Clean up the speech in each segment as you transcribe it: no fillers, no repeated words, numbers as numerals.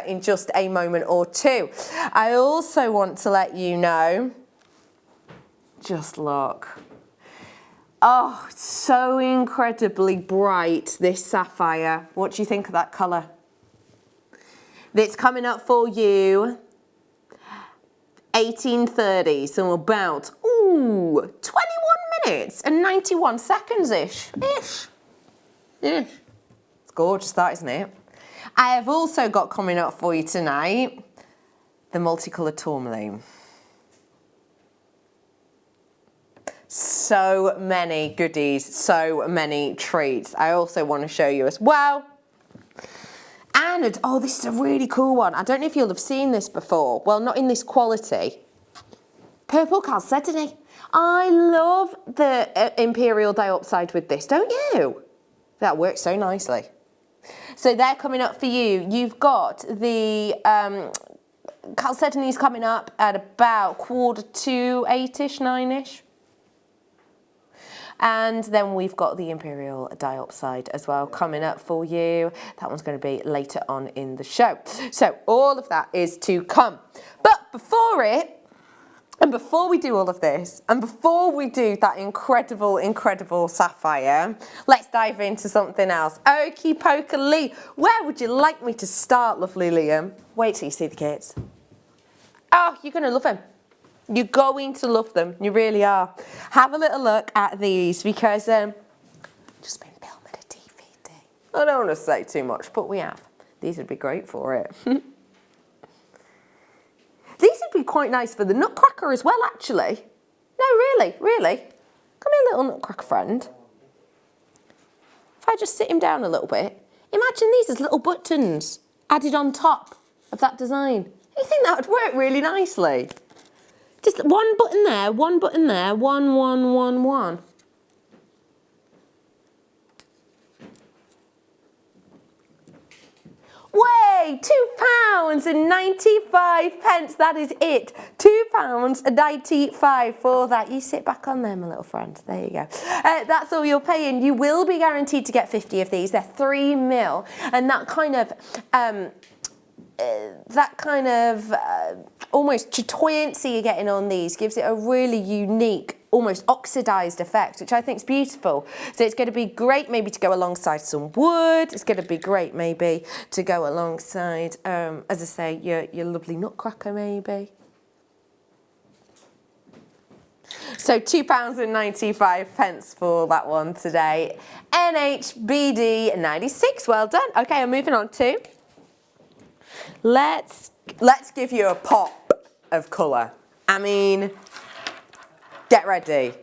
in just a moment or two. I also want to let you know, just look. Oh, so incredibly bright, this sapphire. What do you think of that colour? It's coming up for you 18:30, so about 21 minutes and 91 seconds-ish. It's gorgeous, that, isn't it? I have also got coming up for you tonight the multicoloured tourmaline. So many goodies, so many treats. I also want to show you as well. And, oh, this is a really cool one. I don't know if you'll have seen this before. Well, not in this quality. Purple chalcedony. I love the imperial diopside with this, don't you? That works so nicely. So they're coming up for you. You've got the chalcedony's coming up at about 7:45-8ish, 9ish. And then we've got the imperial diopside as well coming up for you. That one's going to be later on in the show. So all of that is to come. But before we do all of this, and before we do that incredible, incredible sapphire, let's dive into something else. Okie pokie Lee, where would you like me to start, lovely Liam? Wait till you see the kits. Oh, you're going to love them. You're going to love them. You really are. Have a little look at these because just been filming a DVD. I don't want to say too much, but we have. These would be great for it. These would be quite nice for the nutcracker as well, actually. No, really, really. Come here, little nutcracker friend. If I just sit him down a little bit, imagine these as little buttons added on top of that design. You think that would work really nicely? Just one button there, one button there, one, one. Way, £2.95. That is it. £2.95 for that. You sit back on there, my little friend. There you go. That's all you're paying. You will be guaranteed to get 50 of these. They're 3 mil, and that kind of almost chatoyancy you're getting on these gives it a really unique, almost oxidized effect, which I think is beautiful. So it's going to be great maybe to go alongside some wood. It's going to be great maybe to go alongside, as I say, your lovely nutcracker maybe. So £2.95 for that one today. NHBD 96, well done. Okay, I'm moving on to... Let's give you a pop of colour. I mean, get ready.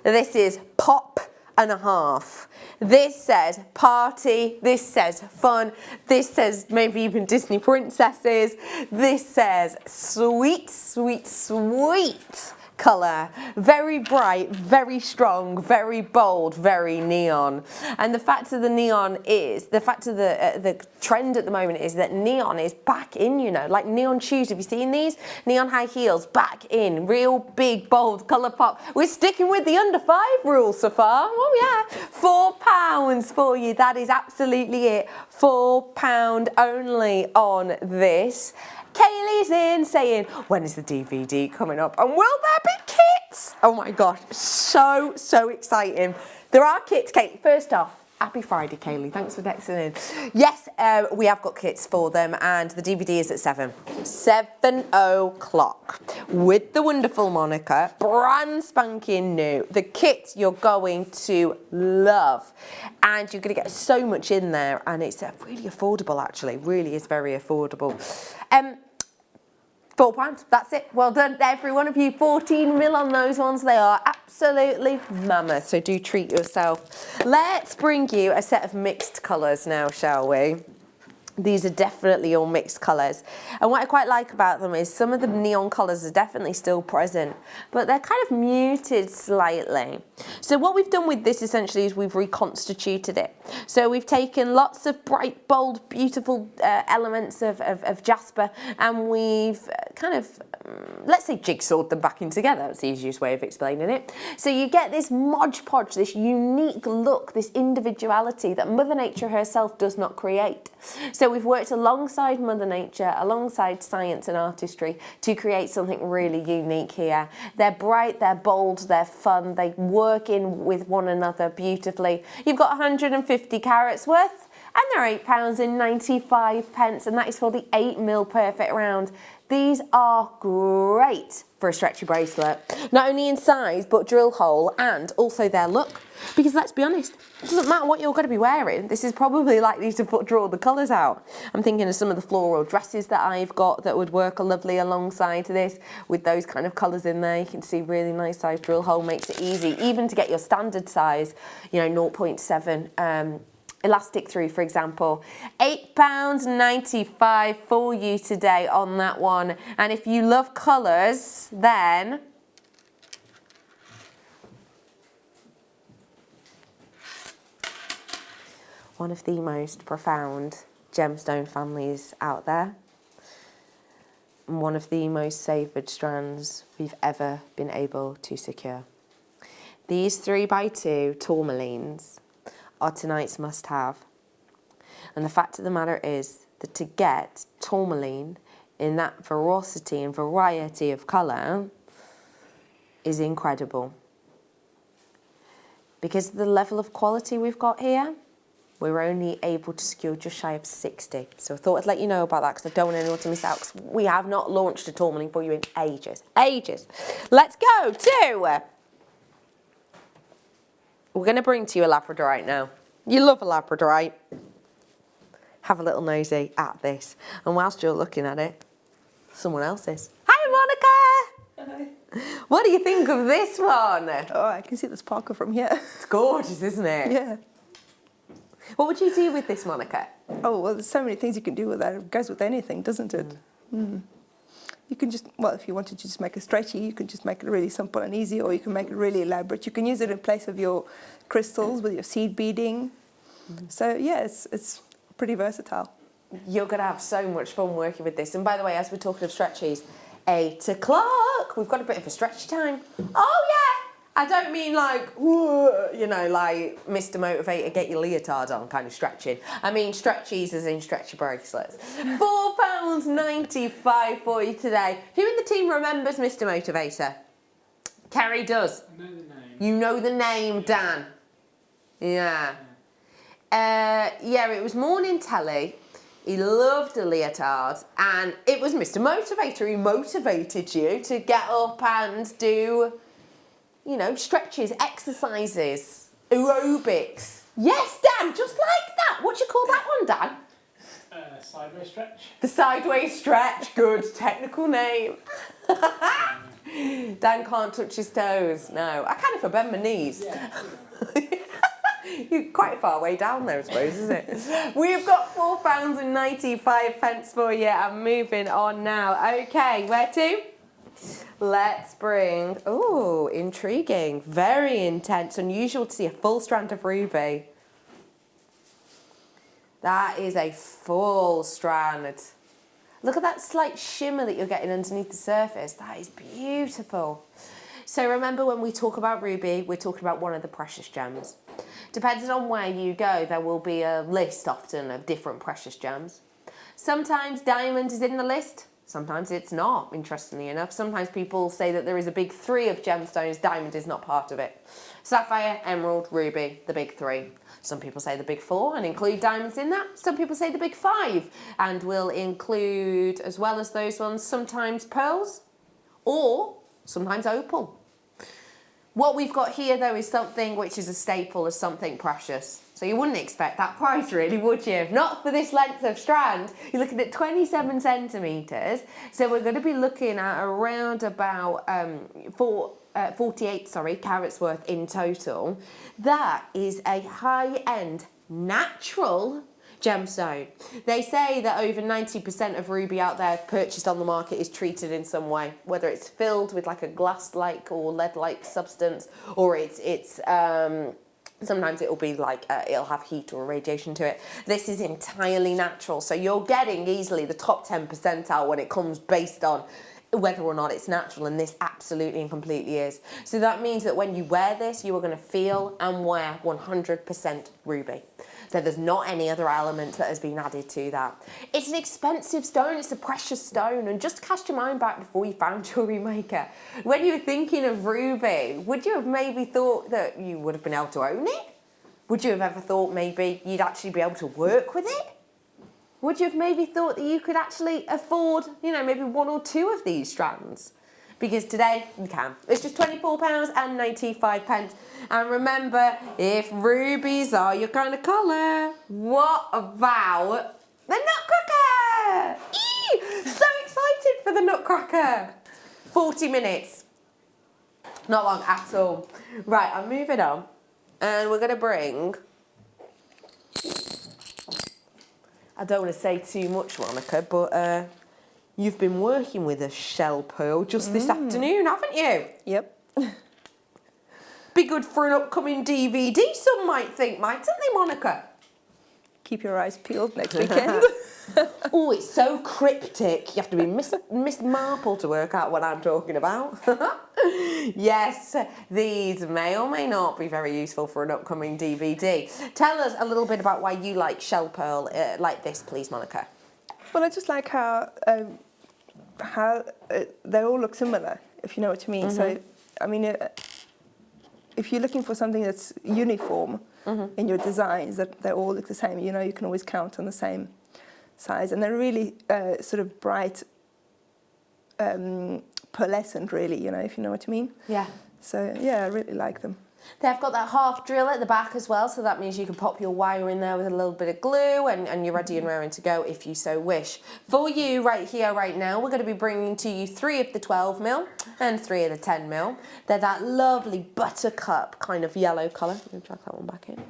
This is pop and a half. This says party, this says fun, this says maybe even Disney princesses, this says sweet, sweet, sweet colour. Very bright, very strong, very bold, very neon. And the fact of the neon is, the fact of the trend at the moment is that neon is back in, you know, like neon shoes. Have you seen these? Neon high heels, back in, real big, bold colour pop. We're sticking with the under 5 rule so far. Oh yeah, £4 for you. That is absolutely it. £4 only on this. Kaylee's in saying, when is the DVD coming up? And will there be kits? Oh my gosh, so exciting. There are kits, Kaylee. First off, happy Friday, Kaylee. Thanks for texting in. Yes, we have got kits for them, and the DVD is at 7 o'clock with the wonderful Monika, brand spanking new. The kit you're going to love, and you're going to get so much in there, and it's really affordable, actually. Really is very affordable. £4, that's it. Well done, every one of you. 14 mil on those ones. They are absolutely mammoth, so do treat yourself. Let's bring you a set of mixed colours now, shall we? These are definitely all mixed colours. And what I quite like about them is some of the neon colours are definitely still present, but they're kind of muted slightly. So what we've done with this essentially is we've reconstituted it. So we've taken lots of bright, bold, beautiful elements of jasper, and we've kind of, let's say, jigsawed them back in together. That's the easiest way of explaining it. So you get this Mod Podge, this unique look, this individuality that Mother Nature herself does not create. So So we've worked alongside Mother Nature, alongside science and artistry to create something really unique here. They're bright, they're bold, they're fun, they work in with one another beautifully. You've got 150 carats worth, and they're £8.95, and that is for the 8mm perfect round. These are great for a stretchy bracelet, not only in size but drill hole, and also their look. Because let's be honest, it doesn't matter what you're going to be wearing, this is probably likely to draw the colours out. I'm thinking of some of the floral dresses that I've got that would work lovely alongside this with those kind of colours in there. You can see really nice size drill hole, makes it easy even to get your standard size, you know, 0.7 elastic through, for example. £8.95 for you today on that one. And if you love colours, then one of the most profound gemstone families out there, and one of the most savoured strands we've ever been able to secure. These 3x2 tourmalines are tonight's must-have. And the fact of the matter is that to get tourmaline in that ferocity and variety of colour is incredible. Because of the level of quality we've got here, we're only able to secure just shy of 60. So I thought I'd let you know about that because I don't want anyone to miss out, because we have not launched a tourmaline for you in ages. Let's go to... We're going to bring to you a labradorite now. You love a labradorite. Have a little nosy at this. And whilst you're looking at it, someone else is. Hi, Monika! Hi. What do you think of this one? Oh, I can see the sparkle from here. It's gorgeous, isn't it? Yeah. What would you do with this, Monika? Oh, well, there's so many things you can do with that. It goes with anything, doesn't it? You can just, well, if you wanted to just make it stretchy, you can just make it really simple and easy, or you can make it really elaborate. You can use it in place of your crystals with your seed beading. So, yeah, it's pretty versatile. You're going to have so much fun working with this. And by the way, as we're talking of stretchies, 8 o'clock, we've got a bit of a stretchy time. Oh, yeah! I don't mean like, you know, like Mr. Motivator, get your leotard on kind of stretching. I mean stretchies as in stretchy bracelets. £4.95 for you today. Who in the team remembers Mr. Motivator? Kerry does. I know the name. You know the name, Dan? Yeah. Yeah, it was morning telly. He loved a leotard, and it was Mr. Motivator who motivated you to get up and do, you know, stretches, exercises, aerobics. Yes, Dan, just like that. What do you call that one, Dan? Sideways stretch. The sideways stretch. Good technical name. Dan can't touch his toes. No, I kind of bend my knees. Yeah. You're quite far way down there, I suppose, isn't it? We've got £4.95 for you. I'm moving on now. Okay, where to? Let's bring, oh, intriguing, very intense, unusual to see a full strand of ruby. That is a full strand. Look at that slight shimmer that you're getting underneath the surface. That is beautiful. So remember, when we talk about ruby, we're talking about one of the precious gems. Depending on where you go, there will be a list often of different precious gems. Sometimes diamond is in the list. Sometimes it's not, interestingly enough. Sometimes people say that there is a big 3 of gemstones, diamond is not part of it. Sapphire, emerald, ruby, the big 3. Some people say the big 4 and include diamonds in that. Some people say the big 5 and will include, as well as those ones, sometimes pearls or sometimes opal. What we've got here, though, is something which is a staple of something precious. So you wouldn't expect that price, really, would you? Not for this length of strand. You're looking at 27 centimetres. So we're going to be looking at around about 48 carats worth in total. That is a high-end natural gemstone. They say that over 90% of ruby out there purchased on the market is treated in some way, whether it's filled with like a glass-like or lead-like substance, or it's sometimes it'll be like it'll have heat or radiation to it. This is entirely natural, so you're getting easily the top 10 percentile when it comes based on whether or not it's natural, and this absolutely and completely is. So that means that when you wear this, you are going to feel and wear 100% ruby. So there's not any other element that has been added to that. It's an expensive stone, it's a precious stone, and just cast your mind back before you found JewelleryMaker. When you were thinking of ruby, would you have maybe thought that you would have been able to own it? Would you have ever thought maybe you'd actually be able to work with it? Would you have maybe thought that you could actually afford, you know, maybe 1 or 2 of these strands? Because today you can. It's just £24.95. And remember, if rubies are your kind of colour, what about the nutcracker? Eee! So excited for the nutcracker. 40 minutes. Not long at all. Right, I'm moving on. And we're going to bring... I don't want to say too much, Monika, but you've been working with a shell pearl just this afternoon, haven't you? Yep. Be good for an upcoming DVD, some might think, mightn't they, Monika? Keep your eyes peeled next weekend. Oh, it's so cryptic. You have to be Miss Marple to work out what I'm talking about. Yes, these may or may not be very useful for an upcoming DVD. Tell us a little bit about why you like shell pearl like this, please, Monika. Well, I just like how they all look similar, if you know what I mean. So, I mean, if you're looking for something that's uniform in your designs, that they all look the same, you know, you can always count on the same size. And they're really sort of bright, pearlescent, really, you know, if you know what I mean. Yeah. So, yeah, I really like them. They've got that half drill at the back as well, so that means you can pop your wire in there with a little bit of glue and you're ready and raring to go if you so wish. For you right here, right now, we're going to be bringing to you 3 of the 12mm and 3 of the 10mm. They're that lovely buttercup kind of yellow colour. Let me drag that one back in.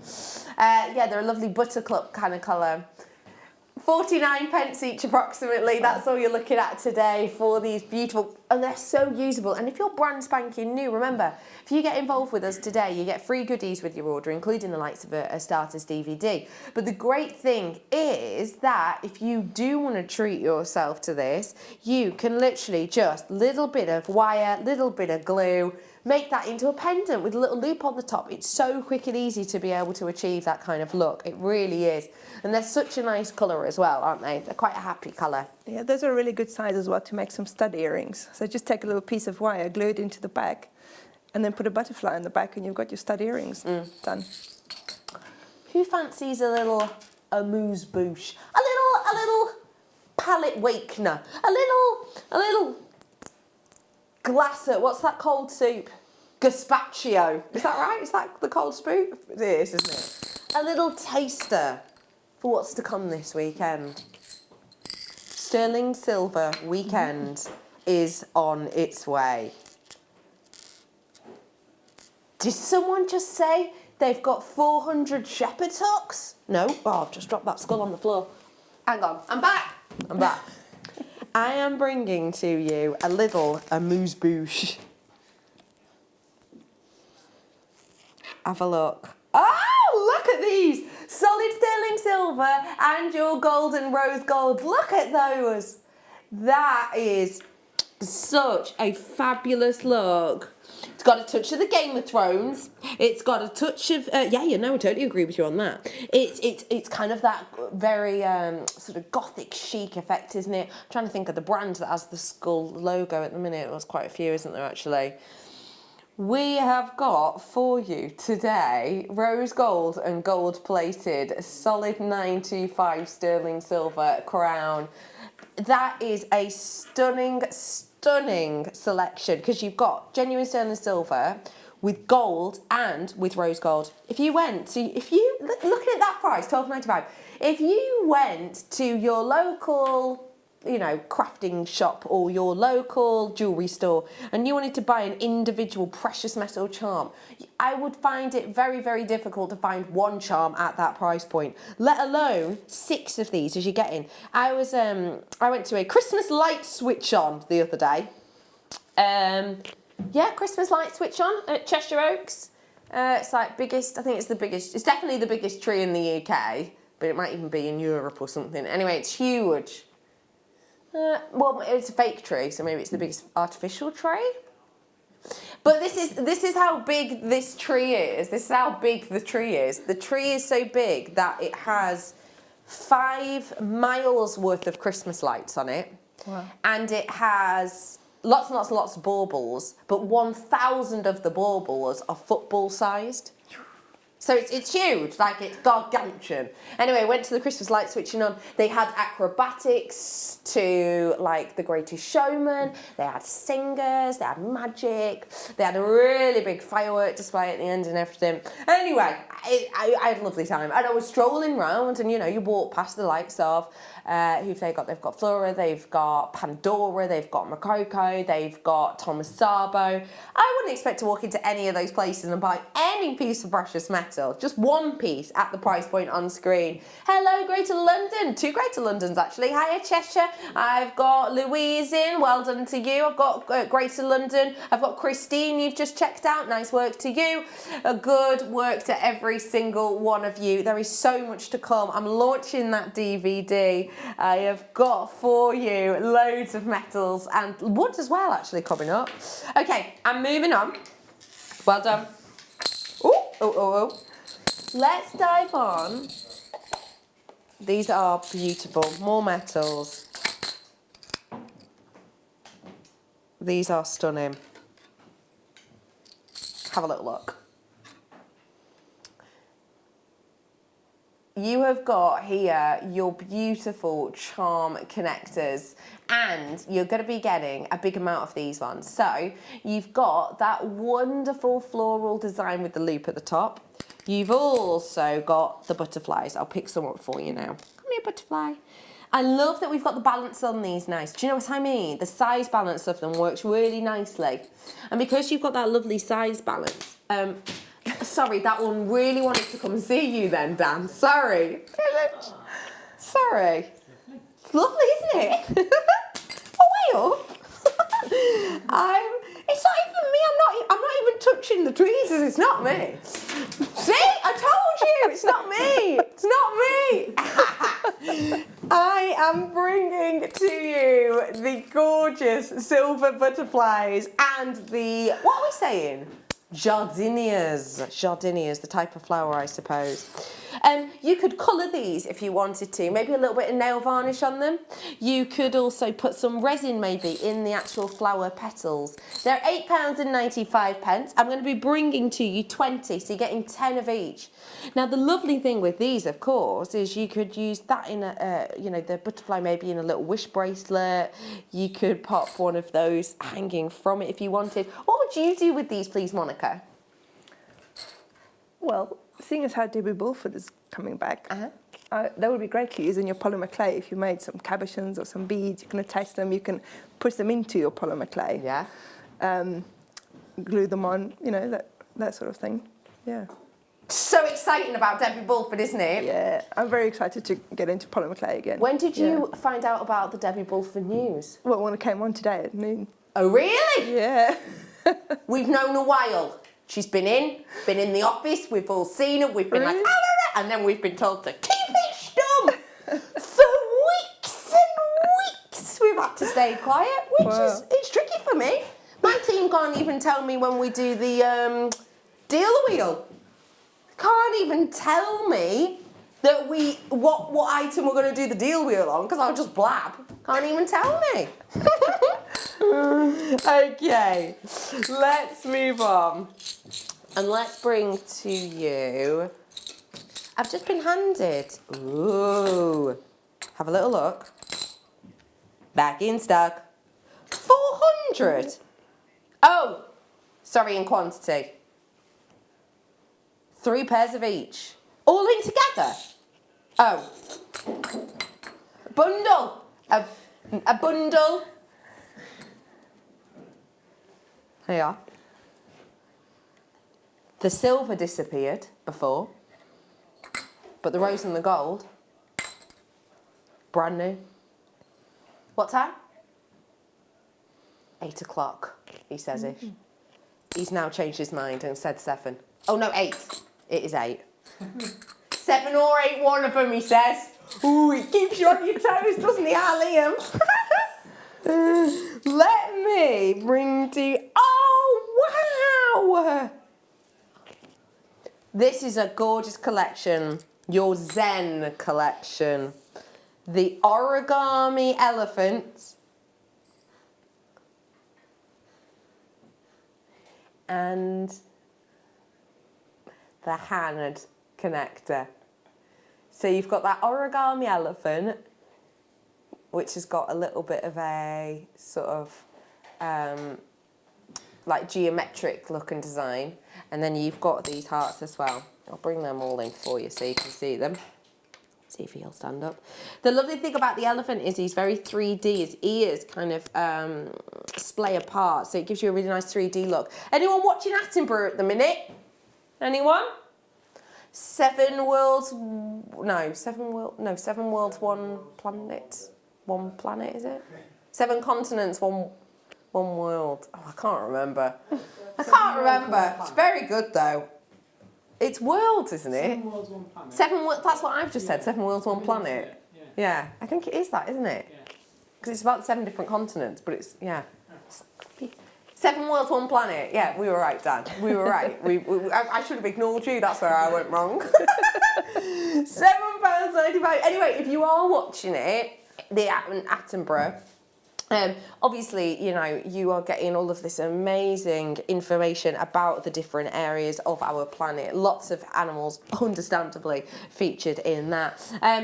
Yeah, they're a lovely buttercup kind of colour. 49p each approximately, that's all you're looking at today for these beautiful, and they're so usable. And if you're brand spanking new, remember, if you get involved with us today, you get free goodies with your order, including the likes of a starters DVD. But the great thing is that if you do want to treat yourself to this, you can literally just little bit of wire, little bit of glue, make that into a pendant with a little loop on the top. It's so quick and easy to be able to achieve that kind of look. It really is. And they're such a nice colour as well, aren't they? They're quite a happy colour. Yeah, those are a really good size as well to make some stud earrings. So just take a little piece of wire, glue it into the back, and then put a butterfly in the back and you've got your stud earrings done. Who fancies a little amuse-bouche? A little palette wakener? A little glasser, what's that cold soup? Gazpacho. Is that right? Is that the cold soup? It is, isn't it? A little taster for what's to come this weekend. Sterling silver weekend is on its way. Did someone just say they've got 400 shepherd hooks? No? Oh, I've just dropped that skull on the floor. Hang on, I'm back. I'm back. I am bringing to you a little amuse-bouche. Have a look. Oh, look at these! Solid sterling silver and your gold and rose gold. Look at those. That is such a fabulous look. It's got a touch of the Game of Thrones. It's got a touch of I totally agree with you on that. It's kind of that very sort of gothic chic effect, isn't it? I'm trying to think of the brand that has the skull logo at the minute. There's quite a few, isn't there, actually? We have got for you today rose gold and gold plated solid 925 sterling silver crown. That is a stunning selection because you've got genuine sterling silver with gold and with rose gold. If you went to, looking at that price, £12.95, if you went to your local, you know, crafting shop or your local jewellery store and you wanted to buy an individual precious metal charm, I would find it very, very difficult to find one charm at that price point, let alone 6 of these as you're getting. I went to a Christmas light switch on the other day. Yeah, Christmas light switch on at Cheshire Oaks. It's like biggest, I think it's the biggest, it's definitely the biggest tree in the UK, but it might even be in Europe or something. Anyway, it's huge. Well, it's a fake tree, so maybe it's the biggest artificial tree. But this is how big this tree is. This is how big the tree is. The tree is so big that it has 5 miles worth of Christmas lights on it. Wow. And it has lots and lots and lots of baubles, but 1,000 of the baubles are football sized. So it's huge, like it's gargantuan. Anyway, went to the Christmas light switching on. They had acrobatics to like The Greatest Showman. They had singers, they had magic. They had a really big firework display at the end and everything. Anyway, I had a lovely time. And I was strolling round and, you know, you walk past the likes of, who've they got? They've got Flora, they've got Pandora, they've got Makoko, they've got Thomas Sabo. I wouldn't expect to walk into any of those places and buy any piece of precious metal. Just one piece at the price point on screen. Hello, Greater London. 2 Greater Londons, actually. Hiya, Cheshire. I've got Louise in. Well done to you. I've got Greater London. I've got Christine. You've just checked out. Nice work to you. A good work to every single one of you. There is so much to come. I'm launching that DVD. I have got for you loads of metals and wood as well, actually, coming up. Okay, I'm moving on. Well done. Oh. Let's dive on. These are beautiful. More metals. These are stunning. Have a little look. You have got here your beautiful charm connectors, and you're going to be getting a big amount of these ones. So you've got that wonderful floral design with the loop at the top. You've also got the butterflies. I'll pick some up for you now. Come here, butterfly. I love that we've got the balance on these nice. Do you know what I mean? The size balance of them works really nicely. And because you've got that lovely size balance, sorry, that one really wanted to come see you then, Dan. Sorry. Sorry. It's lovely, isn't it? Oh, way up. It's not even me. I'm not even touching the trees. It's not me. See, I told you, it's not me. It's not me. I am bringing to you the gorgeous silver butterflies and the, what are we saying? Jardinias, the type of flower, I suppose. You could colour these if you wanted to, maybe a little bit of nail varnish on them. You could also put some resin maybe in the actual flower petals. They're £8.95. I'm going to be bringing to you 20, so you're getting 10 of each. Now the lovely thing with these, of course, is you could use that in a, you know, the butterfly maybe in a little wish bracelet. You could pop one of those hanging from it if you wanted. What would you do with these, please, Monika? Well, seeing as how Debbie Bulford is coming back, that would be great to use in your polymer clay. If you made some cabochons or some beads, you can attach them, you can push them into your polymer clay. Yeah. Glue them on, you know, that sort of thing. Yeah. So exciting about Debbie Bulford, isn't it? Yeah, I'm very excited to get into polymer clay again. When did you find out about the Debbie Bulford news? Well, when it came on today at noon. Oh, really? Yeah. We've known a while. She's been in the office, we've all seen her, we've been like, and then we've been told to keep it stum. For weeks and weeks we've had to stay quiet, which is, it's tricky for me. My team can't even tell me when we do the deal wheel. Can't even tell me that what item we're going to do the deal wheel on, because I'll just blab. Can't even tell me. Okay, let's move on. And let's bring to you, I've just been handed, ooh, have a little look. Back in stock, 400. Oh, sorry, in quantity. 3 pairs of each. All in together. Oh. Bundle. A bundle. There you are. The silver disappeared before, but the rose and the gold, brand new. What time? 8 o'clock, he says-ish. He's now changed his mind and said 7. Oh no, 8. It is 8. 7 or 8, one of them, he says. Ooh, it keeps you on your toes, doesn't he, Liam? Let me bring to you... Oh, Wow! This is a gorgeous collection. Your Zen collection. The origami elephant. And the hand connector. So you've got that origami elephant, which has got a little bit of a sort of like geometric look and design. And then you've got these hearts as well. I'll bring them all in for you so you can see them. See if he'll stand up. The lovely thing about the elephant is he's very 3D. His ears kind of splay apart, so it gives you a really nice 3D look. Anyone watching Attenborough at the minute? Anyone? Seven worlds, one planet. One planet, is it? 7 continents, one world. Oh, I can't remember. I can't remember. It's very good though. It's worlds, isn't it? 7 worlds, 1 planet. That's what I've just said. 7 worlds, 1 planet. Yeah, I think it is that, isn't it? Because it's about 7 different continents, but it's 7 worlds, 1 planet. Yeah, we were right, Dan. We were right. I should have ignored you. That's where I went wrong. £7.95. Anyway, if you are watching it, the Attenborough. Obviously, you know, you are getting all of this amazing information about the different areas of our planet. Lots of animals, understandably, featured in that.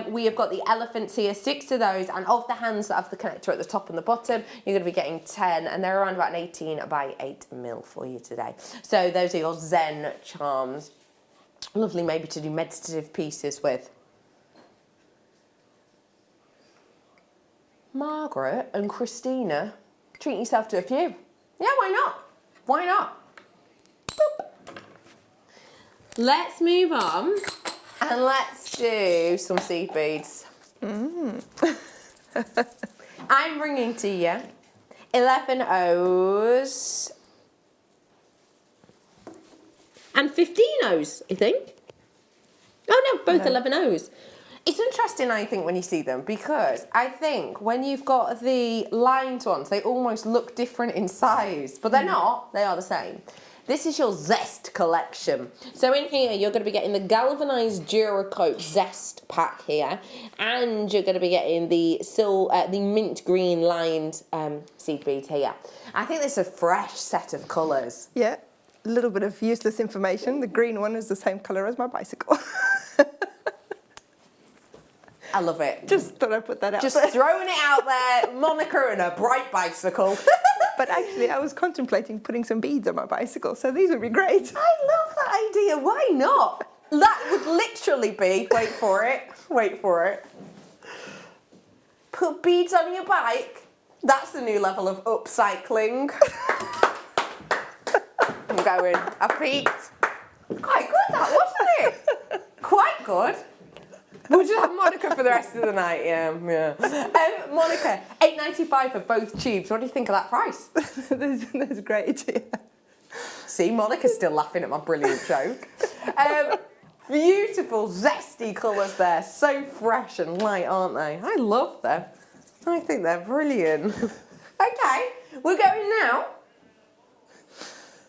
We have got the elephants here, 6 of those, and of the hands that have the connector at the top and the bottom, you're going to be getting 10, and they're around about an 18 by 8 mil for you today. So those are your Zen charms. Lovely maybe to do meditative pieces with. Margaret and Christina, treat yourself to a few. Yeah, why not? Why not? Boop. Let's move on and let's do some seed beads. I'm bringing to you 11 O's and 15 O's, I think. Oh no, both 11 O's. It's interesting, I think, when you see them, because I think when you've got the lined ones, they almost look different in size, but they're not. They are the same. This is your Zest collection. So in here, you're going to be getting the galvanised Duracoat Zest pack here, and you're going to be getting the mint green lined seed beads here. I think this is a fresh set of colours. Yeah, a little bit of useless information. The green one is the same colour as my bicycle. I love it. Just thought I'd put that out Just there. throwing it out there. Monika and a bright bicycle. But actually, I was contemplating putting some beads on my bicycle, so these would be great. I love that idea. Why not? That would literally be, wait for it, put beads on your bike. That's the new level of upcycling. I'm going, I peaked. Quite good that, wasn't it? Quite good. We'll just have Monika for the rest of the night, yeah. Monika, £8.95 for both tubes. What do you think of that price? That's great, yeah. See, Monika's still laughing at my brilliant joke. Beautiful, zesty colours there. So fresh and light, aren't they? I love them. I think they're brilliant. Okay, we're going now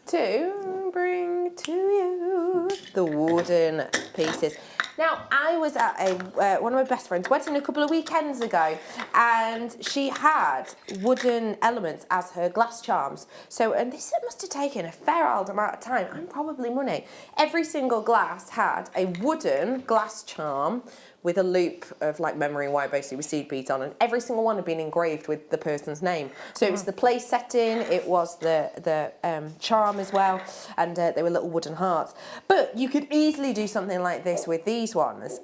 to bring to you the wooden pieces. Now, I was at one of my best friends' wedding a couple of weekends ago, and she had wooden elements as her glass charms. So, and this must have taken a fair old amount of time, and probably money. Every single glass had a wooden glass charm with a loop of like memory wire, basically with seed beads on, and every single one had been engraved with the person's name. So it was the place setting, it was the charm as well, and they were little wooden hearts. But you could easily do something like this with these ones.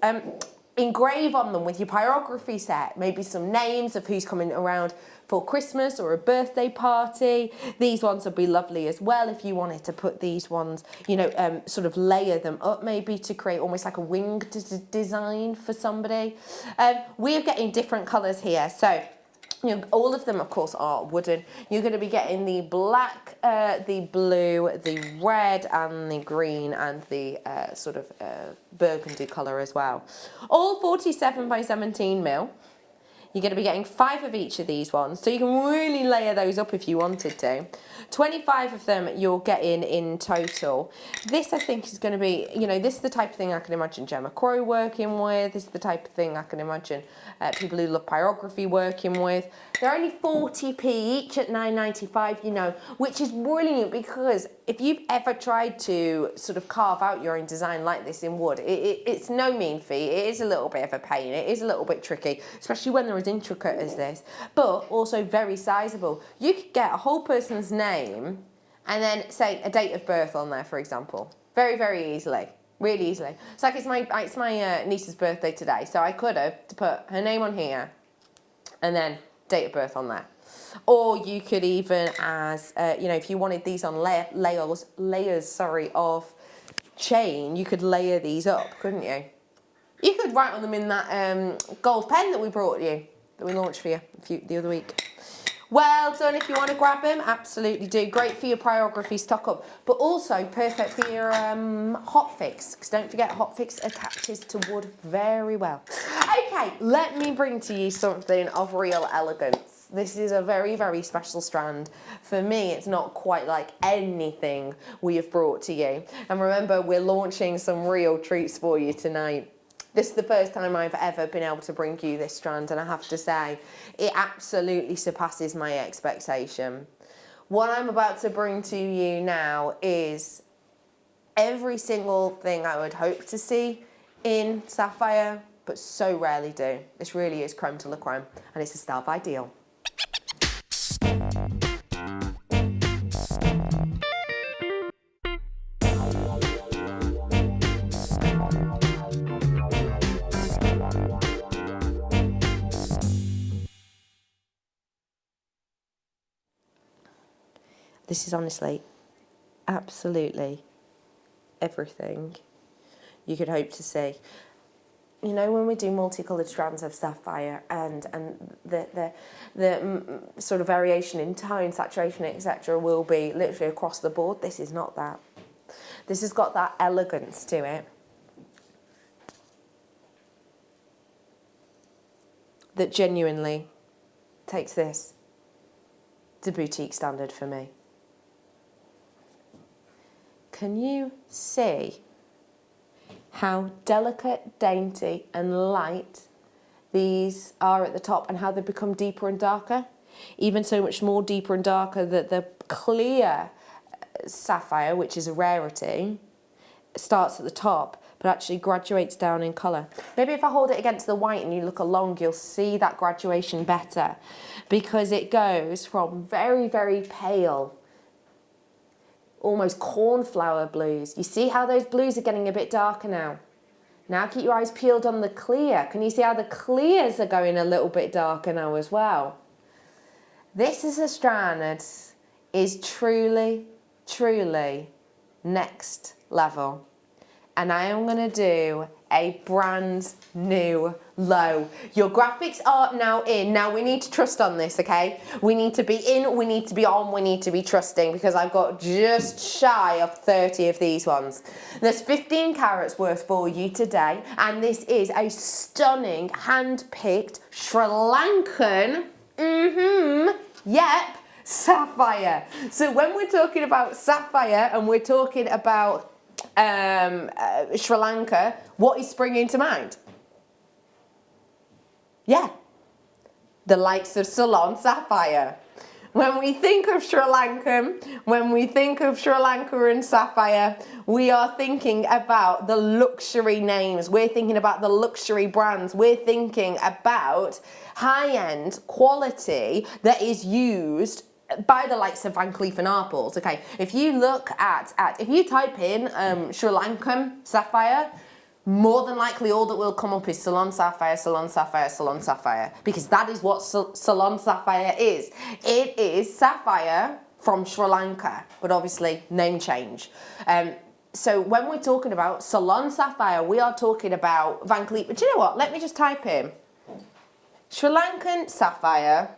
Engrave on them with your pyrography set, maybe some names of who's coming around for Christmas or a birthday party. These ones would be lovely as well if you wanted to put these ones, you know, sort of layer them up maybe to create almost like a winged design for somebody. We're getting different colours here, so you know, all of them, of course, are wooden. You're going to be getting the black, the blue, the red, and the green, and the sort of burgundy colour as well. All 47 by 17 mil. You're going to be getting 5 of each of these ones, so you can really layer those up if you wanted to. 25 of them you're getting in total. This I think is going to be, you know, this is the type of thing I can imagine Gemma Crow working with. This is the type of thing I can imagine people who love pyrography working with. They're only 40p each at £9.95, you know, which is brilliant, because if you've ever tried to sort of carve out your own design like this in wood, it's no mean feat. It is a little bit of a pain. It is a little bit tricky, especially when they're as intricate as this, but also very sizable. You could get a whole person's name and then say a date of birth on there, for example, very, very easily. Really easily. It's like it's my niece's birthday today, so I could have put her name on here and then date of birth on there. Or you could even, as you know, if you wanted these on layers of chain, you could layer these up, couldn't you? You could write on them in that gold pen that we brought you, that we launched for you the other week. Well done. If you want to grab them, absolutely do. Great for your pyrography stock up, but also perfect for your hot fix, because don't forget hot fix attaches to wood very well. Okay, let me bring to you something of real elegance. This is a very, very special strand. For me, it's not quite like anything we have brought to you. And remember, we're launching some real treats for you tonight. This is the first time I've ever been able to bring you this strand, and I have to say, it absolutely surpasses my expectation. What I'm about to bring to you now is every single thing I would hope to see in sapphire, but so rarely do. This really is creme de la creme, and it's a Stealth Ideal. This is honestly absolutely everything you could hope to see. You know, when we do multicoloured strands of sapphire and the sort of variation in tone, saturation, etc. will be literally across the board, this is not that. This has got that elegance to it that genuinely takes this to boutique standard for me. Can you see how delicate, dainty and light these are at the top, and how they become deeper and darker? Even so much more deeper and darker that the clear sapphire, which is a rarity, starts at the top but actually graduates down in colour. Maybe if I hold it against the white and you look along, you'll see that graduation better, because it goes from very, very pale, almost cornflower blues. You see how those blues are getting a bit darker now? Now keep your eyes peeled on the clear. Can you see how the clears are going a little bit darker now as well? This is a strand that is truly, truly next level. And I am going to do a brand new low. Your graphics are now in. Now we need to trust on this, okay? We need to be in, we need to be on, we need to be trusting, because I've got just shy of 30 of these ones. There's 15 carats worth for you today, and this is a stunning hand-picked Sri Lankan, yep, sapphire. So when we're talking about sapphire and we're talking about Sri Lanka, what is springing to mind? Yeah, the likes of Ceylon sapphire. When we think of Sri Lankan, when we think of Sri Lanka and sapphire, we are thinking about the luxury names. We're thinking about the luxury brands. We're thinking about high-end quality that is used by the likes of Van Cleef & Arpels. Okay, if you look at if you type in Sri Lankan sapphire, more than likely all that will come up is Ceylon sapphire, Ceylon sapphire, Ceylon sapphire, because that is what Ceylon sapphire is. It is sapphire from Sri Lanka, but obviously name change. So when we're talking about Ceylon sapphire, we are talking about Van Cleef. But you know what? Let me just type in Sri Lankan sapphire.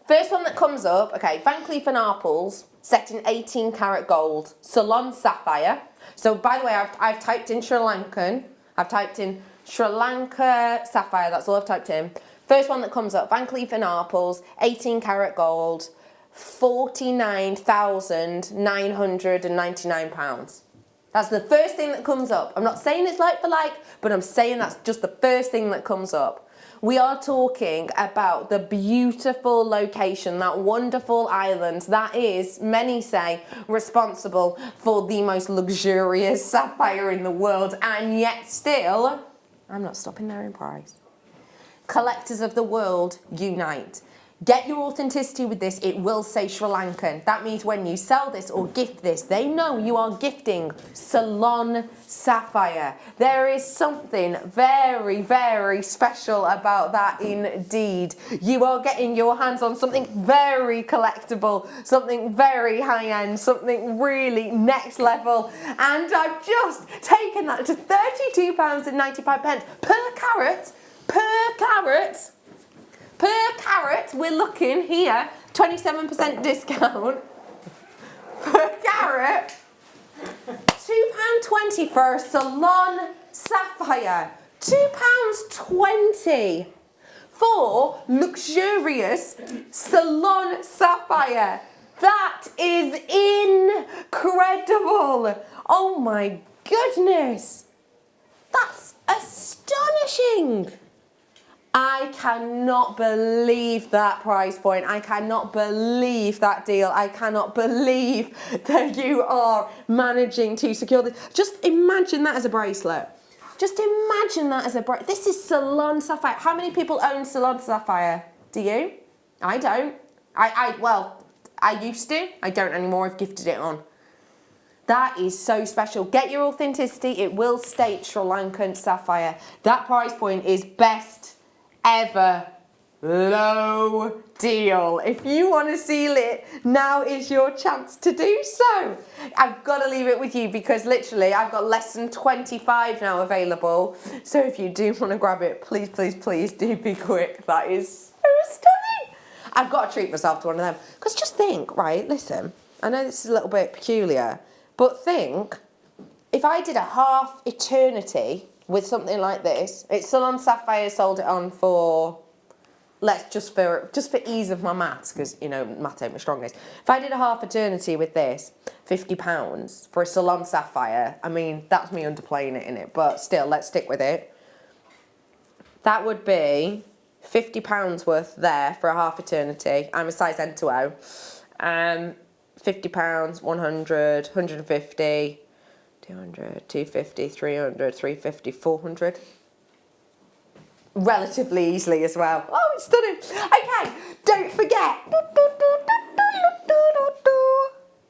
First one that comes up, okay, Van Cleef & Arpels, set in 18 karat gold, Ceylon sapphire. So by the way, I've typed in Sri Lankan, I've typed in Sri Lanka sapphire, that's all I've typed in. First one that comes up, Van Cleef & Arpels, 18 karat gold, £49,999. That's the first thing that comes up. I'm not saying it's like for like, but I'm saying that's just the first thing that comes up. We are talking about the beautiful location, that wonderful island that is, many say, responsible for the most luxurious sapphire in the world, and yet still, I'm not stopping there in price. Collectors of the world, unite. Get your authenticity with this, it will say Sri Lankan. That means when you sell this or gift this, they know you are gifting Ceylon sapphire. There is something very, very special about that indeed. You are getting your hands on something very collectible, something very high-end, something really next level. And I've just taken that to £32.95 per carat, Per carat, we're looking here, 27% discount per carat, £2.20 for a Ceylon sapphire, £2.20 for luxurious Ceylon sapphire. That is incredible. Oh my goodness, that's astonishing. I cannot believe that price point. I cannot believe that deal. I cannot believe that you are managing to secure this. Just imagine that as a bracelet. Just imagine that as a bracelet. This is Ceylon sapphire. How many people own Ceylon sapphire? Do you? I don't. Well, I used to. I don't anymore. I've gifted it on. That is so special. Get your authenticity. It will state Sri Lankan sapphire. That price point is best ever low deal. If you want to seal it, now is your chance to do so. I've got to leave it with you because literally I've got less than 25 now available. So if you do want to grab it, please, please, please do be quick. That is so stunning. I've got to treat myself to one of them. Because just think, right, listen, I know this is a little bit peculiar, but think, if I did a half eternity with something like this, it's Ceylon sapphire, sold it on for, just for ease of my maths, because you know math ain't my strongest. If I did a half eternity with this, £50 for a Ceylon sapphire, I mean that's me underplaying it in it, but still, let's stick with it. That would be £50 worth there for a half eternity. I'm a size N to O. £50, 100, 150. 200, 250, 300, 350, 400. Relatively easily as well. Oh, it's stunning. Okay, don't forget.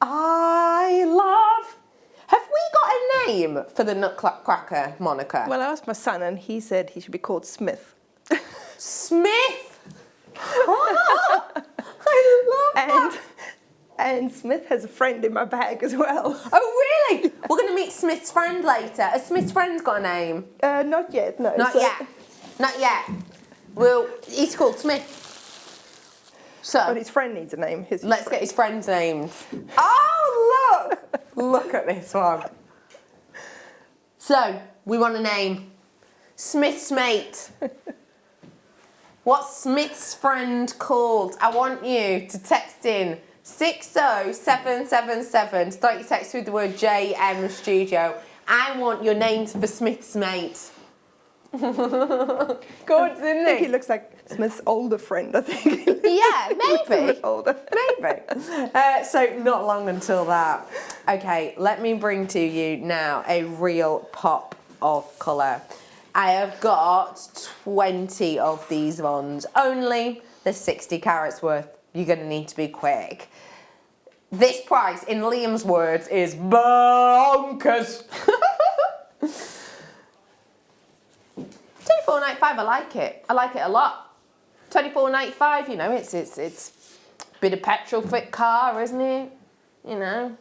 I love. Have we got a name for the nutcracker, Monika? Well, I asked my son and he said he should be called Smith. Smith? I love that. And Smith has a friend in my bag as well. Oh, really? We're going to meet Smith's friend later. Has Smith's friend got a name? Not yet, no. Not yet. Not yet. Well, he's called Smith. So, but his friend needs a name. Let's get his friend's names. Oh, look! Look at this one. So, we want a name. Smith's mate. What's Smith's friend called? I want you to text in 60777. Start your text with the word JM Studio. I want your names for Smith's mate. Good, isn't I think he looks like Smith's older friend, I think. Yeah, maybe. Older. Maybe. So not long until that. Okay, let me bring to you now a real pop of colour. I have got 20 of these ones. Only there's 60 carats worth. You're going to need to be quick. This price, in Liam's words, is bonkers. £24.95, I like it. I like it a lot. £24.95, you know, it's a bit of petrol fit car, isn't it? You know.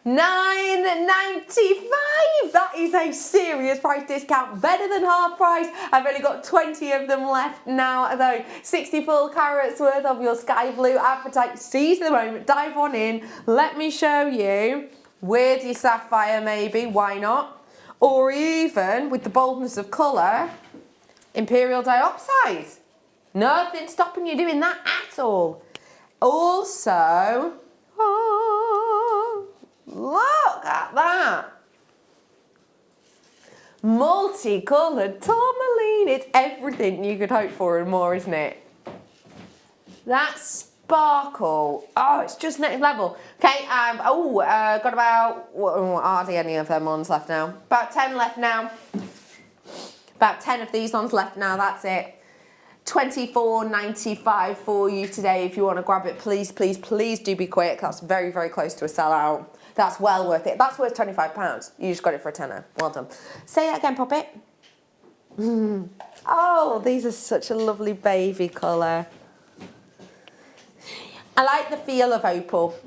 £9.95. That is a serious price discount. Better than half price. I've only got 20 of them left now, though. 64 carats worth of your sky blue apatite. Seize the moment. Dive on in. Let me show you with your sapphire, maybe. Why not? Or even with the boldness of colour, Imperial dioxide. Nothing stopping you doing that at all. Also, oh, look at that. Multicoloured tourmaline. It's everything you could hope for and more, isn't it? That sparkle. Oh, it's just next level. Okay, got about, hardly any of them ones left now. About 10 left now. About 10 of these ones left now, that's it. $24.95 for you today. If you want to grab it, please, please, please do be quick. That's very, very close to a sellout. That's well worth it. That's worth £25. You just got it for a tenner. Well done. Say that again, Poppet. Oh, these are such a lovely baby colour. I like the feel of opal.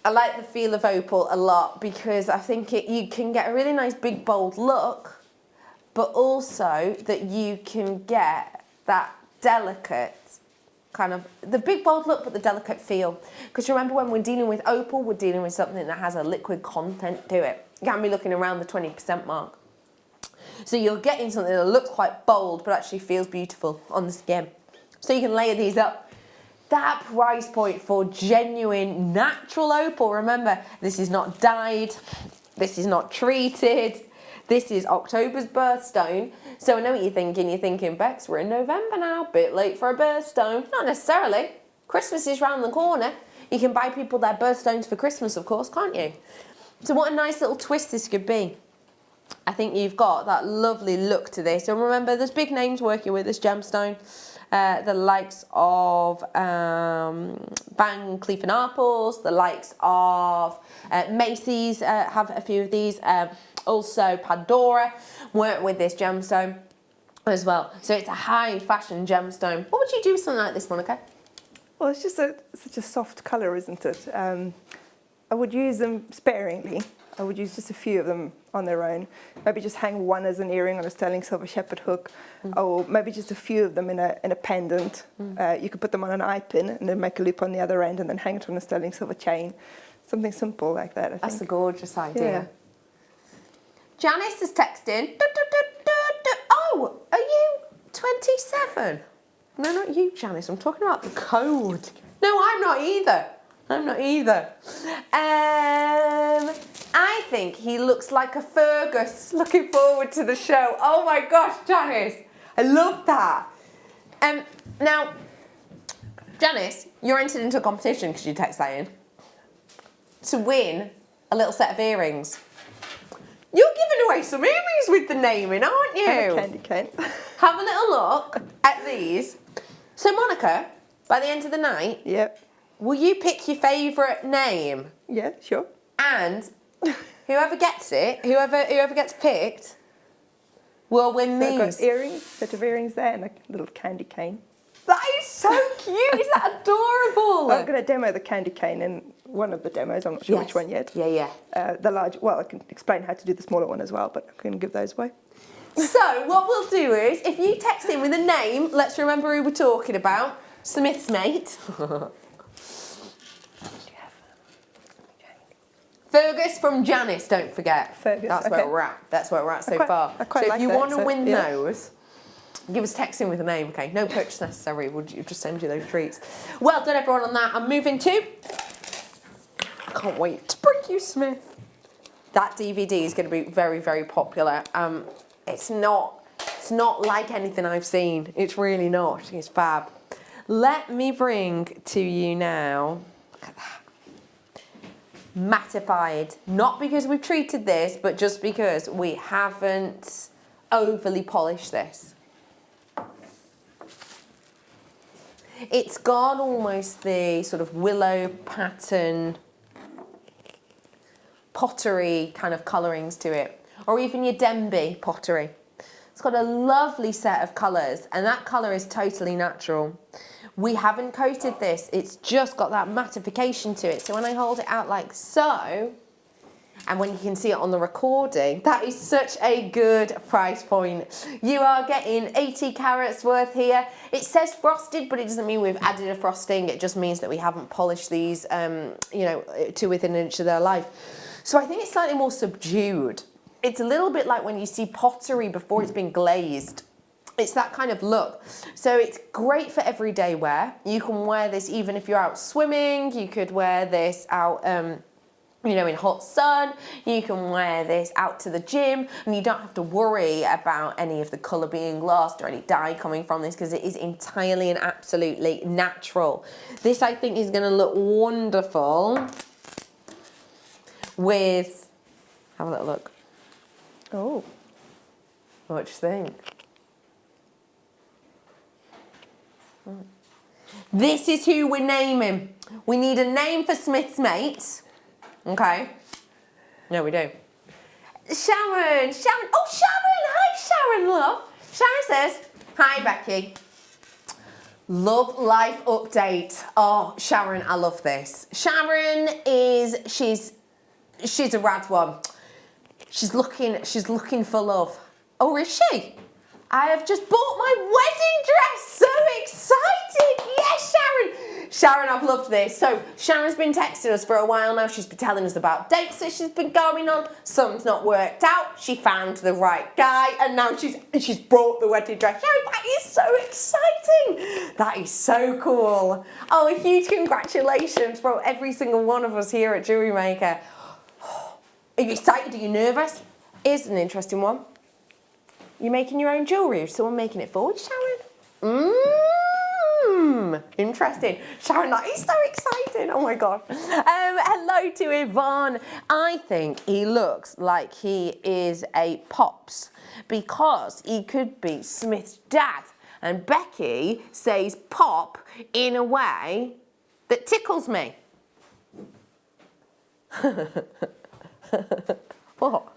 I like the feel of opal a lot because I think you can get a really nice big bold look, but also that you can get that delicate kind of, the big bold look but the delicate feel. Because remember, when we're dealing with opal, we're dealing with something that has a liquid content to it. You can be looking around the 20% mark. So you're getting something that looks quite bold but actually feels beautiful on the skin. So you can layer these up. That price point for genuine natural opal, remember, this is not dyed, this is not treated, this is October's birthstone. So I know what you're thinking. You're thinking, Bex, we're in November now, bit late for a birthstone. Not necessarily. Christmas is round the corner. You can buy people their birthstones for Christmas, of course, can't you? So what a nice little twist this could be. I think you've got that lovely look to this. And remember, there's big names working with this gemstone. The likes of Van Cleef & Arpels, the likes of Macy's have a few of these. Also Pandora work with this gemstone as well. So it's a high fashion gemstone. What would you do with something like this, Monika? Well, it's just such a soft colour, isn't it? I would use them sparingly. I would use just a few of them on their own. Maybe just hang one as an earring on a sterling silver shepherd hook, or maybe just a few of them in a pendant. You could put them on an eye pin and then make a loop on the other end and then hang it on a sterling silver chain. Something simple like that, I think. That's a gorgeous idea. Yeah. Janice is texting. Oh, are you 27? No, not you, Janice. I'm talking about the code. No, I'm not either. I'm not either. I think he looks like a Fergus. Looking forward to the show. Oh my gosh, Janice. I love that. Now, Janice, you're entered into a competition because you text that in to win a little set of earrings. You're giving away some earrings with the name in, aren't you? Have a candy cane. Have a little look at these. So, Monika, by the end of the night, Yep. will you pick your favourite name? Yeah, sure. And whoever gets it, whoever gets picked, will win So I've these. got earrings, set of earrings there, and a little candy cane. That is so cute. Is that adorable? I'm going to demo the candy cane in one of the demos. I'm not sure which one yet. Yeah. The large, well, I can explain how to do the smaller one as well, but I'm going to give those away. So what we'll do is, if you text in with a name, let's remember who we're talking about. Smith's mate. Fergus from Janice, don't forget. Fergus, That's okay. where we're at. That's where we're at so far. I quite so like if you that, want to so, win yeah. those, give us text in with a name, okay? No purchase necessary. We'll just send you those treats. Well done, everyone, on that. I'm moving to. I can't wait to bring you Smith. That DVD is going to be very, very popular. It's not like anything I've seen. It's really not. It's fab. Let me bring to you now. Look at that. Mattified. Not because we've treated this, but just because we haven't overly polished this. It's got almost the sort of willow pattern, pottery kind of colourings to it, or even your Denby pottery. It's got a lovely set of colours, and that colour is totally natural. We haven't coated this, it's just got that mattification to it. So when I hold it out like so, and when you can see it on the recording, that is such a good price point. You are getting 80 carats worth here. It says frosted, but it doesn't mean we've added a frosting. It just means that we haven't polished these, to within an inch of their life. So I think it's slightly more subdued. It's a little bit like when you see pottery before it's been glazed. It's that kind of look. So it's great for everyday wear. You can wear this even if you're out swimming. You could wear this out, you know, in hot sun. You can wear this out to the gym, and you don't have to worry about any of the colour being lost or any dye coming from this, because it is entirely and absolutely natural. This, I think, is going to look wonderful with, have a little look. Oh. What do you think? This is who we're naming. We need a name for Smith's mates. Okay. No, we do. Sharon. Oh, Sharon. Hi, Sharon, love. Sharon says, hi, Becky. Love life update. Oh, Sharon, I love this. Sharon is, she's a rad one. She's looking for love. Oh, is she? I have just bought my wedding dress. So excited. Yes, Sharon. Sharon, I've loved this. So Sharon's been texting us for a while now. She's been telling us about dates that she's been going on. Some's not worked out. She found the right guy, and now she's brought the wedding dress. Sharon, that is so exciting. That is so cool. Oh, a huge congratulations from every single one of us here at JewelleryMaker. Are you excited? Are you nervous? Here's an interesting one. You're making your own jewellery. Is someone making it for you, Sharon? Interesting. Sharon, that is so exciting. Oh my God. Hello to Yvonne. I think he looks like he is a Pops, because he could be Smith's dad. And Becky says Pop in a way that tickles me. What?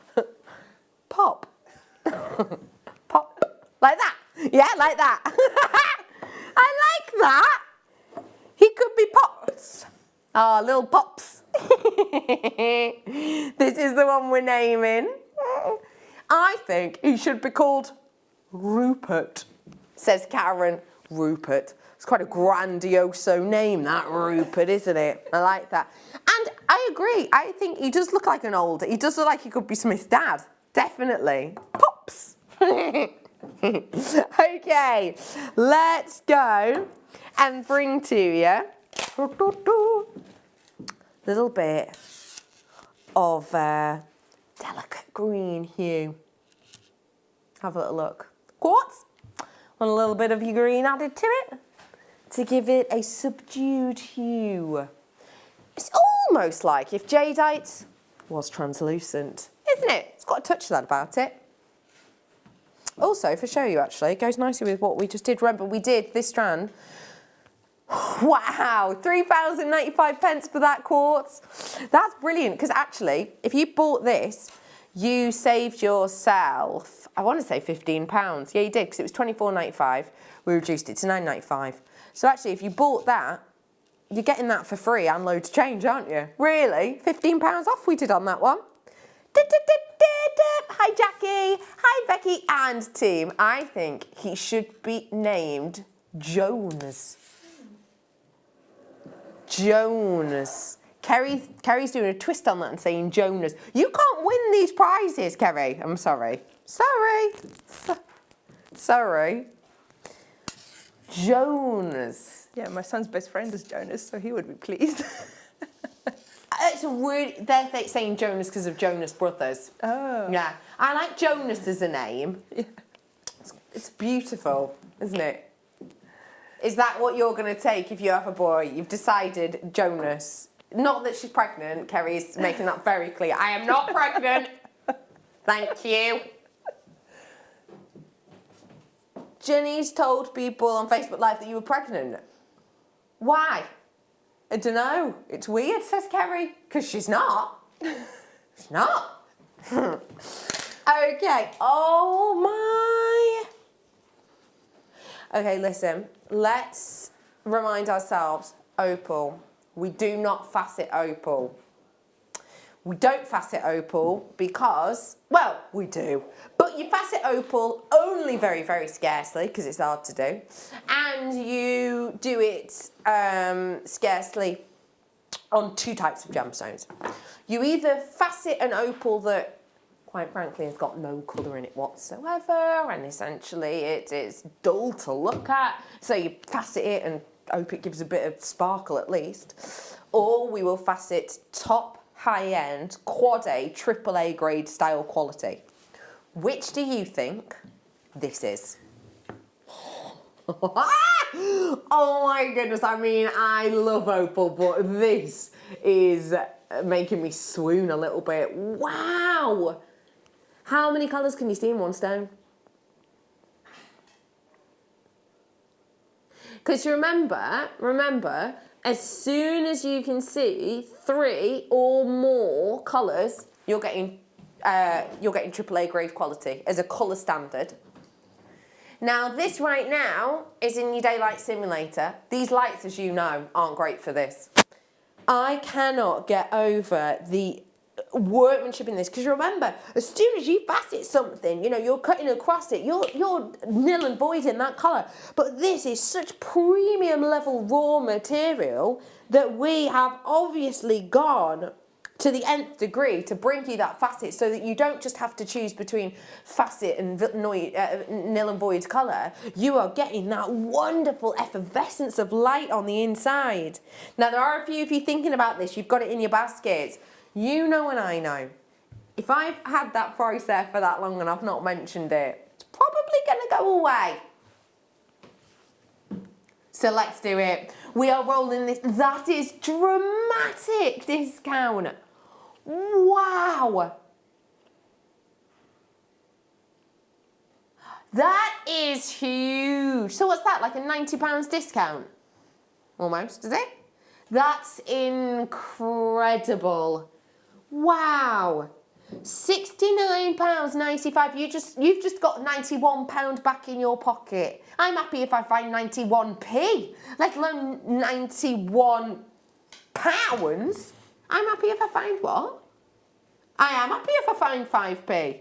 Pop. Pop. Like that. Yeah, like that. I like that. He could be Pops. Oh, little Pops. This is the one we're naming. I think he should be called Rupert, says Karen. Rupert. It's quite a grandioso name, that Rupert, isn't it? I like that. And I agree. I think he does look like an older. He does look like he could be Smith's dad. Definitely. Pops. Okay, let's go and bring to you a little bit of delicate green hue. Have a little look. Quartz. Want a little bit of your green added to it to give it a subdued hue. It's almost like if jadeite was translucent, isn't it? It's got a touch of that about it. Also, for show you actually, it goes nicely with what we just did. Remember, we did this strand. Wow, £3.95 for that quartz. That's brilliant, because actually, if you bought this, you saved yourself, I want to say £15. Yeah, you did, because it was £24.95. We reduced it to £9.95. So actually, if you bought that, you're getting that for free and loads of change, aren't you? Really? £15 off we did on that one. Hi, Jackie. Hi, Becky and team. I think he should be named Jones. Jonas. Kerry's doing a twist on that and saying Jonas. You can't win these prizes, Kerry. I'm sorry. Sorry. Jonas. Yeah, my son's best friend is Jonas, so he would be pleased. It's a weird, they're saying Jonas because of Jonas Brothers. Oh. Yeah. I like Jonas as a name. Yeah. It's beautiful, isn't it? Is that what you're going to take if you have a boy? You've decided Jonas. Not that she's pregnant. Kerry's making that very clear. I am not pregnant. Thank you. Jenny's told people on Facebook Live that you were pregnant. Why? I don't know. It's weird, says Kerry, because she's not. She's not. Okay. Oh my. Okay, listen. Let's remind ourselves, opal. We do not facet opal. We don't facet opal because, well, we do. But you facet opal only very, very scarcely because it's hard to do. And you do it scarcely on two types of gemstones. You either facet an opal that quite frankly, has got no colour in it whatsoever, and essentially it's dull to look at. So you facet it and hope it gives a bit of sparkle at least. Or we will facet top, high-end, quad A, AAA grade style quality. Which do you think this is? Oh my goodness, I mean, I love opal, but this is making me swoon a little bit. Wow! How many colours can you see in one stone? Because remember, as soon as you can see 3 or more colours, you're getting AAA grade quality as a colour standard. Now, this right now is in your daylight simulator. These lights, as you know, aren't great for this. I cannot get over the workmanship in this, because remember, as soon as you facet something, you know, you're cutting across it, you're nil and void in that colour. But this is such premium level raw material that we have obviously gone to the nth degree to bring you that facet, so that you don't just have to choose between facet and nil and void colour. You are getting that wonderful effervescence of light on the inside. Now, there are a few of you thinking about this. You've got it in your baskets. You know and I know. If I've had that price there for that long and I've not mentioned it, it's probably going to go away. So let's do it. We are rolling this. That is dramatic discount. Wow. That is huge. So what's that, like a £90 discount? Almost, is it? That's incredible. Wow. £69.95. You've just got £91 back in your pocket. I'm happy if I find 91p, let alone £91. I'm happy if I find what? I am happy if I find 5p.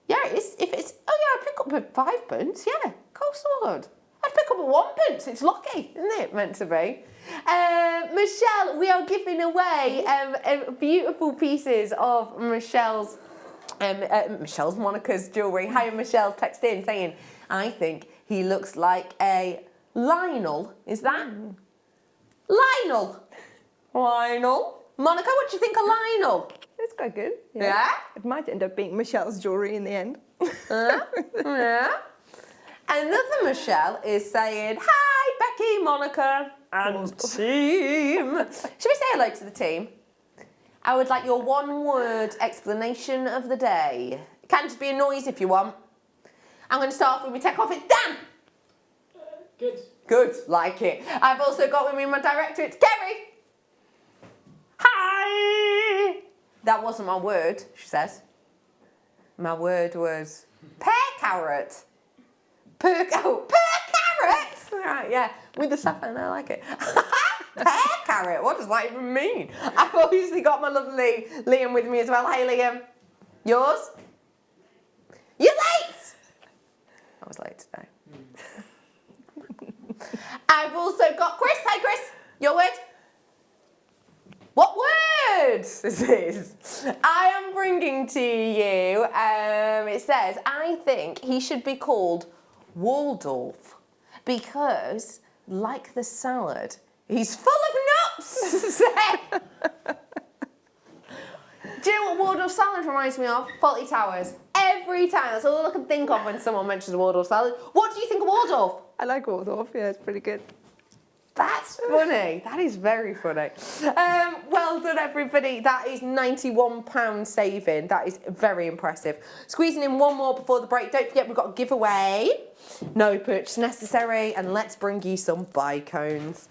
Yeah, if it's, oh yeah, I'd pick up a 5p, yeah, of course I would. I'd pick up a 1p, it's lucky, isn't it, meant to be? Michelle, we are giving away beautiful pieces of Michelle's Monika's jewellery. Hi, Michelle's texted in saying, I think he looks like a Lionel. Is that? Lionel. Lionel. Monika, what do you think of Lionel? It's quite good. Yeah? It might end up being Michelle's jewellery in the end. Yeah. Another Michelle is saying, hi, Becky, Monika, and team. Should we say hello to the team? I would like your one-word explanation of the day. It can just be a noise if you want. I'm going to start off with my tech office. Dan! Good. Good, like it. I've also got with me my director, it's Kerry. Hi! That wasn't my word, she says. My word was pear carrot. Per carrot? Right, yeah, with the saffron, I like it. Pear carrot, what does that even mean? I've obviously got my lovely Liam with me as well. Hey, Liam. Yours? You're late! I was late today. I've also got Chris. Hi, Chris. Your word? What word this is? I am bringing to you, it says, I think he should be called Waldorf because, like the salad, he's full of nuts. Do you know what Waldorf salad reminds me of? Fawlty Towers. Every time, that's all I can think of when someone mentions Waldorf salad. What do you think of Waldorf? I like Waldorf, yeah, it's pretty good. That's funny. That is very funny. Well done, everybody. That is £91 saving. That is very impressive. Squeezing in one more before the break. Don't forget, we've got a giveaway. No purchase necessary. And let's bring you some bicones.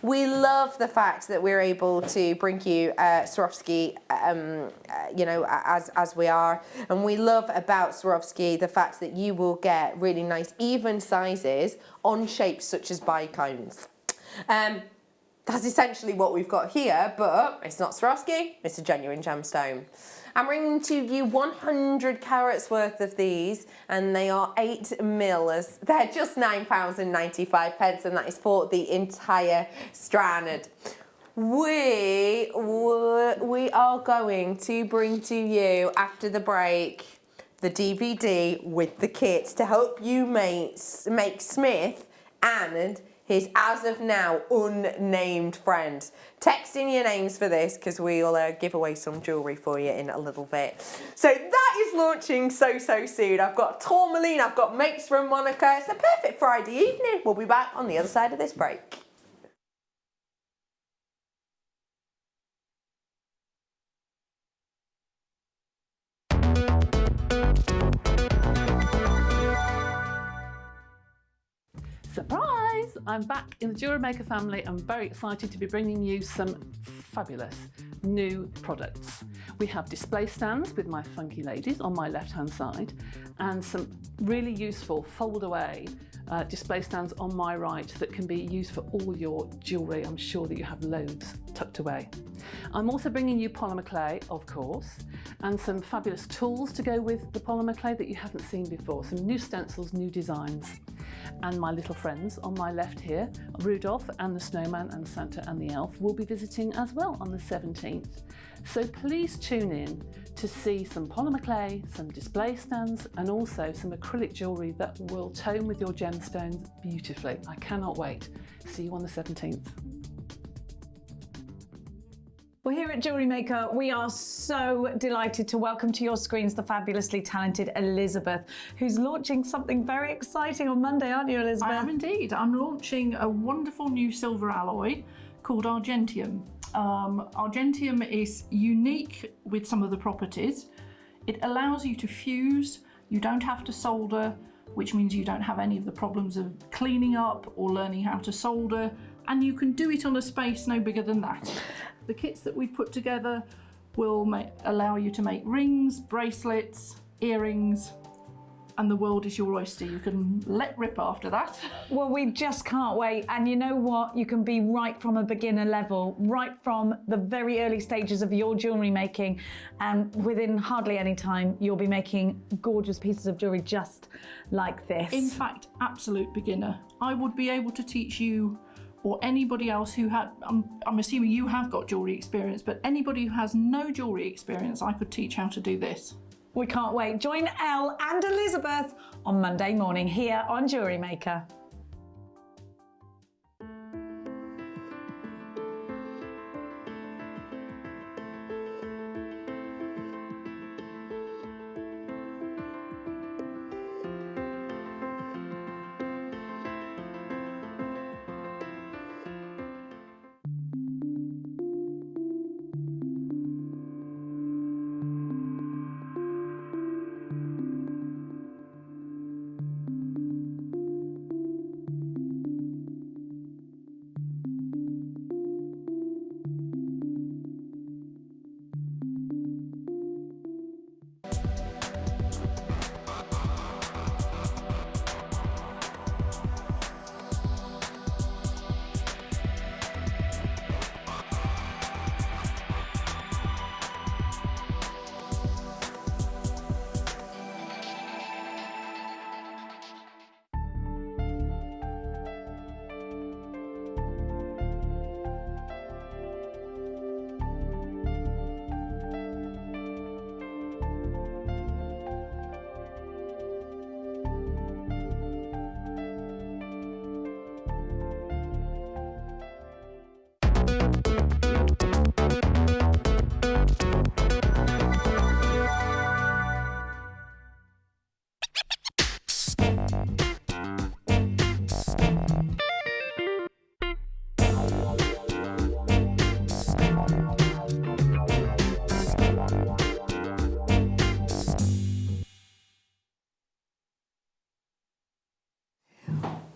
We love the fact that we're able to bring you Swarovski, you know, as we are. And we love about Swarovski the fact that you will get really nice even sizes on shapes such as bicones. That's essentially what we've got here, but it's not Swarovski, it's a genuine gemstone. I'm bringing to you 100 carats worth of these, and they are 8 mils. They're just £9.95, and that is for the entire strand. we are going to bring to you after the break the DVD with the kits to help you make Smith and his as of now unnamed friend. Text in your names for this because we'll give away some jewellery for you in a little bit. So that is launching so soon. I've got tourmaline, I've got makes from Monika. It's the perfect Friday evening. We'll be back on the other side of this break. Surprise! I'm back in the JewelleryMaker family. I'm very excited to be bringing you some fabulous new products. We have display stands with my funky ladies on my left hand side and some really useful fold away display stands on my right that can be used for all your jewellery. I'm sure that you have loads tucked away. I'm also bringing you polymer clay, of course, and some fabulous tools to go with the polymer clay that you haven't seen before. Some new stencils, new designs. And my little friends on my left here, Rudolph and the Snowman and Santa and the Elf, will be visiting as well on the 17th. So please tune in to see some polymer clay, some display stands, and also some acrylic jewellery that will tone with your gemstones beautifully. I cannot wait. See you on the 17th. Well, here at JewelleryMaker, we are so delighted to welcome to your screens the fabulously talented Elizabeth, who's launching something very exciting on Monday, aren't you, Elizabeth? I am indeed. I'm launching a wonderful new silver alloy called Argentium. Argentium is unique with some of the properties. It allows you to fuse, you don't have to solder, which means you don't have any of the problems of cleaning up or learning how to solder, and you can do it on a space no bigger than that. The kits that we've put together will allow you to make rings, bracelets, earrings, and the world is your oyster. You can let rip after that. Well, we just can't wait. And you know what? You can be right from a beginner level, right from the very early stages of your jewellery making. And within hardly any time, you'll be making gorgeous pieces of jewellery just like this. In fact, absolute beginner. I would be able to teach you or anybody else who had, I'm assuming you have got jewellery experience, but anybody who has no jewellery experience, I could teach how to do this. We can't wait. Join Elle and Elizabeth on Monday morning here on JewelleryMaker.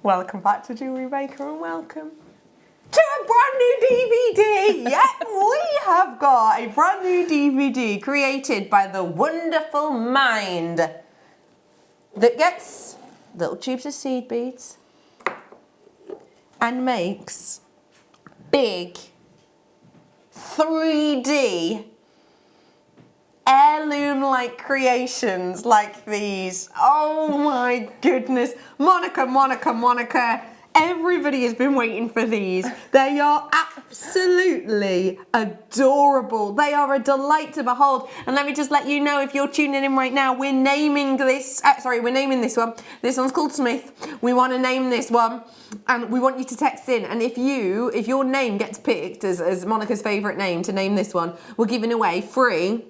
Welcome back to JewelleryMaker and welcome to a brand new DVD. Yeah, we have got a brand new DVD created by the wonderful mind that gets little tubes of seed beads and makes big 3D heirloom-like creations like these. Oh my goodness. Monika, Everybody has been waiting for these. They are absolutely adorable. They are a delight to behold. And let me just let you know, if you're tuning in right now, we're naming this, we're naming this one. This one's called Smith. We want to name this one, and we want you to text in. And if your name gets picked as Monika's favourite name to name this one, we're giving away free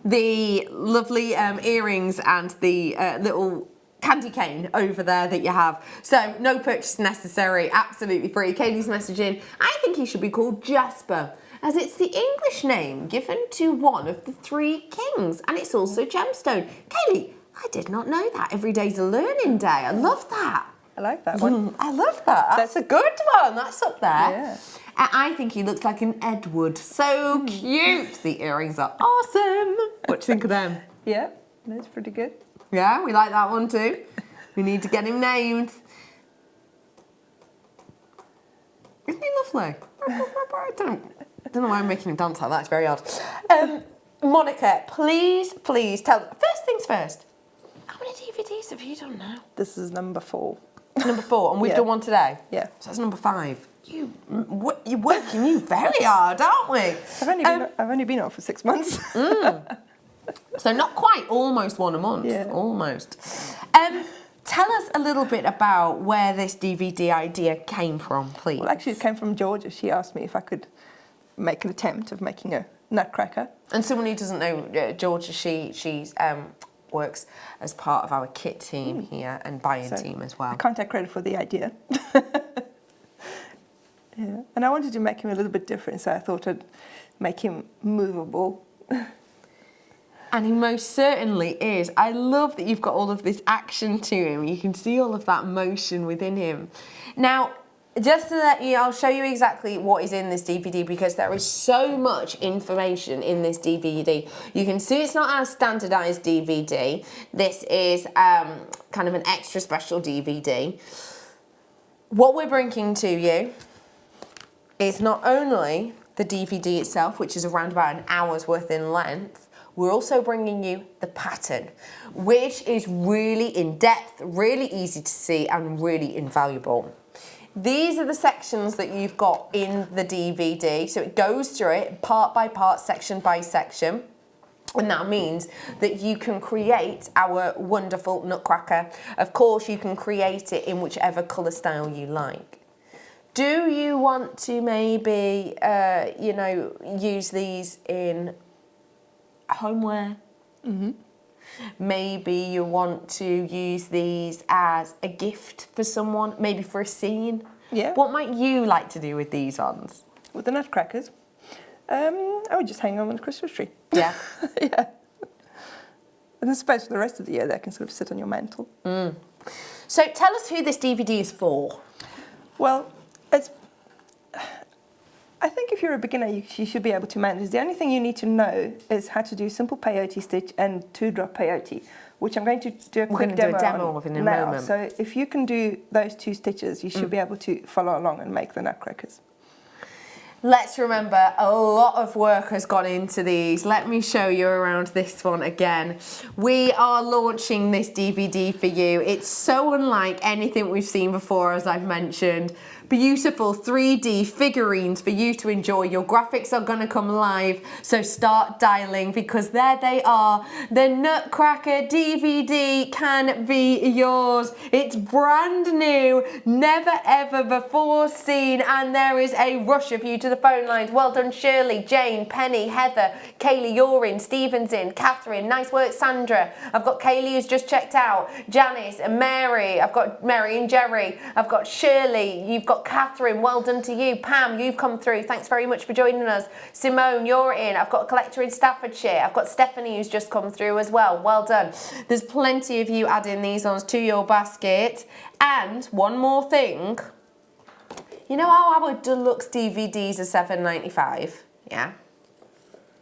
the lovely earrings and the little candy cane over there that you have. So no purchase necessary, absolutely free. Kaylee's messaging, I think he should be called Jasper, as it's the English name given to one of the 3 kings, and it's also gemstone. Kaylee, I did not know that. Every day's a learning day. I love that. I like that one. I love that. That's a good one. That's up there. Yeah. I think he looks like an Edward. So cute. The earrings are awesome. What do you think of them? Yeah, that's pretty good. Yeah, we like that one too. We need to get him named. Isn't he lovely? I don't know why I'm making him dance like that. It's very odd. Monika, please tell. First things first. How many DVDs have you done now? This is number 4. Number 4, and we've done one today. Yeah. So that's number 5. You're working you very hard, aren't we? I've only been on for 6 months. So not quite, almost one a month. Yeah. Almost. Tell us a little bit about where this DVD idea came from, please. Well, actually, it came from Georgia. She asked me if I could make an attempt of making a nutcracker. And someone who doesn't know Georgia, she works as part of our kit team here and buying team as well. I can't take credit for the idea. Yeah, and I wanted to make him a little bit different, so I thought I'd make him movable. And he most certainly is. I love that you've got all of this action to him. You can see all of that motion within him. Now, just to let you, I'll show you exactly what is in this DVD, because there is so much information in this DVD. You can see it's not our standardised DVD. This is kind of an extra special DVD. What we're bringing to you is not only the DVD itself, which is around about an hour's worth in length, we're also bringing you the pattern, which is really in-depth, really easy to see, and really invaluable. These are the sections that you've got in the DVD. So it goes through it part by part, section by section. And that means that you can create our wonderful nutcracker. Of course, you can create it in whichever colour style you like. Do you want to maybe, use these in homeware? Mm-hmm. Maybe you want to use these as a gift for someone, maybe for a scene. Yeah. What might you like to do with these ones? With the nutcrackers, I would just hang them on the Christmas tree. Yeah. Yeah. And I suppose for the rest of the year, they can sort of sit on your mantle. Mm. So tell us who this DVD is for. Well, I think if you're a beginner, you should be able to manage. The only thing you need to know is how to do simple peyote stitch and 2-drop peyote, which I'm going to do a quick demo of in a now. moment. So if you can do those 2 stitches, you should be able to follow along and make the nutcrackers. Let's remember, a lot of work has gone into these. Let me show you around this one again. We are launching this DVD for you. It's so unlike anything we've seen before, as I've mentioned. Beautiful 3D figurines for you to enjoy. Your graphics are going to come live, so start dialing, because there they are. The Nutcracker DVD can be yours. It's brand new, never ever before seen, and there is a rush of you to the phone lines. Well done, Shirley, Jane, Penny, Heather, Kaylee, you're in, Stephen's in, Catherine, nice work, Sandra. I've got Kaylee who's just checked out, Janice and Mary. I've got Mary and Jerry. I've got Shirley. You've got Catherine, well done to you. Pam, you've come through. Thanks very much for joining us. Simone, you're in. I've got a collector in Staffordshire. I've got Stephanie who's just come through as well. Well done. There's plenty of you adding these on to your basket. And one more thing. You know how our deluxe DVDs are $7.95? Yeah?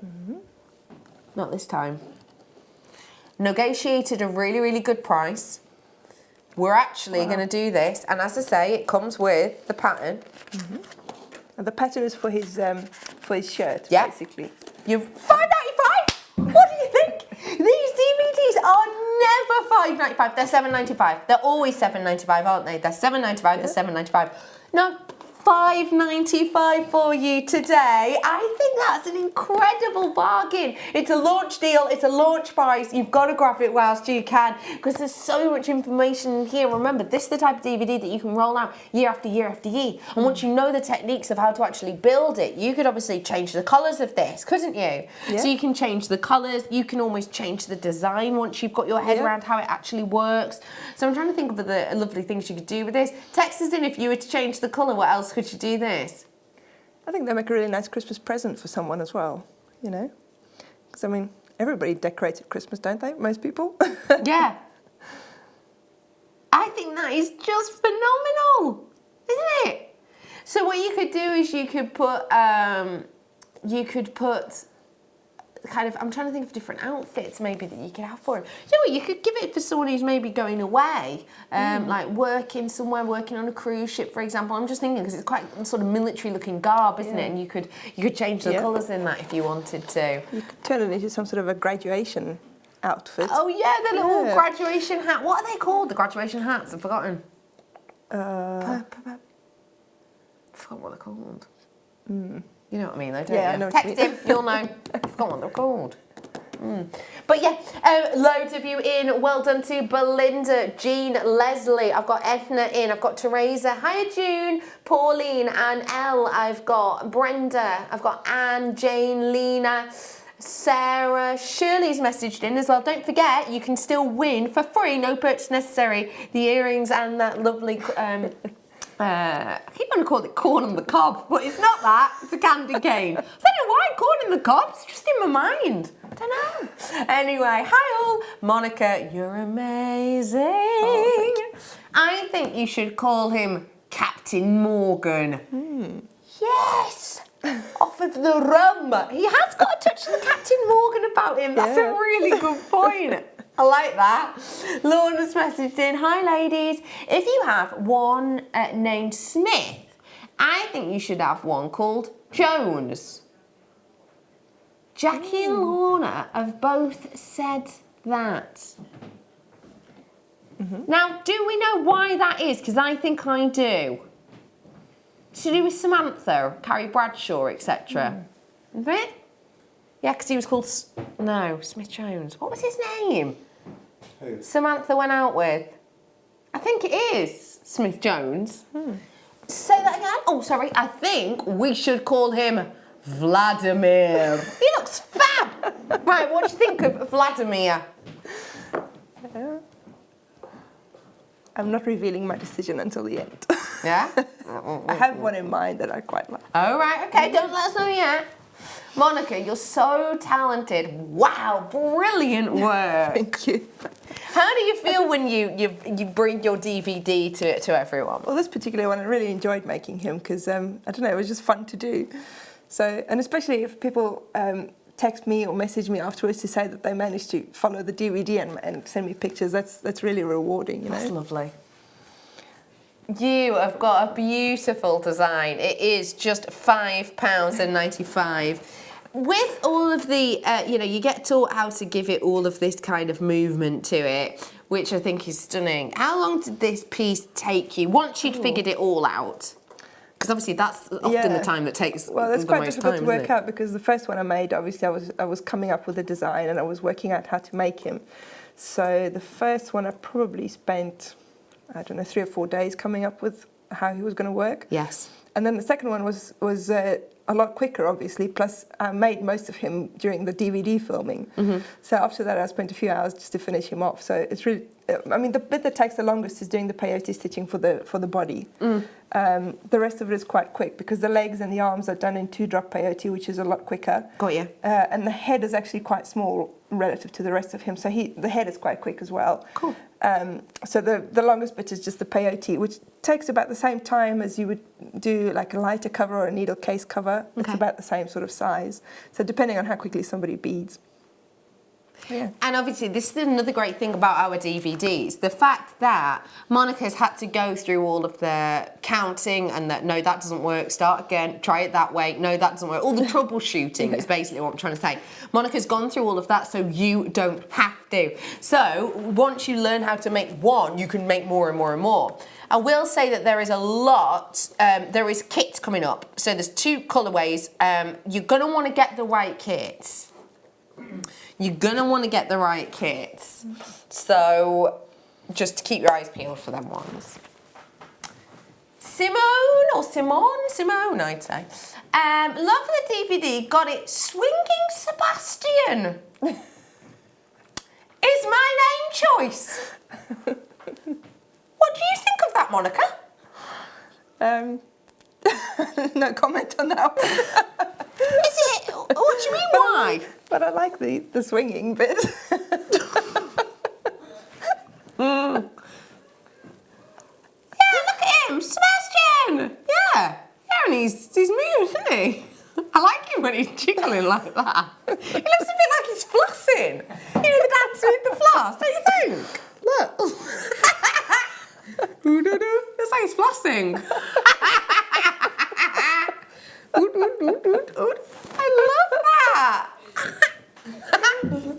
Mm-hmm. Not this time. Negotiated a really, really good price. We're actually going to do this, and as I say, it comes with the pattern. Mm-hmm. And the pattern is for his shirt, yeah. Basically. You're $5.95? What do you think? These DVDs are never 5.95. They're 7.95. They're always 7.95, aren't they? They're 7.95. They're 7.95. No. $5.95 for you today. I think that's an incredible bargain. It's a launch deal. It's a launch price. You've got to grab it whilst you can because there's so much information here. Remember, this is the type of DVD that you can roll out year after year after year. And once you know the techniques of how to actually build it, you could obviously change the colours of this, couldn't you? Yeah. So you can change the colours. You can almost change the design once you've got your head around how it actually works. So I'm trying to think of the lovely things you could do with this. Text us in if you were to change the colour. What else could you do this? I think they make a really nice Christmas present for someone as well, you know? Because, I mean, everybody decorates at Christmas, don't they? Most people. Yeah. I think that is just phenomenal, isn't it? So what you could do is you could put kind of, I'm trying to think of different outfits maybe that you could have for him. You know what, you could give it for someone who's maybe going away, like working somewhere, working on a cruise ship, for example. I'm just thinking because it's quite sort of military looking garb, isn't it? And you could change the colours in that if you wanted to. You could turn it into some sort of a graduation outfit. Oh yeah, the little graduation hat. What are they called, the graduation hats? I've forgotten. I forgot what they're called. You know what I mean, though, don't you? I know. Text him, you'll know. I forgot what they're called. But yeah, loads of you in. Well done to Belinda, Jean, Leslie. I've got Edna in. I've got Teresa. Hiya, June, Pauline, and Elle. I've got Brenda. I've got Anne, Jane, Lena, Sarah. Shirley's messaged in as well. Don't forget, you can still win for free, no purchase necessary, the earrings and that lovely... I keep on calling it corn on the cob, but it's not that. It's a candy cane. I don't know why corn on the cob. It's just in my mind. I don't know. Anyway, hi all. Monica, you're amazing. Oh, I think you should call him Captain Morgan. Yes. Off of the rum. He has got a touch of the Captain Morgan about him. That's a really good point. I like that. Lorna's messaged in, hi ladies. If you have one named Smith, I think you should have one called Jones. Jackie and Lorna have both said that. Now, do we know why that is? Because I think I do. To do with Samantha, Carrie Bradshaw, etc. Is it? Yeah, because he was called... No, Smith Jones. What was his name? Who? Samantha went out with. I think it is Smith Jones. Say that again. Oh, sorry. I think we should call him Vladimir. He looks fab. Right, what do you think of Vladimir? I'm not revealing my decision until the end. Yeah? I have one in mind that I quite like. Oh, right. Okay, don't let us know yet. Monica, you're so talented. Wow, brilliant work. Thank you. How do you feel when you bring your DVD to everyone? Well, this particular one, I really enjoyed making him because, I don't know, it was just fun to do. So, and especially if people text me or message me afterwards to say that they managed to follow the DVD and send me pictures, that's really rewarding, you know. That's lovely. You have got a beautiful design. It is just £5.95. With all of the, you get taught how to give it all of this kind of movement to it, which I think is stunning. How long did this piece take you once you'd figured it all out? Because obviously that's often the time that takes the most time. Well, it's quite difficult to work out because the first one I made, obviously I was coming up with a design and I was working out how to make him. So the first one I probably spent, I don't know, 3 or 4 days coming up with how he was going to work. Yes. And then the second one was a lot quicker, obviously, plus I made most of him during the DVD filming. So after that I spent a few hours just to finish him off. So it's really, I mean, the bit that takes the longest is doing the peyote stitching for the body. The rest of it is quite quick because the legs and the arms are done in 2-drop peyote, which is a lot quicker. Got you. And the head is actually quite small relative to the rest of him, so the head is quite quick as well. Cool. So the longest bit is just the peyote, which takes about the same time as you would do like a lighter cover or a needle case cover. Okay. It's about the same sort of size. So depending on how quickly somebody beads. Yeah. And obviously, this is another great thing about our DVDs. The fact that Monica's had to go through all of the counting and that, no, that doesn't work, start again, try it that way, no, that doesn't work. All the troubleshooting is basically what I'm trying to say. Monica's gone through all of that so you don't have to. So once you learn how to make one, you can make more and more and more. I will say that there is a lot, there is kits coming up. So there's 2 colourways. You're going to want to get the right kits. You're going to want to get the right kits. So just keep your eyes peeled for them ones. Simone, I'd say. Love the DVD, got it. Swinging Sebastian is my name choice. What do you think of that, Monika? No comment on that one. Is it? What do you mean, why? But I like the swinging bit. Yeah, look at him, Sebastian. Yeah, and he's moving, isn't he? I like him when he's jiggling like that. He looks a bit like he's flossing. You know, the dancer with the floss, don't you think? Look. Looks like he's flossing. I love that.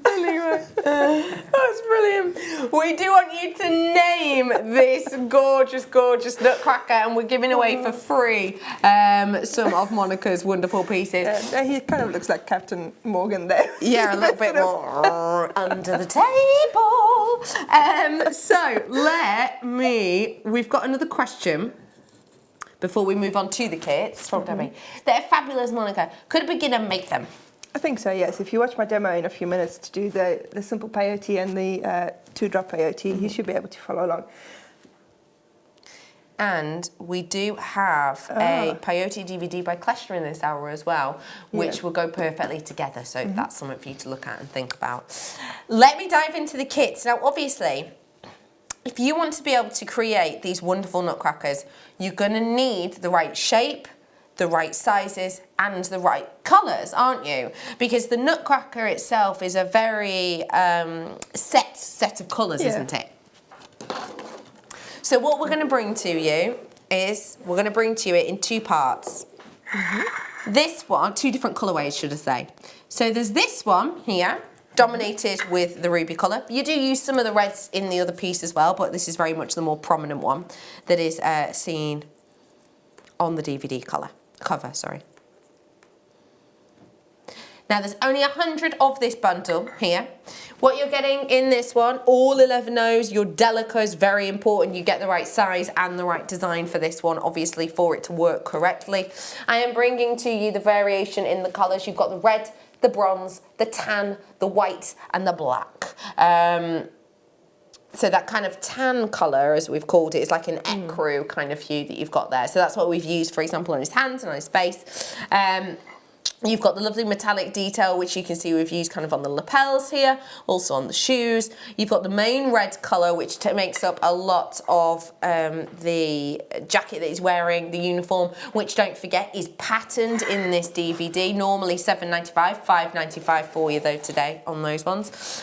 Anyway, that's brilliant. We do want you to name this gorgeous, gorgeous nutcracker, and we're giving away for free some of Monika's wonderful pieces. He kind of looks like Captain Morgan there. Yeah, a little bit more under the table. So we've got another question before we move on to the kits from Debbie. They're fabulous, Monika. Could a beginner make them? I think so, yes. If you watch my demo in a few minutes to do the simple peyote and the 2-drop peyote, you should be able to follow along. And we do have a peyote DVD by Kleshner in this hour as well, which will go perfectly together. So that's something for you to look at and think about. Let me dive into the kits. Now, obviously, if you want to be able to create these wonderful nutcrackers, you're going to need the right shape, the right sizes, and the right colours, aren't you? Because the nutcracker itself is a very set of colours, isn't it? So what we're going to bring to you is, we're going to bring to you it in 2 parts. This one, 2 different colourways, should I say. So there's this one here, dominated with the ruby colour. You do use some of the reds in the other piece as well, but this is very much the more prominent one that is seen on the DVD cover, sorry. Now there's only 100 of this bundle here. What you're getting in this one, all 11 O's, your Delica is very important. You get the right size and the right design for this one, obviously, for it to work correctly. I am bringing to you the variation in the colours. You've got the red, the bronze, the tan, the white and the black. So that kind of tan colour, as we've called it, is like an ecru kind of hue that you've got there. So that's what we've used, for example, on his hands and on his face. You've got the lovely metallic detail, which you can see we've used kind of on the lapels here, also on the shoes. You've got the main red colour, which makes up a lot of the jacket that he's wearing, the uniform, which, don't forget, is patterned in this DVD. Normally $7.95, $5.95 for you, though, today on those ones.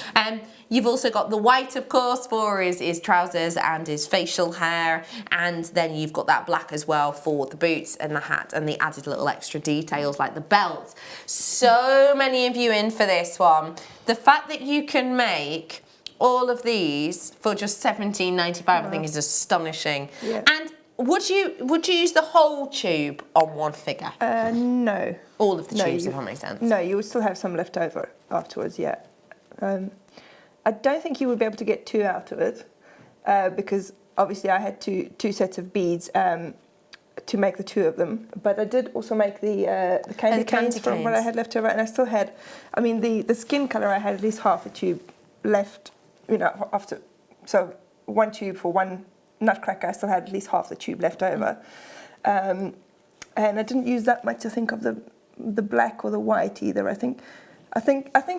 You've also got the white, of course, for his trousers and his facial hair. And then you've got that black as well for the boots and the hat and the added little extra details like the belt. So many of you in for this one. The fact that you can make all of these for just $17.95, I think, is astonishing. Yeah. And would you use the whole tube on one figure? No. All of the tubes, if that makes sense. No, you would still have some left over afterwards, yeah. I don't think you would be able to get 2 out of it because obviously I had two sets of beads to make the 2 of them. But I did also make the candy canes from what I had left over, and I still had, I mean, the skin colour, I had at least half a tube left, you know, after. So 1 tube for 1 nutcracker, I still had at least half the tube left over. And I didn't use that much, I think, of the black or the white either. I think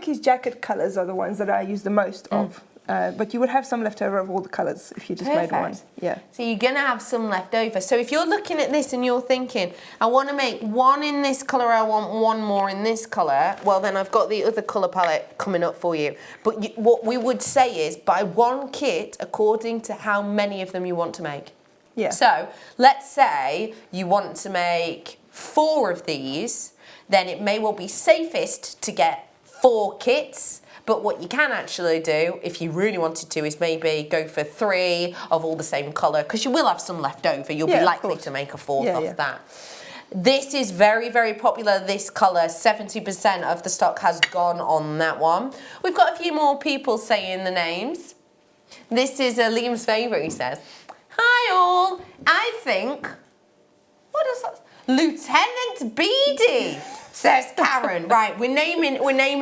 his jacket colours are the ones that I use the most of. But you would have some left over of all the colours if you just made one. Yeah. So you're going to have some left over. So if you're looking at this and you're thinking, I want to make one in this colour, I want one more in this colour, well then I've got the other colour palette coming up for you. But what we would say is buy one kit according to how many of them you want to make. Yeah. So let's say you want to make 4 of these, then it may well be safest to get 4 kits. But what you can actually do, if you really wanted to, is maybe go for 3 of all the same colour, because you will have some left over. You'll be likely to make a 4th off that. This is very, very popular, this colour. 70% of the stock has gone on that one. We've got a few more people saying the names. This is Liam's favourite, he says. Hi all, I think, what is that? Lieutenant Beady. Says Karen. Right, we're naming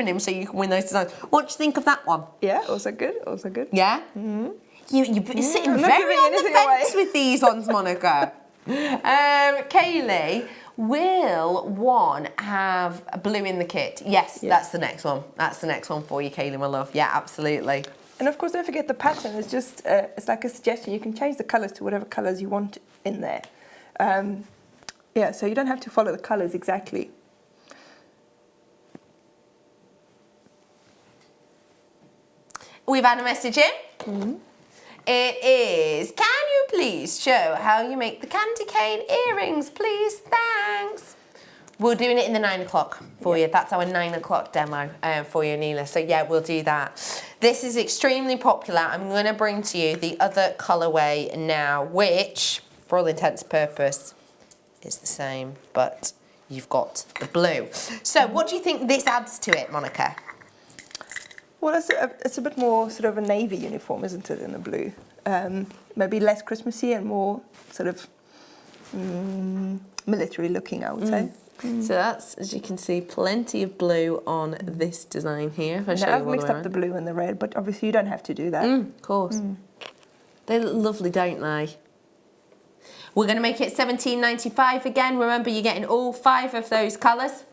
him so you can win those designs. What do you think of that one? Yeah, also good. Yeah? Mm-hmm. You're sitting very on the fence with these ones, Monika. Kaylee, will one have a blue in the kit? Yes, that's the next one. That's the next one for you, Kaylee, my love. Yeah, absolutely. And of course, don't forget the pattern is just, it's like a suggestion. You can change the colours to whatever colours you want in there. Yeah, so you don't have to follow the colours exactly. We've had a message in. Mm-hmm. It is, can you please show how you make the candy cane earrings, please? Thanks. We're doing it in the 9 o'clock for you. That's our 9 o'clock demo for you, Neela. So yeah, we'll do that. This is extremely popular. I'm going to bring to you the other colourway now, which, for all intents and purposes, is the same, but you've got the blue. So what do you think this adds to it, Monika? Well, it's a bit more sort of a navy uniform, isn't it, in the blue? Maybe less Christmassy and more sort of military looking, I would say. So that's, as you can see, plenty of blue on this design here. If I show you I've mixed up the blue and the red, but obviously you don't have to do that. Of course. They look lovely, don't they? We're going to make it £17.95 again. Remember, you're getting all 5 of those colours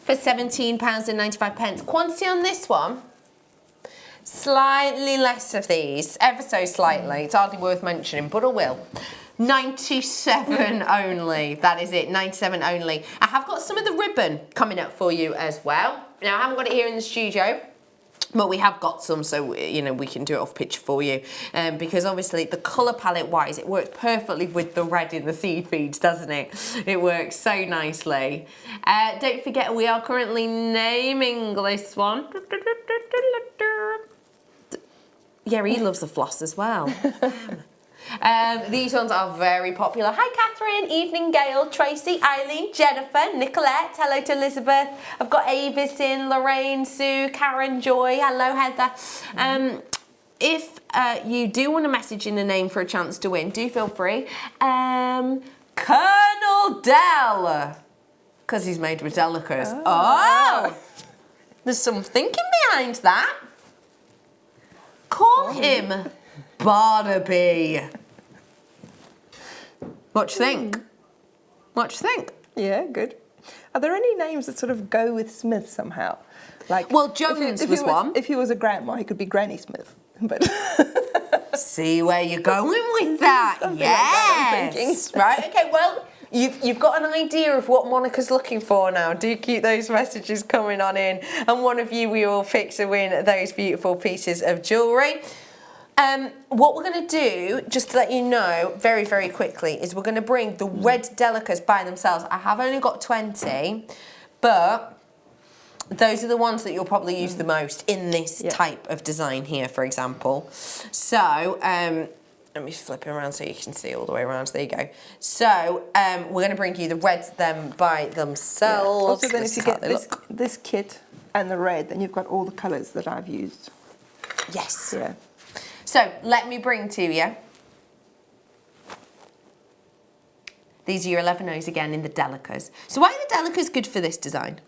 for £17.95. Quantity on this one, slightly less of these, ever so slightly. It's hardly worth mentioning, but I will. 97 only. That is it, 97 only. I have got some of the ribbon coming up for you as well. Now, I haven't got it here in the studio, but we have got some, so you know we can do it off picture for you. Because obviously the colour palette wise, it works perfectly with the red in the seed beads, doesn't it? It works so nicely. Don't forget, we are currently naming this one. Yeah, he loves the floss as well. These ones are very popular. Hi Catherine, evening Gail, Tracy, Eileen, Jennifer, Nicolette, hello to Elizabeth. I've got Avis in, Lorraine, Sue, Karen, Joy, hello Heather. If you do want to message in a name for a chance to win, do feel free. Colonel Dell, because he's made with Delicas. Oh, there's some thinking behind that. Call him Barnaby. What do you think? What do you think? Yeah, good. Are there any names that sort of go with Smith somehow? Like, well, Jones was one. If he was a grandma, he could be Granny Smith. But see where you're going with that? Yes. Right. Okay. Well, you've got an idea of what Monika's looking for now. Do keep those messages coming on in, and one of you we will pick to win those beautiful pieces of jewellery. What we're going to do, just to let you know very, very quickly, is we're going to bring the red Delicas by themselves. I have only got 20, but those are the ones that you'll probably use the most in this type of design here, for example. So, let me flip it around so you can see all the way around. There you go. So, we're going to bring you the reds then by themselves. Yeah. Also, then if you get this kit and the red, then you've got all the colours that I've used. Yes. Yeah. So, let me bring to you. These are your 11Os again in the Delicas. So why are the Delicas good for this design?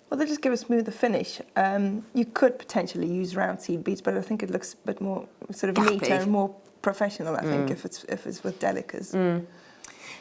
Well, they just give a smoother finish. You could potentially use round seed beads, but I think it looks a bit more sort of neater and more professional, I think, if it's with Delicas.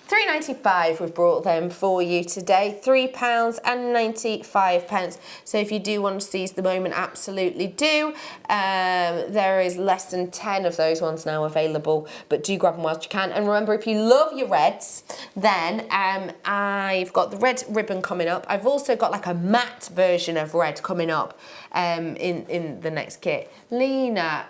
£3.95 we've brought them for you today, £3.95. So if you do want to seize the moment, absolutely do. There is less than 10 of those ones now available, but do grab them whilst you can. And remember, if you love your reds, then I've got the red ribbon coming up. I've also got like a matte version of red coming up in the next kit. Lena,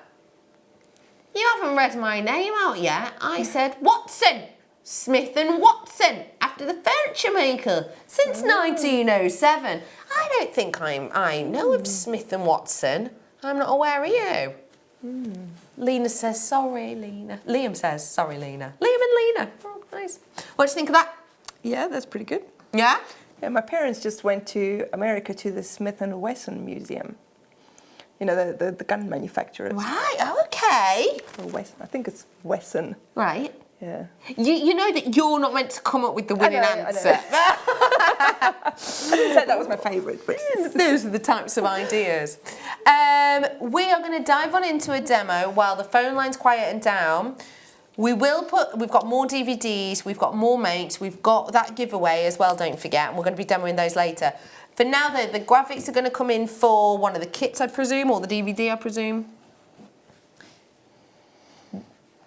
you haven't read my name out yet. I said Watson. Smith and Watson, after the furniture maker, since 1907. I don't think I know of Smith and Watson. I'm not aware of you. Lena says, sorry, Lena. Liam says, sorry, Lena. Liam and Lena. Oh, nice. What do you think of that? Yeah, that's pretty good. Yeah? Yeah, my parents just went to America to the Smith and Wesson Museum. You know, the gun manufacturers. Right, okay. Or Wesson. I think it's Wesson. Right. Yeah. You know that you're not meant to come up with the winning answer. I didn't say that was my favourite, but those are the types of ideas. We are going to dive on into a demo while the phone line's quieting down. We've got more DVDs, we've got more mates, we've got that giveaway as well, don't forget, and we're going to be demoing those later. For now, though, the graphics are going to come in for one of the kits, I presume, or the DVD, I presume.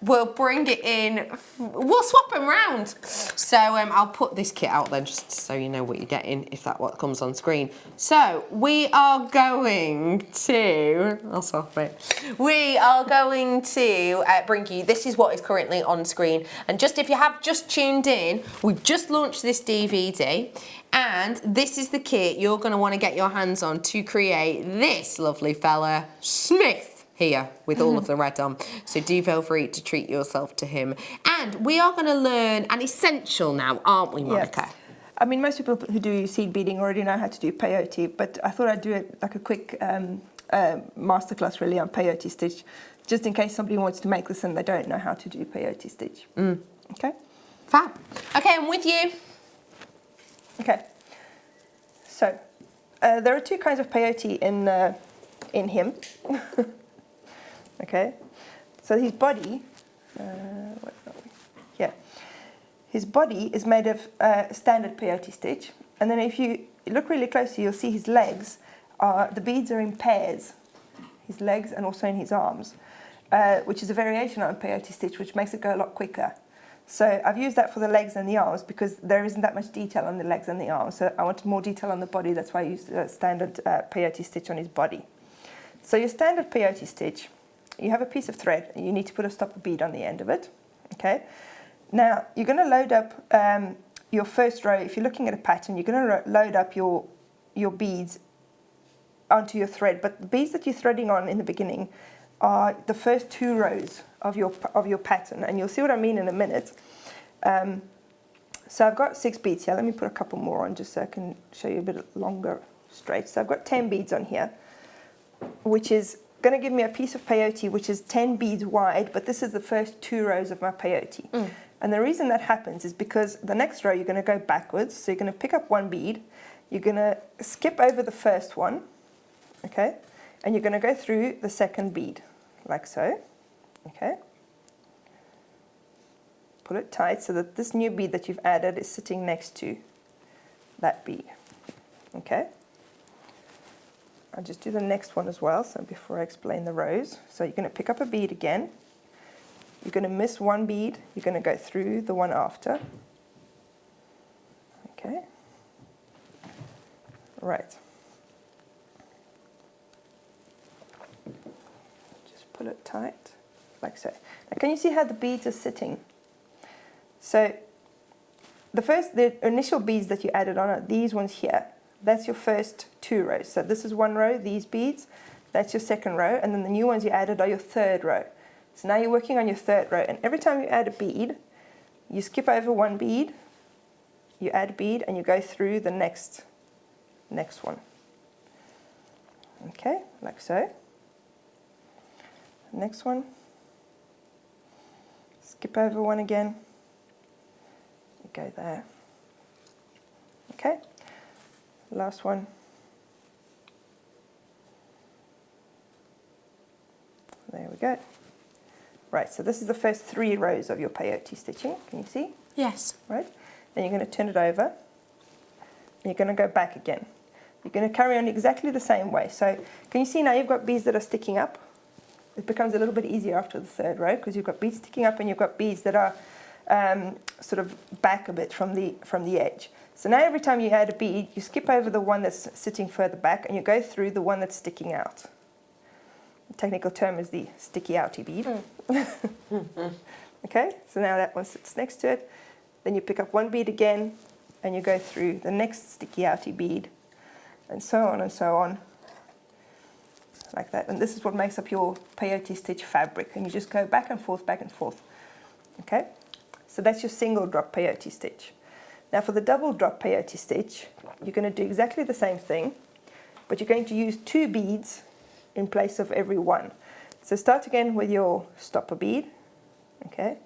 We'll bring it in, we'll swap them round. So I'll put this kit out then, just so you know what you're getting, if that's what comes on screen. So we are going to, I'll swap it. We are going to bring you, this is what is currently on screen. And just if you have just tuned in, we've just launched this DVD. And this is the kit you're going to want to get your hands on to create this lovely fella, Smith. Here with all of the red on, so do feel free to treat yourself to him. And we are going to learn an essential now, aren't we, Monika? Yeah. I mean, most people who do seed beading already know how to do peyote, but I thought I'd do it like a quick masterclass really on peyote stitch, just in case somebody wants to make this and they don't know how to do peyote stitch. Okay? Fab. Okay, I'm with you. Okay. So there are two kinds of peyote in him. Okay, so his body, his body is made of standard peyote stitch, and then if you look really closely, you'll see his legs the beads are in pairs, his legs and also in his arms, which is a variation on peyote stitch, which makes it go a lot quicker. So I've used that for the legs and the arms because there isn't that much detail on the legs and the arms, so I wanted more detail on the body. That's why I used standard peyote stitch on his body. So your standard peyote stitch, you have a piece of thread and you need to put a stopper bead on the end of it. Okay. Now you're going to load up your first row. If you're looking at a pattern, you're going to load up your beads onto your thread. But the beads that you're threading on in the beginning are the first two rows of your pattern, and you'll see what I mean in a minute. So I've got 6 beads here. Let me put a couple more on just so I can show you a bit longer straight. So I've got 10 beads on here, which is going to give me a piece of peyote which is 10 beads wide, but this is the first 2 rows of my peyote. And the reason that happens is because the next row you're going to go backwards, so you're going to pick up 1 bead, you're going to skip over the first one, okay, and you're going to go through the second bead, like so, okay. Pull it tight so that this new bead that you've added is sitting next to that bead, okay. I'll just do the next one as well, so before I explain the rows. So you're going to pick up a bead again, you're going to miss 1 bead, you're going to go through the one after. Okay. Right. Just pull it tight, like so. Now can you see how the beads are sitting? So the initial beads that you added on are these ones here. That's your first 2 rows. So this is 1 row, these beads, that's your second row, and then the new ones you added are your 3rd row. So now you're working on your 3rd row, and every time you add a bead, you skip over 1 bead, you add a bead, and you go through the next one. Okay, like so. Next one, skip over 1 again, you go there. Okay. Last one. There we go. Right, so this is the first 3 rows of your peyote stitching. Can you see? Yes. right? Then you're going to turn it over, and you're going to go back again. You're going to carry on exactly the same way. So can you see now you've got beads that are sticking up? It becomes a little bit easier after the third row because you've got beads sticking up and you've got beads that are sort of back a bit from the edge. So now every time you add a bead, you skip over the one that's sitting further back and you go through the one that's sticking out. The technical term is the sticky outy bead. Okay, so now that one sits next to it. Then you pick up one bead again and you go through the next sticky outy bead, and so on, like that. And this is what makes up your peyote stitch fabric, and you just go back and forth, okay? So that's your single drop peyote stitch. Now for the double drop peyote stitch, you're going to do exactly the same thing, but you're going to use 2 beads in place of every one. So start again with your stopper bead, okay?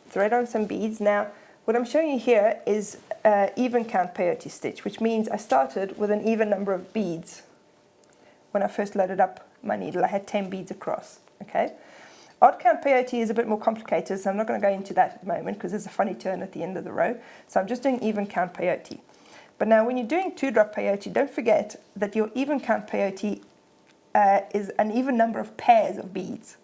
Thread on some beads. Now what I'm showing you here is even count peyote stitch, which means I started with an even number of beads. When I first loaded up my needle, I had 10 beads across, okay? Odd count peyote is a bit more complicated, so I'm not going to go into that at the moment because there's a funny turn at the end of the row. So I'm just doing even count peyote. But now when you're doing 2-drop peyote, don't forget that your even count peyote is an even number of pairs of beads.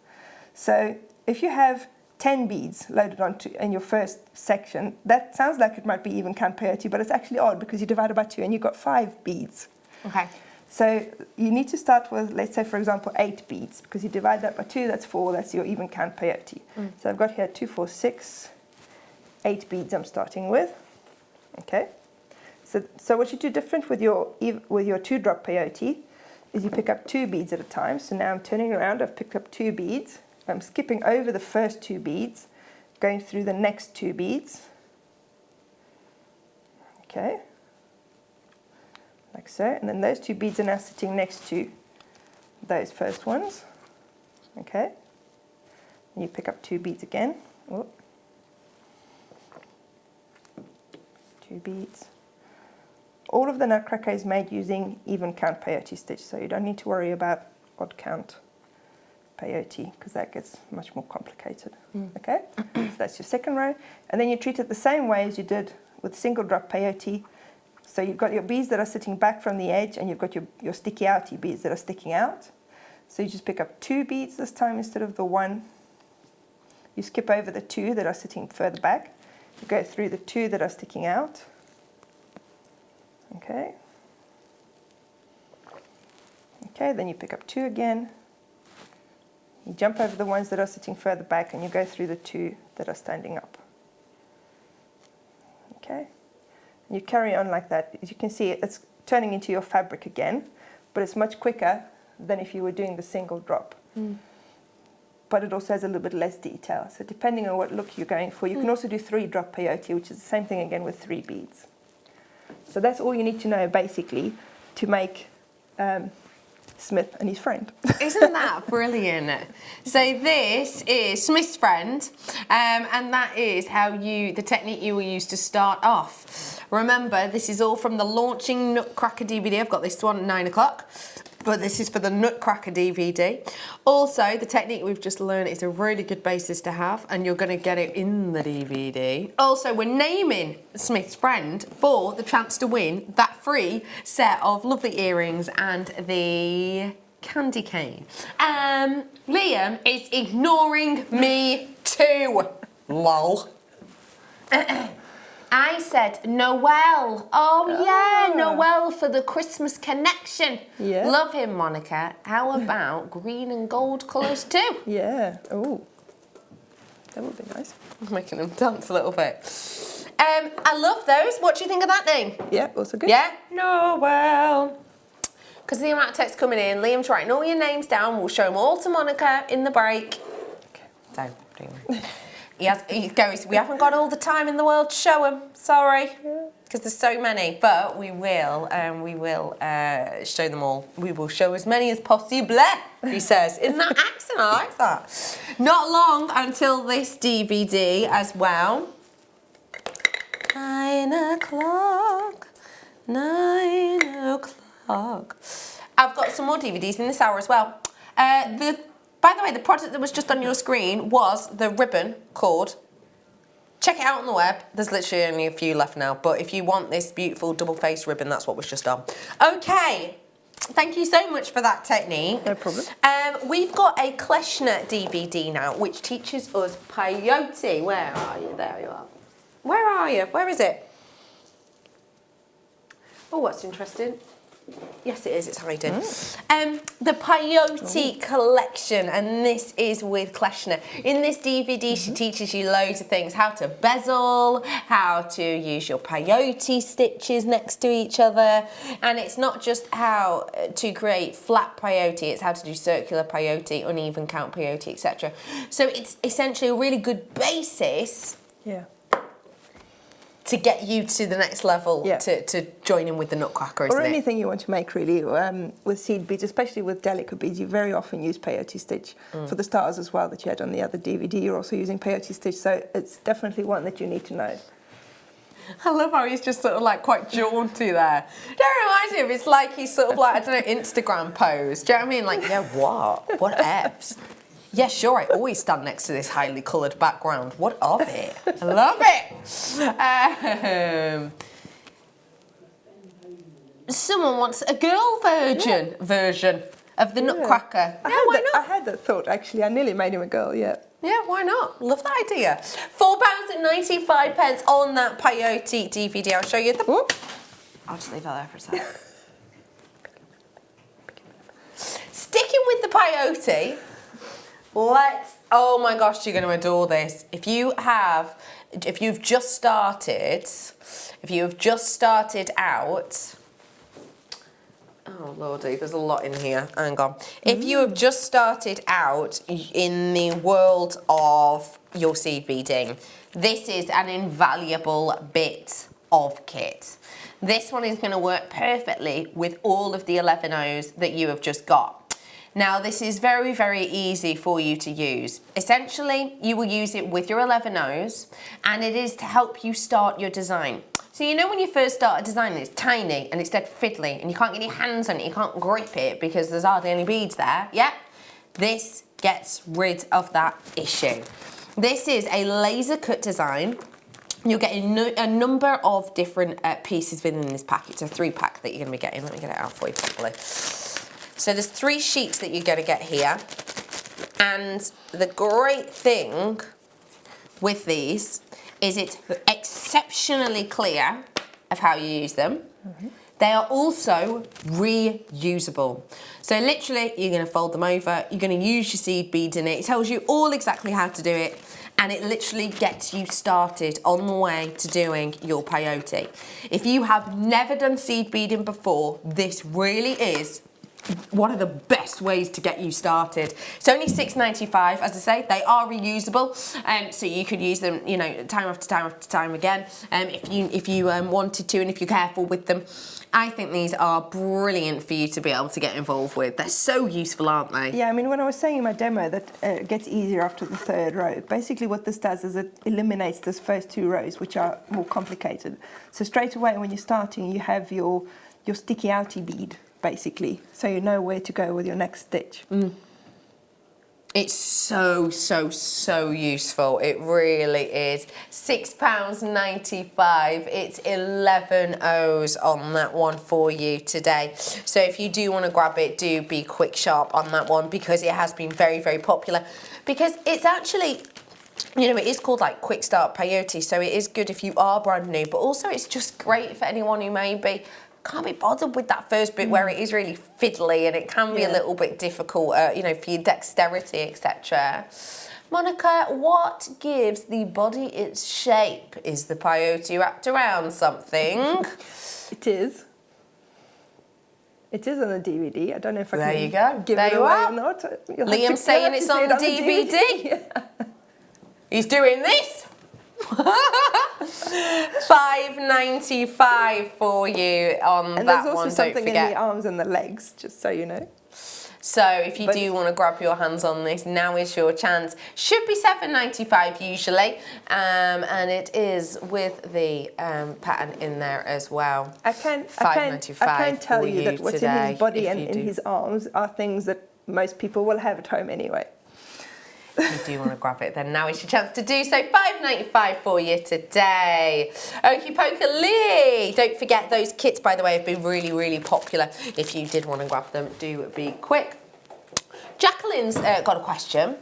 So if you have 10 beads loaded onto in your first section, that sounds like it might be even count peyote, but it's actually odd because you divide it by 2 and you've got 5 beads. Okay. So you need to start with, let's say for example, 8 beads, because you divide that by 2, that's 4, that's your even count peyote. So I've got here 2, 4, 6, 8 beads I'm starting with. Okay. So what you do different with your 2-drop peyote is you pick up 2 beads at a time. So now I'm turning around, I've picked up 2 beads. I'm skipping over the first 2 beads, going through the next 2 beads. Okay. Like so. And then those 2 beads are now sitting next to those first ones. Okay. And you pick up 2 beads again. Oh. 2 beads. All of the nutcracker is made using even count peyote stitch, so you don't need to worry about odd count peyote because that gets much more complicated. Okay, so that's your second row, and then you treat it the same way as you did with single drop peyote. So you've got your beads that are sitting back from the edge, and you've got your sticky outy beads that are sticking out. So you just pick up 2 beads this time instead of the 1. You skip over the 2 that are sitting further back. You go through the 2 that are sticking out. Okay. Okay, then you pick up 2 again. You jump over the ones that are sitting further back and you go through the 2 that are standing up. Okay. And you carry on like that. As you can see, it's turning into your fabric again, but it's much quicker than if you were doing the single drop. But it also has a little bit less detail. So depending on what look you're going for, you can also do 3-drop peyote, which is the same thing again with 3 beads. So that's all you need to know basically to make Smith and his friend. Isn't that brilliant? So this is Smith's friend, and that is the technique you will use to start off. Remember, this is all from the Launching Nutcracker DVD. I've got this one at 9 o'clock. But this is for the Nutcracker DVD. Also, the technique we've just learned is a really good basis to have, and you're going to get it in the DVD. Also, we're naming Smith's friend for the chance to win that free set of lovely earrings and the candy cane. Liam is ignoring me too. Lol. I said Noel. Oh yeah, Noel for the Christmas connection. Yeah. Love him, Monika. How about green and gold colours too? Yeah. Oh, that would be nice. I'm making them dance a little bit. I love those. What do you think of that name? Yeah, also good. Yeah? Noel. Because the amount of text coming in, Liam's writing all your names down. We'll show them all to Monika in the break. Okay. So, anyway. He goes, we haven't got all the time in the world to show them, sorry, because there's so many, but we will show them all. We will show as many as possible, he says, in that accent, I like that. Not long until this DVD as well. 9 o'clock, 9 o'clock. I've got some more DVDs in this hour as well. By the way, the product that was just on your screen was the ribbon cord. check it out on the web. There's literally only a few left now, but if you want this beautiful double-faced ribbon, that's what was just on. Okay, thank you so much for that technique. No problem. We've got a Kleshner DVD now, which teaches us peyote. Where are you? There you are. Where are you? Where is it? Oh, what's interesting? Yes, it is. It's hiding. The peyote collection, and this is with Kleshner. In this DVD, she teaches you loads of things: how to bezel, how to use your peyote stitches next to each other, and it's not just how to create flat peyote; it's how to do circular peyote, uneven count peyote, etc. So it's essentially a really good basis. Yeah. To get you to the next level, Yeah. to join in with the Nutcracker, isn't Or it? anything you want to make really with seed beads, especially with delicate beads, you very often use peyote stitch. For the stars as well that you had on the other DVD, you're also using peyote stitch, so it's definitely one that you need to know. I love how he's just sort of like quite jaunty there. Don't remind him, it's like he's sort of like, I don't know, Instagram pose. Do you know what I mean? Like, yeah, what? What ebbs? Yeah, sure, I always stand next to this highly coloured background. What of it? I love it. Someone wants a girl version of the Nutcracker. Yeah, why not? I had that thought, actually. I nearly made him a girl, yeah. Yeah, why not? Love that idea. £4.95 on that peyote DVD. I'll show you the... Whoop. I'll just leave that there for a second. Sticking with the peyote... oh my gosh, you're going to adore this. If you've just started out, oh lordy, there's a lot in here, hang on. If you have just started out in the world of your seed beading, this is an invaluable bit of kit. This one is going to work perfectly with all of the 11 O's that you have just got. Now, this is very, very easy for you to use. Essentially, you will use it with your 11 O's, and it is to help you start your design. So you know when you first start a design, it's tiny and it's dead fiddly, and you can't get your hands on it, you can't grip it because there's hardly any beads there, yeah? This gets rid of that issue. This is a laser cut design. You'll get a number of different pieces within this pack. It's a 3-pack that you're going to be getting. Let me get it out for you properly. So there's 3 sheets that you're going to get here, and the great thing with these is it's exceptionally clear of how you use them. They are also reusable. So literally, you're going to fold them over, you're going to use your seed beads in it. It tells you all exactly how to do it, and it literally gets you started on the way to doing your peyote. If you have never done seed beading before, this really is one of the best ways to get you started. It's only $6.95, as I say. They are reusable, so you could use them, you know, time after time after time again, if you wanted to, and if you're careful with them. I think these are brilliant for you to be able to get involved with. They're so useful, aren't they? Yeah, I mean, when I was saying in my demo that it gets easier after the 3rd row, basically what this does is it eliminates those first 2 rows, which are more complicated. So straight away when you're starting, you have your sticky outy bead, basically, so you know where to go with your next stitch. It's so useful. It really is. £6.95. It's 11 O's on that one for you today. So if you do want to grab it, do be quick sharp on that one, because it has been very, very popular. Because it's actually, you know, it is called like quick start peyote, so it is good if you are brand new, but also it's just great for anyone who maybe can't be bothered with that first bit where it is really fiddly and it can be a little bit difficult, you know, for your dexterity, etc. Monika, what gives the body its shape? Is the peyote wrapped around something? It is. It is on the DVD. I don't know if I There can you go. give There it you away are. or not. Liam's saying it's on the DVD. Yeah. He's doing this. $5.95 for you on And that there's also one. something Don't in forget. the arms and the legs, just so you know. So if you do want to grab your hands on this, now is your chance. Should be $7.95 usually, and it is with the pattern in there as well. I can tell you that what's in his body and in his arms are things that most people will have at home anyway. you do want to grab it, then now is your chance to do so. £5.95 for you today. Okie poker Lee. Don't forget those kits, by the way, have been really, really popular. If you did want to grab them, do be quick. Jacqueline's got a question.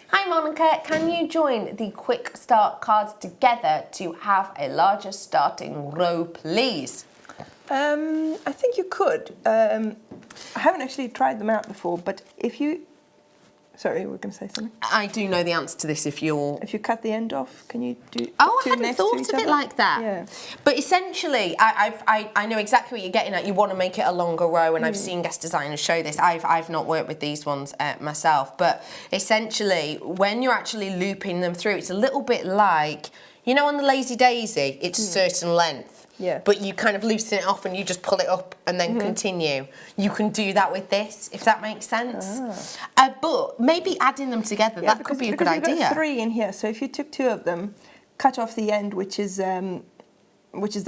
Hi Monica, can you join the quick start cards together to have a larger starting row, please? I think you could. I haven't actually tried them out before, but if you... Sorry, we're going to say something. I do know the answer to this if you're... If you cut the end off, can you do Oh, two I hadn't next to thought each of it other? like that. Yeah. But essentially, I know exactly what you're getting at. You want to make it a longer row, and I've seen guest designers show this. I've not worked with these ones myself, but essentially, when you're actually looping them through, it's a little bit like, you know, on the Lazy Daisy, it's a certain length. Yeah. But you kind of loosen it off and you just pull it up and then continue. You can do that with this, if that makes sense. But maybe adding them together, that could be a good idea. Because you've got 3 in here, so if you took 2 of them, cut off the end, which is the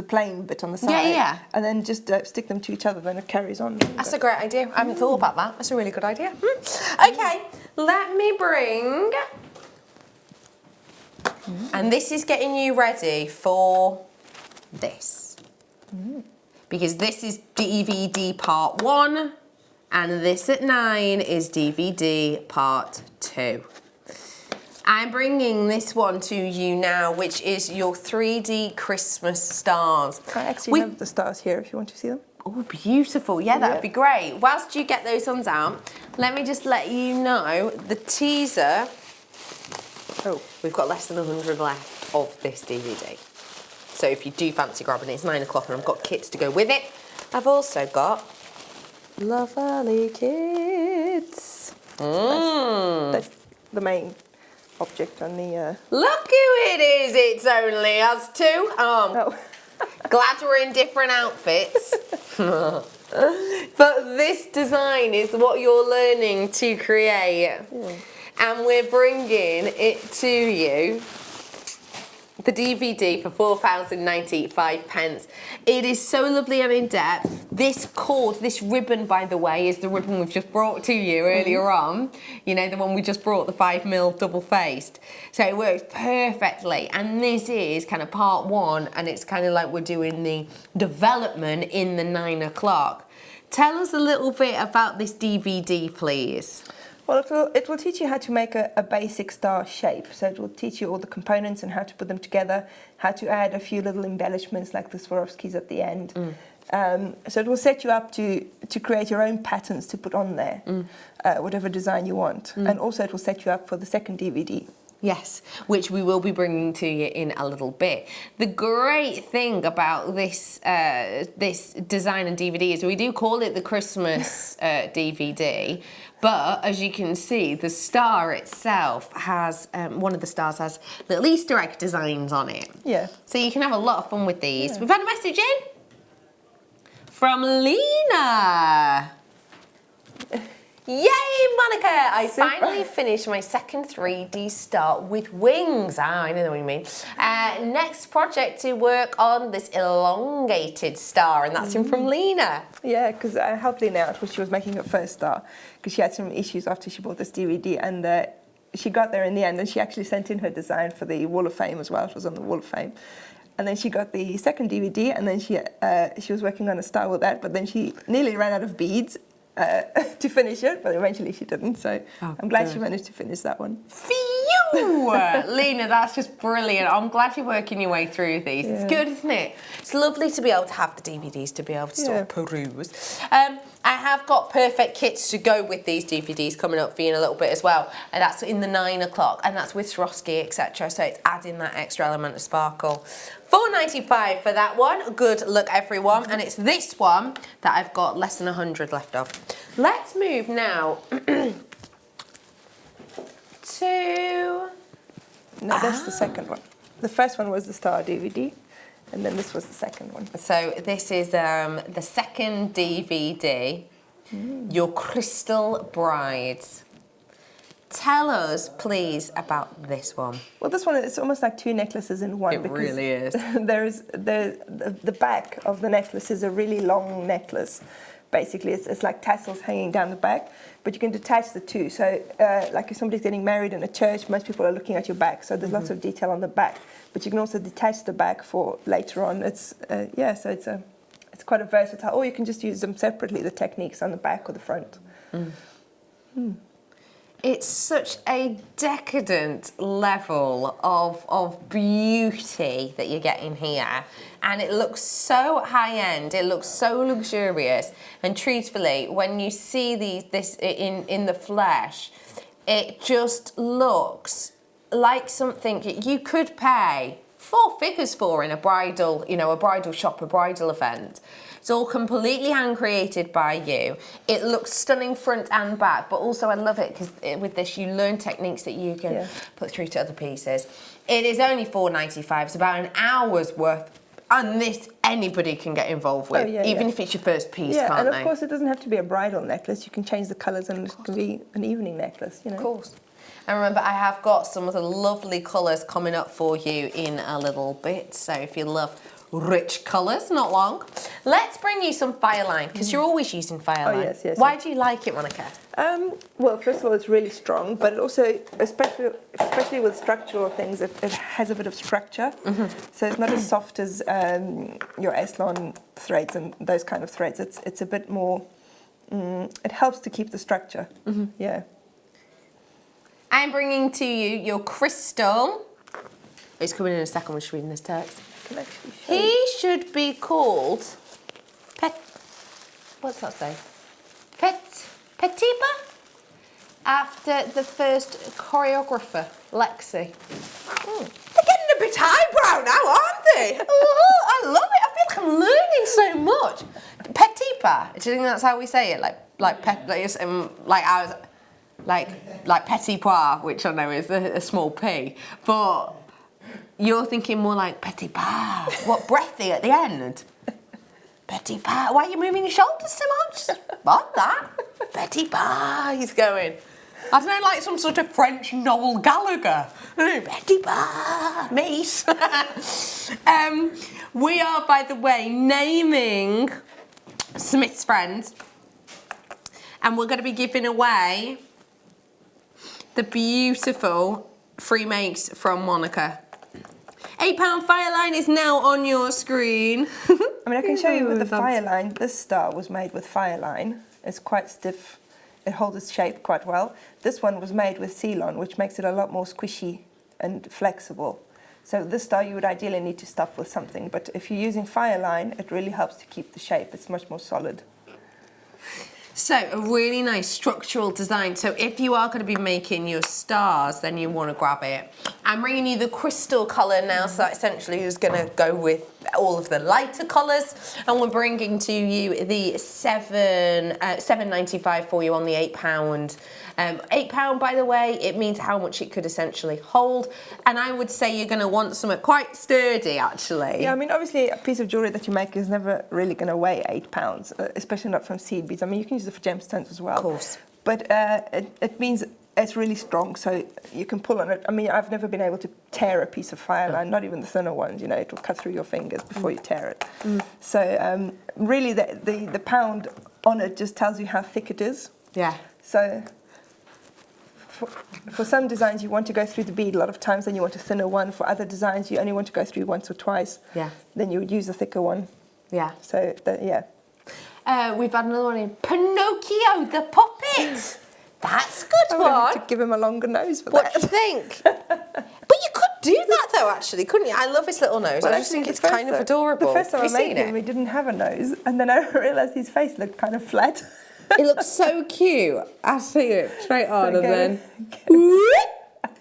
plain bit on the side, and then just stick them to each other, then it carries on. That's a great idea. I haven't thought about that. That's a really good idea. Okay, let me bring... And this is getting you ready for this. Because this is DVD part 1, and this at 9 is DVD part 2. I'm bringing this one to you now, which is your 3D Christmas stars. I actually have the stars here if you want to see them. Oh, beautiful. Yeah, that would be great. Whilst you get those ones out, let me just let you know the teaser. Oh, we've got less than 100 left of this DVD. So if you do fancy grabbing it, it's 9 o'clock and I've got kits to go with it. I've also got lovely kits. That's the main object on the... Look who it is, it's only us two. Glad we're in different outfits. But this design is what you're learning to create. And we're bringing it to you. The DVD for £4.95. It is so lovely and in-depth. This cord, this ribbon, by the way, is the ribbon we've just brought to you earlier on. You know, the one we just brought, the 5mm double-faced. So it works perfectly. And this is kind of part 1, and it's kind of like we're doing the development in the 9 o'clock. Tell us a little bit about this DVD, please. Well, it will teach you how to make a basic star shape. So it will teach you all the components and how to put them together, how to add a few little embellishments like the Swarovskis at the end. So it will set you up to create your own patterns to put on there, whatever design you want. And also it will set you up for the second DVD. Yes, which we will be bringing to you in a little bit. The great thing about this this design and DVD is we do call it the Christmas DVD, but as you can see, the star itself has, one of the stars has little Easter egg designs on it. Yeah. So you can have a lot of fun with these. Yeah. We've had a message in from Lena. Yay, Monica! I finally finished my second 3D star with wings. I know what you mean. Next project to work on this elongated star, and that's in from Lena. Yeah, because I helped Lena out when she was making her first star, because she had some issues after she bought this DVD, and she got there in the end, and she actually sent in her design for the Wall of Fame as well. It was on the Wall of Fame. And then she got the second DVD, and then she was working on a star with that, but then she nearly ran out of beads. To finish it, but eventually she didn't, so I'm glad she managed to finish that one. Phew! Lena, that's just brilliant. I'm glad you're working your way through these. It's good, isn't it? It's lovely to be able to have the DVDs to be able to sort of peruse. I have got perfect kits to go with these DVDs coming up for you in a little bit as well, and that's in the 9 o'clock, and that's with Swarovski, etc. So it's adding that extra element of sparkle. £4.95 for that one. Good luck, everyone. And it's this one that I've got less than 100 left of. Let's move now to... No, that's the second one. The first one was the star DVD, and then this was the second one. So this is the second DVD, Your Crystal Brides. Tell us, please, about this one. Well, this one is almost like 2 necklaces in one. It really is. The back of the necklace is a really long necklace, basically. It's like tassels hanging down the back, but you can detach the two. So like if somebody's getting married in a church, most people are looking at your back, so there's lots of detail on the back, but you can also detach the back for later on. It's so it's quite a versatile, or you can just use them separately, the techniques on the back or the front. It's such a decadent level of beauty that you're getting here, and it looks so high-end, it looks so luxurious, and truthfully, when you see this in the flesh, it just looks like something you could pay 4 figures for in a bridal, a bridal shop, a bridal event. It's all completely hand created by you. It looks stunning front and back, but also I love it because with this you learn techniques that you can put through to other pieces. It is only $4.95. It's about an hour's worth, and this anybody can get involved with, even if it's your first piece, can't and of they? course it doesn't have to be a bridal necklace. You can change the colours and it can be an evening necklace. Of course. And remember, I have got some of the lovely colours coming up for you in a little bit. So if you love rich colours, not long. Let's bring you some Fireline, because you're always using Fireline. Oh, yes. Why do you like it, Monika? Well, first of all, it's really strong, but it also, especially with structural things, it has a bit of structure. So it's not as soft as your Eslon threads and those kind of threads. It's a bit more, it helps to keep the structure. Yeah. I'm bringing to you your crystal. He's coming in a second, we're just reading this text. He should be called what's that say? Petipa? After the first choreographer, Lexi. They're getting a bit highbrow now, aren't they? I love it. I feel like I'm learning so much. Petipa. Do you think that's how we say it? Like petit pois, which I know is a small p, but you're thinking more like petit pas. What, breathy at the end? Petit pas. Why are you moving your shoulders so much? What that? Petit pas. He's going. I don't know, like some sort of French Noel Gallagher. Petit pas, mate. We are, by the way, naming Smith's Friends, and we're going to be giving away the beautiful free makes from Monika. £8 Fireline is now on your screen. I mean, I can show you with the Fireline. This star was made with Fireline. It's quite stiff. It holds its shape quite well. This one was made with Ceylon, which makes it a lot more squishy and flexible. So this star you would ideally need to stuff with something, but if you're using Fireline, it really helps to keep the shape. It's much more solid. So a really nice structural design. So if you are going to be making your stars, then you want to grab it. I'm bringing you the crystal colour now, so that essentially is going to go with all of the lighter colours. And we're bringing to you the $7.95 for you on the £8. £8, by the way, it means how much it could essentially hold. And I would say you're going to want something quite sturdy, actually. Yeah, I mean, obviously, a piece of jewellery that you make is never really going to weigh £8, especially not from seed beads. I mean, you can use it for gemstones as well. Of course. But it means it's really strong, so you can pull on it. I mean, I've never been able to tear a piece of Fireline, not even the thinner ones, you know, it'll cut through your fingers before you tear it. So really, the pound on it just tells you how thick it is. Yeah. So for some designs, you want to go through the bead a lot of times, then you want a thinner one. For other designs, you only want to go through once or twice. Yeah. Then you would use a thicker one. Yeah. So, yeah. We've had another one in Pinocchio the Puppet. That's a good I one. wanted to give him a longer nose for What that. do you think? But you could do that though, actually, couldn't you? I love his little nose. Well, I just think actually, it's the kind of first adorable. The first time I Have you made seen him, it? he didn't have a nose, and then I realised his face looked kind of flat. It looks so cute. I see it straight on and then.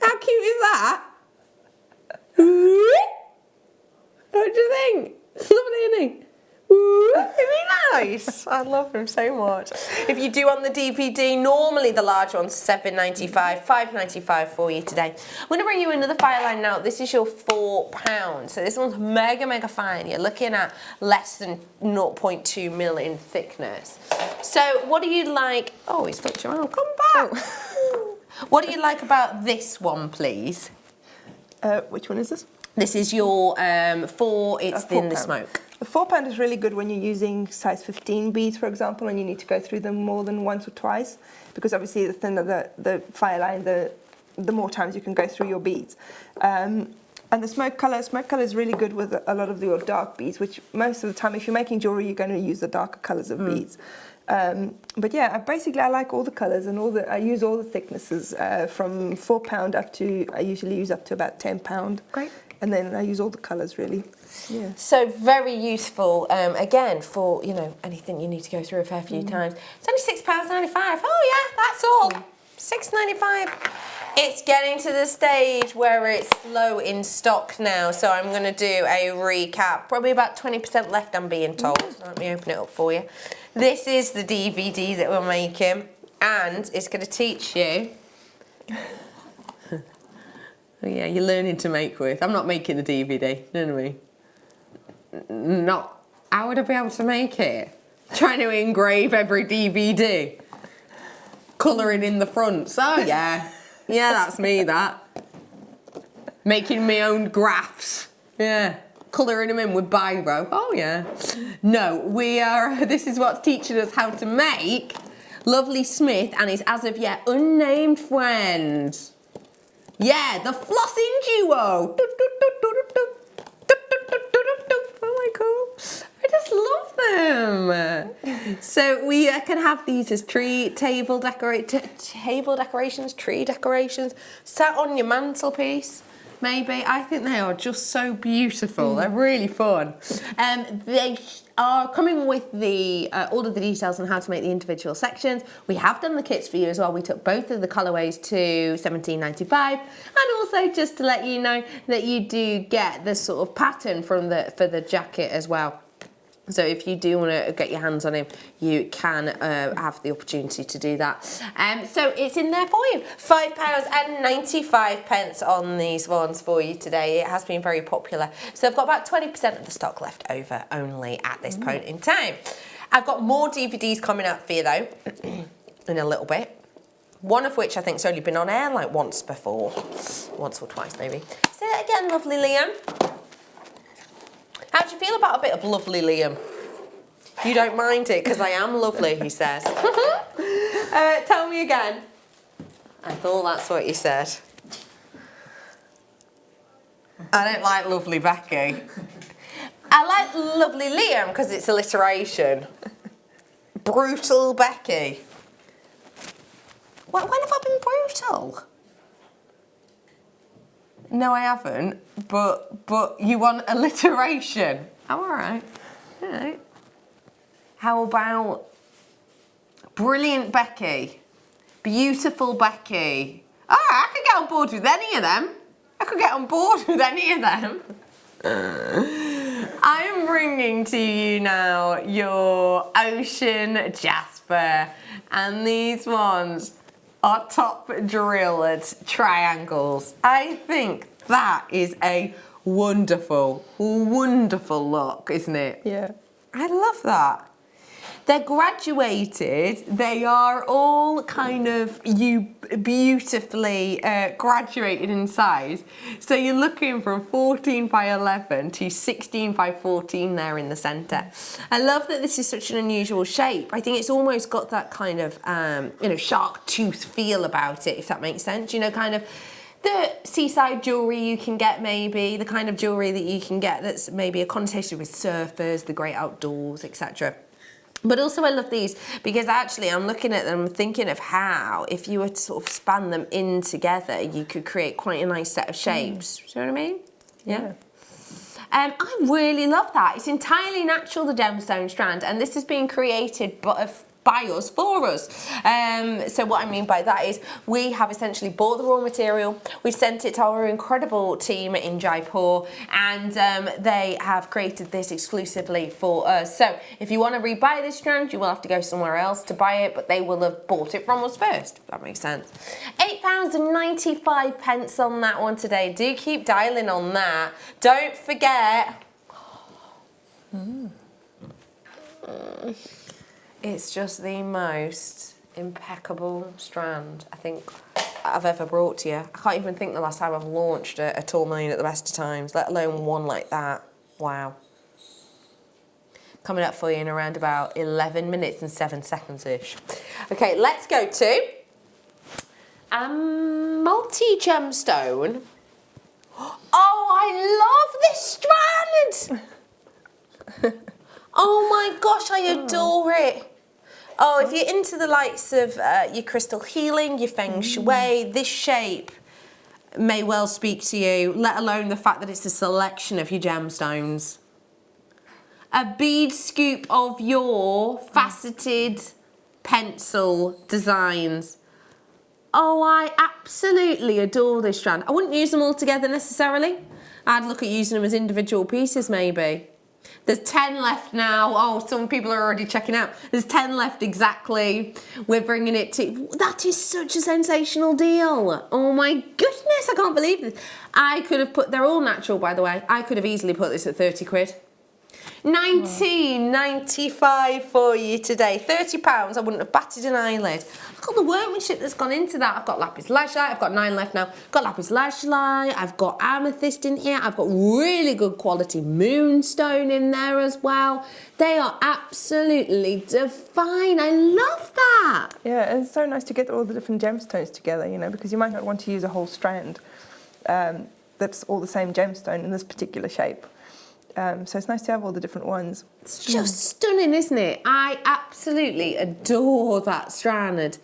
How cute is that? What do you think? It's lovely, isn't he? Isn't he nice? I love him so much. If you do on the DVD, normally the large one's $7.95, $5.95 for you today. I'm going to bring you another Fireline now. This is your £4. So this one's mega, mega fine. You're looking at less than 0.2 mil in thickness. So what do you like? Oh, he's flipped around. Come back. Oh. What do you like about this one, please? Which one is this? This is your it's in the smoke. The £4 is really good when you're using size 15 beads, for example, and you need to go through them more than once or twice, because obviously the thinner the fire line, the more times you can go through your beads. And the smoke colour is really good with a lot of your dark beads, which most of the time, if you're making jewellery, you're going to use the darker colours of beads. But yeah, basically I like all the colours and I use all the thicknesses from £4 up to, I usually use up to about £10. Great. And then I use all the colours really. Yeah. So very useful, again, for, you know, anything you need to go through a fair few times. It's only £6.95. Oh yeah, that's all. £6.95. It's getting to the stage where it's low in stock now, so I'm going to do a recap. Probably about 20% left, I'm being told. Let me open it up for you. This is the DVD that we're making, and it's going to teach you. Oh yeah, you're learning to make with. I'm not making the DVD, you know me. Not. How would I be able to make it? Trying to engrave every DVD. Colouring in the fronts. Oh yeah. Yeah, that's me, that. Making my own graphs. Yeah. Colouring them in with biro. Oh, yeah. No, this is what's teaching us how to make Lovely Smith and his as of yet unnamed friend. Yeah, the flossing duo. Oh my God. I just love them. So we can have these as table decorations, tree decorations, sat on your mantelpiece. Maybe. I think they are just so beautiful. They're really fun. They are coming with all of the details on how to make the individual sections. We have done the kits for you as well. We took both of the colourways to £17.95, and also just to let you know that you do get the sort of pattern for the jacket as well. So if you do want to get your hands on him, you can have the opportunity to do that. So it's in there for you. £5.95 on these ones for you today. It has been very popular. So I've got about 20% of the stock left over only at this point in time. I've got more DVDs coming up for you though in a little bit. One of which I think's only been on air like once before. Once or twice maybe. Say that again, lovely Liam. How do you feel about a bit of lovely Liam? You don't mind it, because I am lovely, he says. Tell me again. I thought that's what you said. I don't like lovely Becky. I like lovely Liam because it's alliteration. Brutal Becky. When have I been brutal? No, I haven't, but you want alliteration. I'm all right. All right. How about brilliant Becky? Beautiful Becky. All right, I could get on board with any of them. I could get on board with any of them. I'm bringing to you now your Ocean Jasper, and these ones are top drilled triangles. I think that is a wonderful, wonderful look, isn't it? Yeah. I love that. They're graduated. They are all kind of beautifully graduated in size. So you're looking from 14 by 11 to 16 by 14 there in the centre. I love that this is such an unusual shape. I think it's almost got that kind of, shark tooth feel about it, if that makes sense. You know, kind of the seaside jewellery you can get maybe, the kind of jewellery that you can get that's maybe a connotation with surfers, the great outdoors, etc. But also I love these because actually I'm looking at them thinking of how, if you were to sort of span them in together, you could create quite a nice set of shapes. Do you know what I mean? Yeah. I really love that. It's entirely natural, the gemstone strand, and this has been created by us, for us. So what I mean by that is we have essentially bought the raw material, we've sent it to our incredible team in Jaipur, and they have created this exclusively for us. So if you want to rebuy this strand, you will have to go somewhere else to buy it, but they will have bought it from us first, if that makes sense. £8.95 on that one today. Do keep dialing on that. Don't forget. It's just the most impeccable strand I think I've ever brought to you. I can't even think the last time I've launched a tourmaline at the best of times, let alone one like that. Wow. Coming up for you in around about 11 minutes and 7 seconds-ish. Okay, let's go to multi-gemstone. Oh, I love this strand! Oh my gosh, I adore it. Oh, if you're into the likes of your crystal healing, your feng shui, this shape may well speak to you, let alone the fact that it's a selection of your gemstones. A bead scoop of your faceted pencil designs. Oh, I absolutely adore this strand. I wouldn't use them all together necessarily. I'd look at using them as individual pieces maybe. There's 10 left now. Oh, some people are already checking out. There's 10 left exactly. We're bringing it to... That is such a sensational deal. Oh my goodness, I can't believe this. I could have put... They're all natural, by the way. I could have easily put this at 30 quid. £19.95 for you today. £30, I wouldn't have batted an eyelid. Look at the workmanship that's gone into that. I've got lapis lazuli, I've got 9 left now. I've got lapis lazuli, I've got amethyst in here, I've got really good quality moonstone in there as well. They are absolutely divine. I love that. Yeah, and it's so nice to get all the different gemstones together, you know, because you might not want to use a whole strand that's all the same gemstone in this particular shape. So it's nice to have all the different ones. It's just stunning, isn't it? I absolutely adore that strand.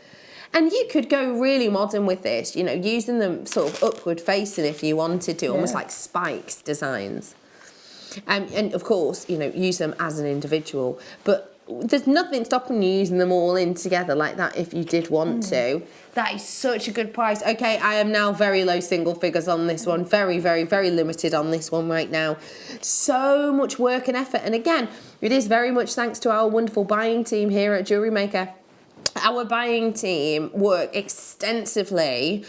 And you could go really modern with this, you know, using them sort of upward facing if you wanted to, almost like spikes designs. And of course, you know, use them as an individual. But there's nothing stopping you using them all in together like that if you did want to. That is such a good price. Okay, I am now very low single figures on this one. Very, very, very limited on this one right now. So much work and effort. And again, it is very much thanks to our wonderful buying team here at JewelleryMaker. Our buying team work extensively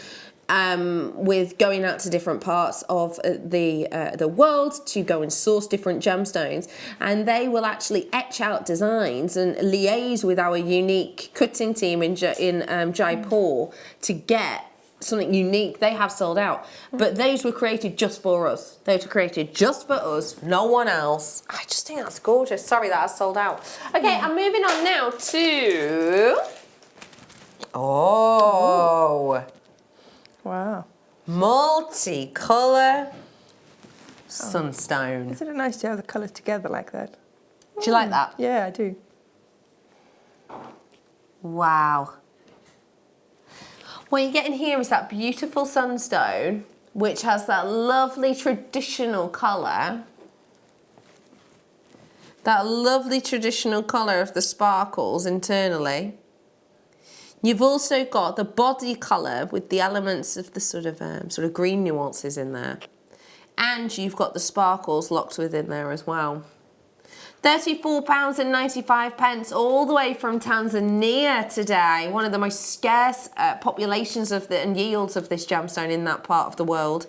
with going out to different parts of the world to go and source different gemstones, and they will actually etch out designs and liaise with our unique cutting team in Jaipur to get something unique. They have sold out, but those were created just for us. Those were created just for us, no one else. I just think that's gorgeous. Sorry that has sold out. Okay, I'm moving on now to... Oh... Wow. Multicolour sunstone. Isn't it nice to have the colours together like that? Do you like that? Yeah, I do. Wow. What you're getting here is that beautiful sunstone, which has that lovely traditional colour. That lovely traditional colour of the sparkles internally. You've also got the body colour with the elements of the sort of green nuances in there. And you've got the sparkles locked within there as well. £34.95 all the way from Tanzania today. One of the most scarce populations of and yields of this gemstone in that part of the world.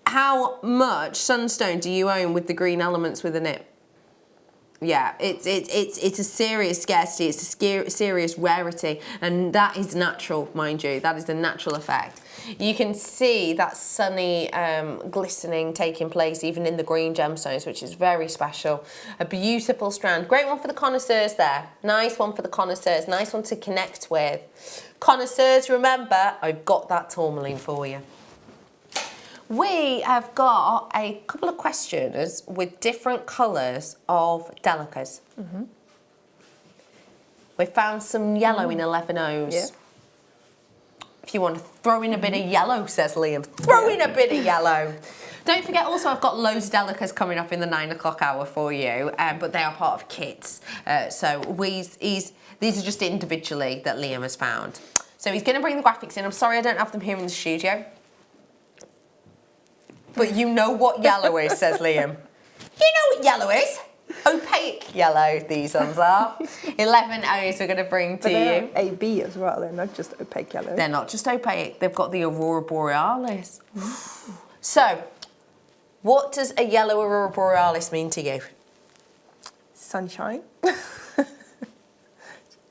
How much sunstone do you own with the green elements within it? Yeah, it's a serious scarcity, it's a serious rarity, and that is natural, mind you. That is a natural effect. You can see that sunny glistening taking place even in the green gemstones, which is very special. A beautiful strand. Great one for the connoisseurs there. Nice one for the connoisseurs. Nice one to connect with. Connoisseurs, remember, I've got that tourmaline for you. We have got a couple of questions with different colours of delicas. We found some yellow in 11Os. Yeah. If you want to throw in a bit of yellow, says Liam, throw in a bit of yellow. Don't forget also I've got loads of delicas coming up in the 9 o'clock hour for you, but they are part of kits. So these are just individually that Liam has found. So he's going to bring the graphics in. I'm sorry I don't have them here in the studio. But you know what yellow is, says Liam. You know what yellow is? Opaque yellow, these ones are. 11Os we're going to bring to you. They're AB as well, they're not just opaque yellow. They're not just opaque, they've got the Aurora Borealis. So, what does a yellow Aurora Borealis mean to you? Sunshine.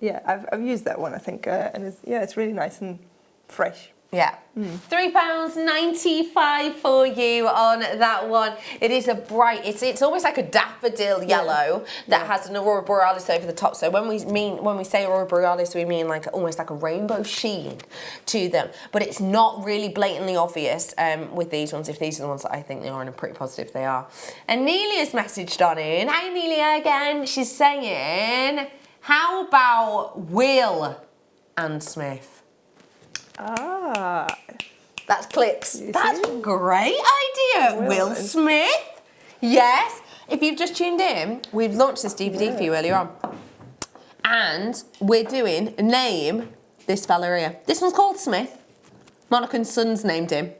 Yeah, I've used that one, I think, and it's really nice and fresh. Yeah. £3.95 for you on that one. It is a bright, it's almost like a daffodil yellow that has an aurora borealis over the top. So when we say aurora borealis, we mean like almost like a rainbow sheen to them. But it's not really blatantly obvious with these ones. If these are the ones that I think they are, and I'm pretty positive they are. And Nelia's messaged on in. Hi Nelia again. She's saying, how about Will and Smith? Ah. That's clicks. That's a great idea. Will Smith. Yes. If you've just tuned in, we've launched this DVD for you earlier on. And we're doing Name This Fella Here. This one's called Smith. Monika and Sons named him.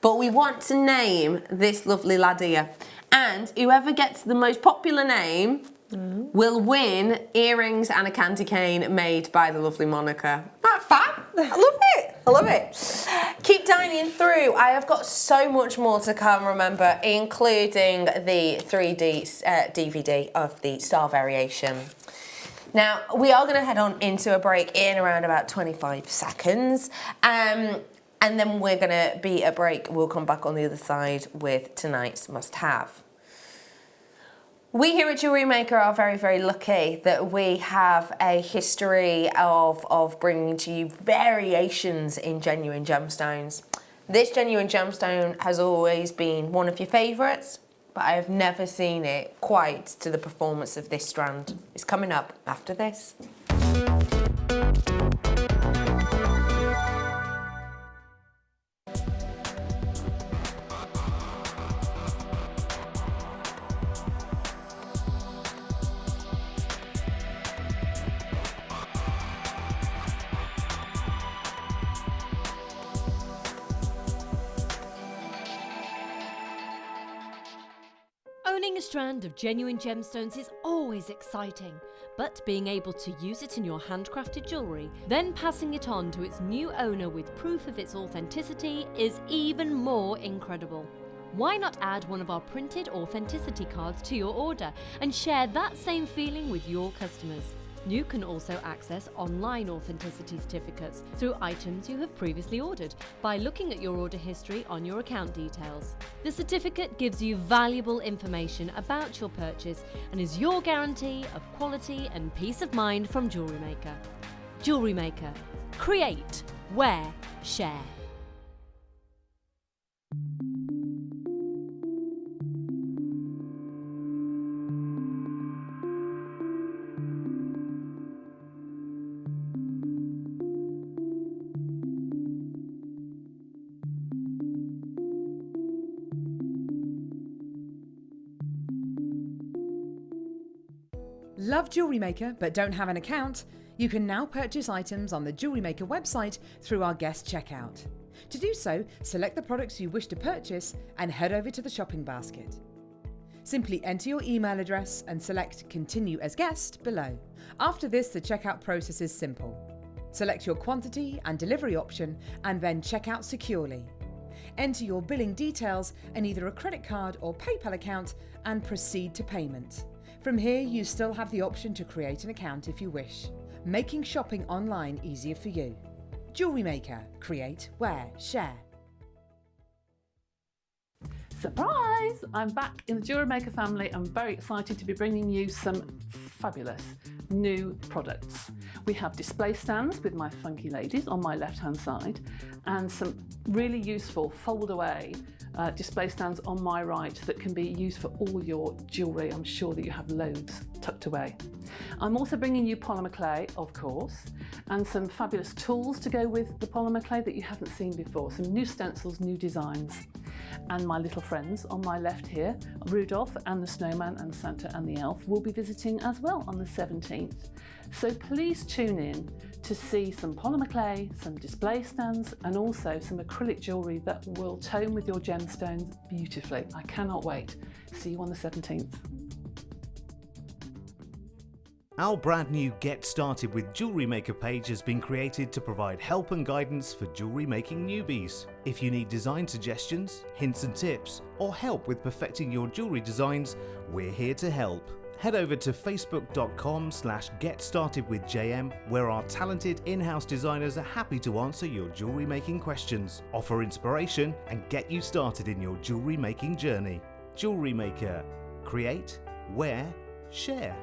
But we want to name this lovely lad here. And whoever gets the most popular name will win earrings and a candy cane made by the lovely Monika. That's fab. I love it. I love it. Keep dining through. I have got so much more to come, remember, including the 3D DVD of the Star Variation. Now, we are going to head on into a break in around about 25 seconds. And then we're going to be a break. We'll come back on the other side with tonight's must-have. We here at JewelleryMaker are very, very lucky that we have a history of bringing to you variations in genuine gemstones. This genuine gemstone has always been one of your favourites, but I have never seen it quite to the performance of this strand. It's coming up after this. Owning a strand of genuine gemstones is always exciting, but being able to use it in your handcrafted jewellery, then passing it on to its new owner with proof of its authenticity is even more incredible. Why not add one of our printed authenticity cards to your order and share that same feeling with your customers? You can also access online authenticity certificates through items you have previously ordered by looking at your order history on your account details. The certificate gives you valuable information about your purchase and is your guarantee of quality and peace of mind from JewelleryMaker. JewelleryMaker. Create, wear, share. Love JewelleryMaker but don't have an account? You can now purchase items on the JewelleryMaker website through our guest checkout. To do so, select the products you wish to purchase and head over to the shopping basket. Simply enter your email address and select Continue as Guest below. After this, the checkout process is simple. Select your quantity and delivery option and then check out securely. Enter your billing details and either a credit card or PayPal account and proceed to payment. From here, you still have the option to create an account if you wish, making shopping online easier for you. JewelleryMaker. Create, wear, share. Surprise! I'm back in the JewelleryMaker family. I'm very excited to be bringing you some fabulous new products. We have display stands with my funky ladies on my left hand side and some really useful fold away display stands on my right that can be used for all your jewellery. I'm sure that you have loads tucked away. I'm also bringing you polymer clay, of course, and some fabulous tools to go with the polymer clay that you haven't seen before, some new stencils, new designs. And my little friends on my left here, Rudolph and the Snowman and Santa and the Elf, will be visiting as well on the 17th. So please tune in to see some polymer clay, some display stands, and also some acrylic jewellery that will tone with your gemstones beautifully. I cannot wait. See you on the 17th. Our brand new Get Started with JewelleryMaker page has been created to provide help and guidance for jewellery making newbies. If you need design suggestions, hints and tips, or help with perfecting your jewellery designs, we're here to help. head over to facebook.com/getstartedwithjm, where our talented in-house designers are happy to answer your jewellery making questions, offer inspiration and get you started in your jewellery making journey. Jewellery Maker. Create, wear, share.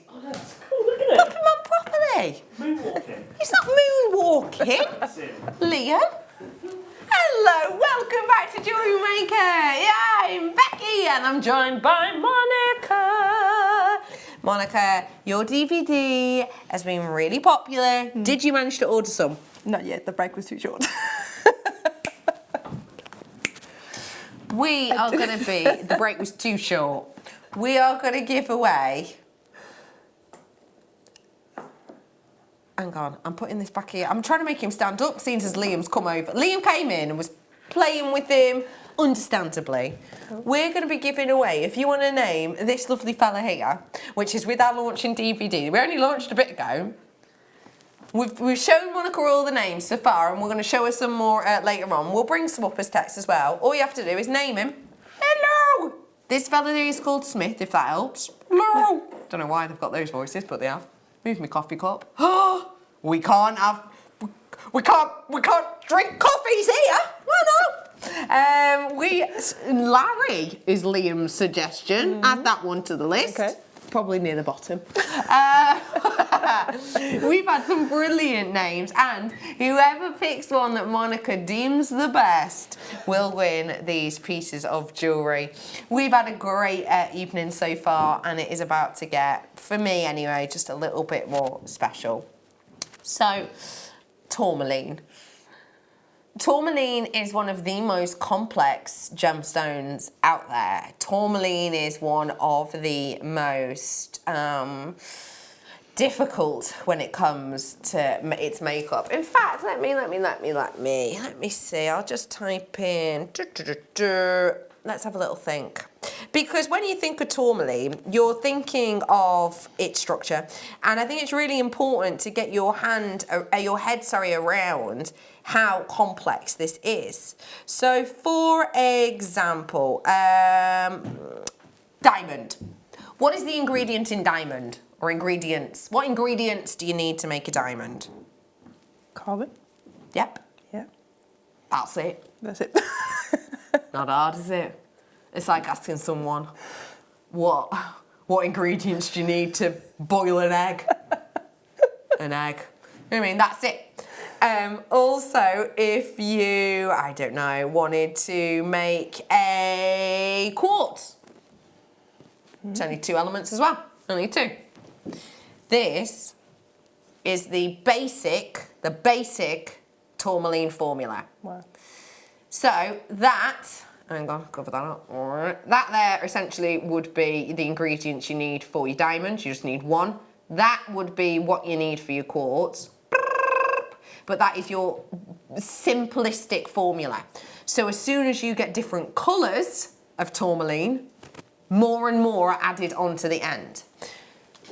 Oh, that's cool, look at it. Look at him on properly. Moonwalking. He's not moonwalking. Liam. Hello, welcome back to JewelleryMaker. Yeah, I'm Becky and I'm joined by Monika. Monika, your DVD has been really popular. Did you manage to order some? Not yet, the break was too short. We are going to be, the break was too short. We are going to give away. Hang on, I'm putting this back here. I'm trying to make him stand up, seeing as Liam's come over. Liam came in and was playing with him, understandably. We're going to be giving away, if you want to name this lovely fella here, which is with our launching DVD. We only launched a bit ago. We've shown Monika all the names so far, and we're going to show her some more later on. We'll bring some up as text as well. All you have to do is name him. Hello! This fella here is called Smith, if that helps. Hello! Don't know why they've got those voices, but they have. Move my coffee cup. We can't drink coffees here. Why not? Larry is Liam's suggestion. Add that one to the list. Okay. Probably near the bottom. We've had some brilliant names, and whoever picks one that Monika deems the best will win these pieces of jewellery. We've had a great evening so far, and it is about to get, for me anyway, just a little bit more special. So, tourmaline. Tourmaline is one of the most complex gemstones out there. Tourmaline is one of the most difficult when it comes to its makeup. In fact, let me see. I'll just type in. Let's have a little think. Because when you think of tourmaline, you're thinking of its structure, and I think it's really important to get your head around how complex this is. So, for example, diamond. What is the ingredient in diamond, or ingredients? What ingredients do you need to make a diamond? Carbon? Yep. Yeah. That's it. That's it. Not hard, is it? It's like asking someone, what ingredients do you need to boil an egg? An egg. I mean, that's it. Also, if you, I don't know, wanted to make a quartz, it's only 2 elements as well, only 2. This is the basic tourmaline formula. Wow. So that, hang on, cover that up. All right. That there essentially would be the ingredients you need for your diamonds. You just need 1. That would be what you need for your quartz. But that is your simplistic formula. So as soon as you get different colours of tourmaline, more and more are added onto the end.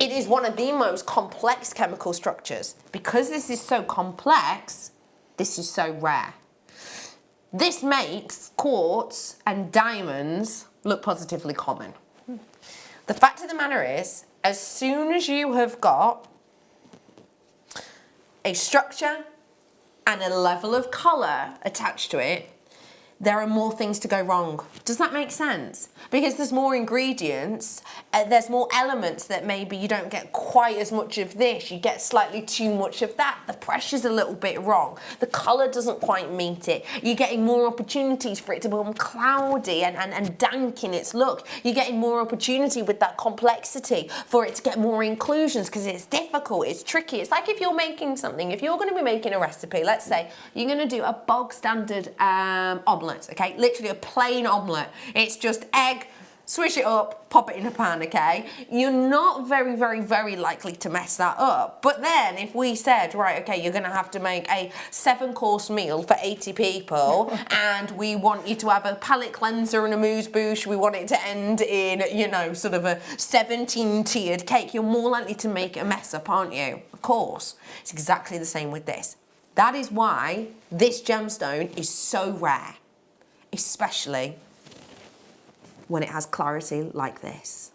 It is one of the most complex chemical structures. Because this is so complex, this is so rare. This makes quartz and diamonds look positively common. The fact of the matter is, as soon as you have got a structure and a level of colour attached to it, there are more things to go wrong. Does that make sense? Because there's more ingredients, there's more elements that maybe you don't get quite as much of this, you get slightly too much of that, the pressure's a little bit wrong, the colour doesn't quite meet it, you're getting more opportunities for it to become cloudy and dank in its look, you're getting more opportunity with that complexity for it to get more inclusions because it's difficult, it's tricky. It's like if you're making something, if you're going to be making a recipe, let's say you're going to do a bog standard omelette, okay, literally a plain omelette. It's just egg, swish it up, pop it in a pan, okay? You're not very, very, very likely to mess that up. But then if we said, right, okay, you're gonna have to make a 7-course meal for 80 people and we want you to have a palate cleanser and a mousse-bouche, we want it to end in, you know, sort of a 17-tiered cake, you're more likely to make a mess up, aren't you? Of course. It's exactly the same with this. That is why this gemstone is so rare, especially when it has clarity like this.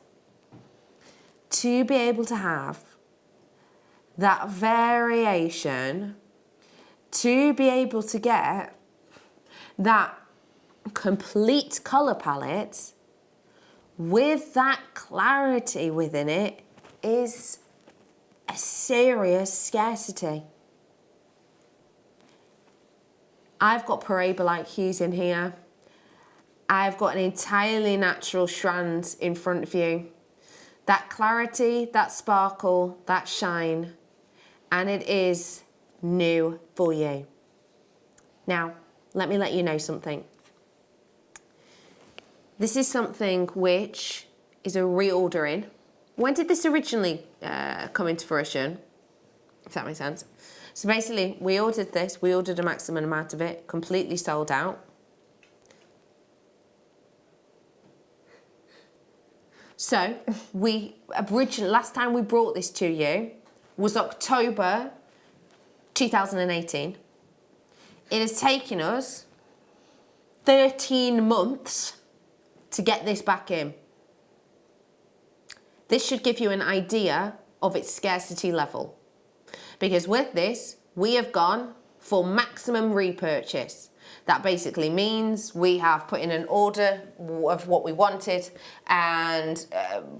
To be able to have that variation, to be able to get that complete colour palette with that clarity within it is a serious scarcity. I've got Paraiba-like hues in here. I've got an entirely natural strand in front of you. That clarity, that sparkle, that shine, and it is new for you. Now, let me let you know something. This is something which is a reordering. When did this originally come into fruition? If that makes sense. So basically, we ordered this, we ordered a maximum amount of it, completely sold out. So, last time we brought this to you was October 2018. It has taken us 13 months to get this back in. This should give you an idea of its scarcity level. Because with this, we have gone for maximum repurchase. That basically means we have put in an order of what we wanted and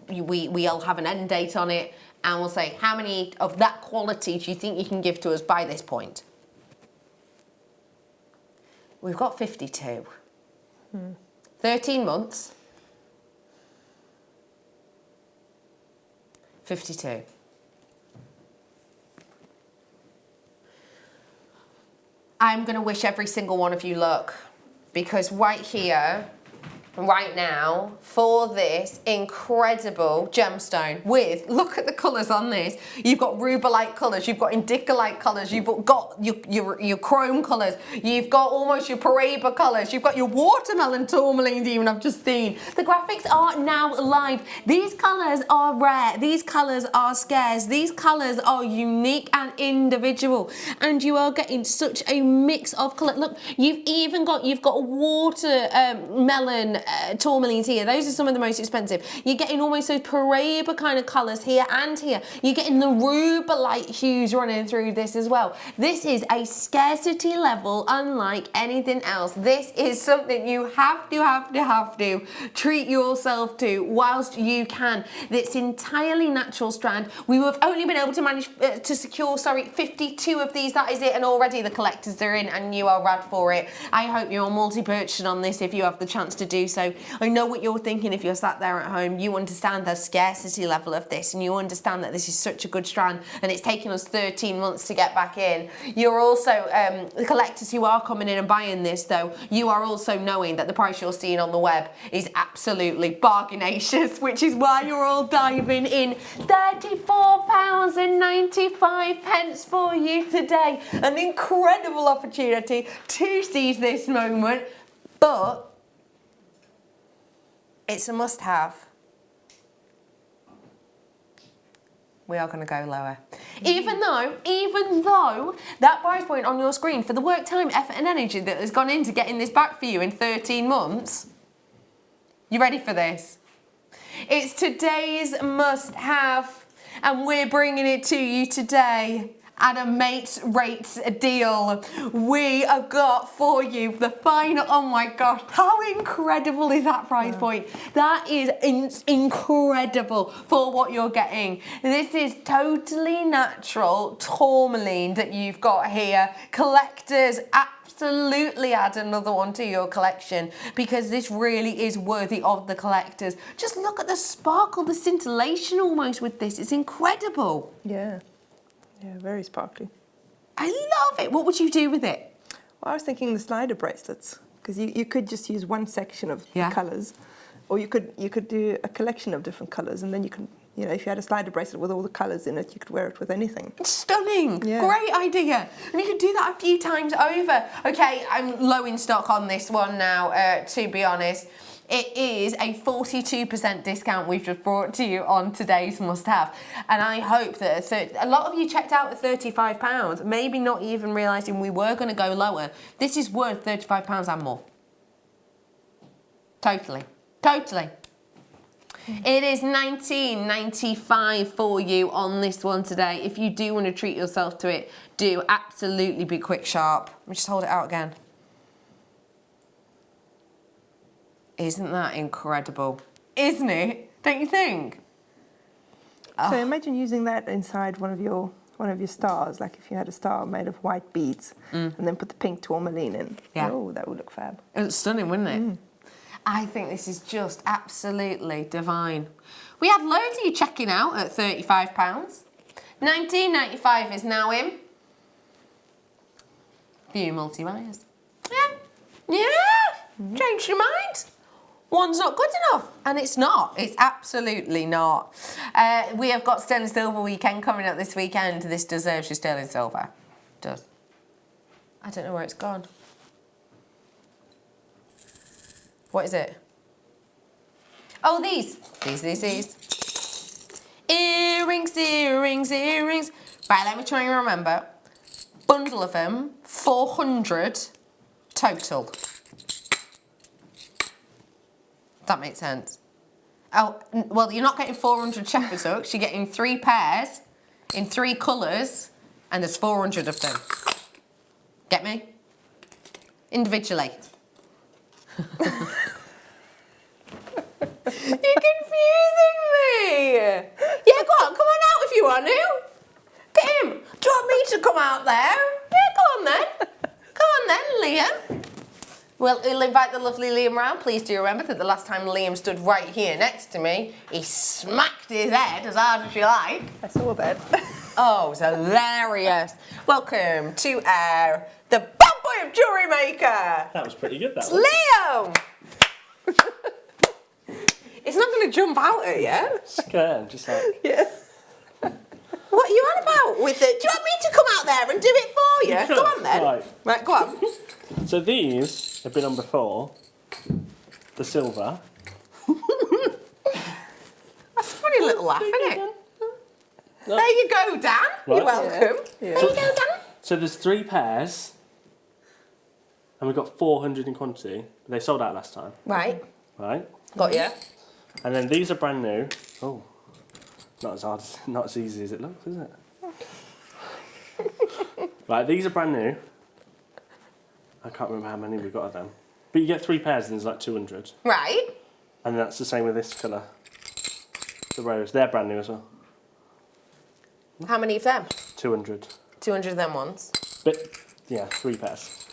we'll have an end date on it and we'll say how many of that quality do you think you can give to us by this point? We've got 52. 13 months. 52. I'm going to wish every single one of you luck because right here, right now, for this incredible gemstone with, look at the colours on this. You've got ruber-like colours, you've got indica-like colours, you've got your chrome colours, you've got almost your Paraiba colours, you've got your watermelon tourmaline even I've just seen. The graphics are now live. These colours are rare, these colours are scarce, these colours are unique and individual, and you are getting such a mix of colour. Look, you've got a watermelon tourmalines here. Those are some of the most expensive. You're getting almost those Paraiba kind of colours here and here. You're getting the ruber-like hues running through this as well. This is a scarcity level unlike anything else. This is something you have to treat yourself to whilst you can. It's entirely natural strand. We have only been able to manage to secure, 52 of these. That is it, and already the collectors are in and you are rad for it. I hope you're multi-purchasing on this if you have the chance to do so. I know what you're thinking if you're sat there at home. You understand the scarcity level of this and you understand that this is such a good strand and it's taken us 13 months to get back in. You're also, the collectors who are coming in and buying this though, you are also knowing that the price you're seeing on the web is absolutely bargainacious, which is why you're all diving in. £34.95 for you today. An incredible opportunity to seize this moment, but it's a must-have. We are going to go lower. Even though that price point on your screen for the work, time, effort and energy that has gone into getting this back for you in 13 months, you ready for this? It's today's must-have and we're bringing it to you today at a mates rates deal. We have got for you the final, oh my gosh, how incredible is that price point? That is incredible for what you're getting. This is totally natural tourmaline that you've got here. Collectors, absolutely add another one to your collection because this really is worthy of the collectors. Just look at the sparkle, the scintillation almost with this. It's incredible. Yeah. Yeah, very sparkly. I love it. What would you do with it? Well, I was thinking the slider bracelets, because you could just use one section of the colours Or you could do a collection of different colours, and then you can, you know, if you had a slider bracelet with all the colours in it, you could wear it with anything. Stunning. Yeah. Great idea. And you could do that a few times over. Okay, I'm low in stock on this one now, to be honest. It is a 42% discount we've just brought to you on today's must-have. And I hope that a lot of you checked out at £35, maybe not even realising we were going to go lower. This is worth £35 and more. Totally. Totally. It is $19.95 for you on this one today. If you do want to treat yourself to it, do absolutely be quick sharp. Let me just hold it out again. Isn't that incredible? Isn't it? Don't you think? So imagine using that inside one of your stars, like if you had a star made of white beads, and then put the pink tourmaline in. Yeah. Oh, that would look fab. It looks stunning, wouldn't it? I think this is just absolutely divine. We had loads of you checking out at £35. $19.95 is now in. Few multi-buyers. Yeah. Yeah. Change your mind. One's not good enough, and it's not. It's absolutely not. We have got Sterling Silver weekend coming up this weekend. This deserves your Sterling Silver. It does. I don't know where it's gone. What is it? Oh, these. These. Earrings, earrings, earrings. Right, let me try and remember. Bundle of them, 400 total. That makes sense. Oh, well, you're not getting 400 shepherd's hooks. You're getting 3 pairs in 3 colours, and there's 400 of them. Get me? Individually. You're confusing me. Yeah, go on out if you want to. Get him. Do you want me to come out there? Yeah, go on then, Liam. Well, we'll invite the lovely Liam round. Please do remember that the last time Liam stood right here next to me, he smacked his head as hard as you like. I saw that. Oh, it was hilarious. Welcome to the bad boy of Jewellery Maker. That was pretty good, that one. Liam! It's not going to jump out at you. Scared, just like... Yeah. What are you on about with it? Do you want me to come out there and do it for you? You could. Go on then. Right, go on. So these have been on before. The silver. That's a funny little laugh, isn't it? There you go, Dan. You're Right. welcome. Yeah. There you go, Dan. So there's 3 pairs. And we've got 400 in quantity. They sold out last time, Right, right? got you. And then these are brand new. Oh, not as easy as it looks, is it? Right, these are brand new. I can't remember how many we got of them. But you get 3 pairs and there's like 200. Right. And that's the same with this colour. The rose. They're brand new as well. How many of them? 200. 200 of them ones. But, yeah, 3 pairs.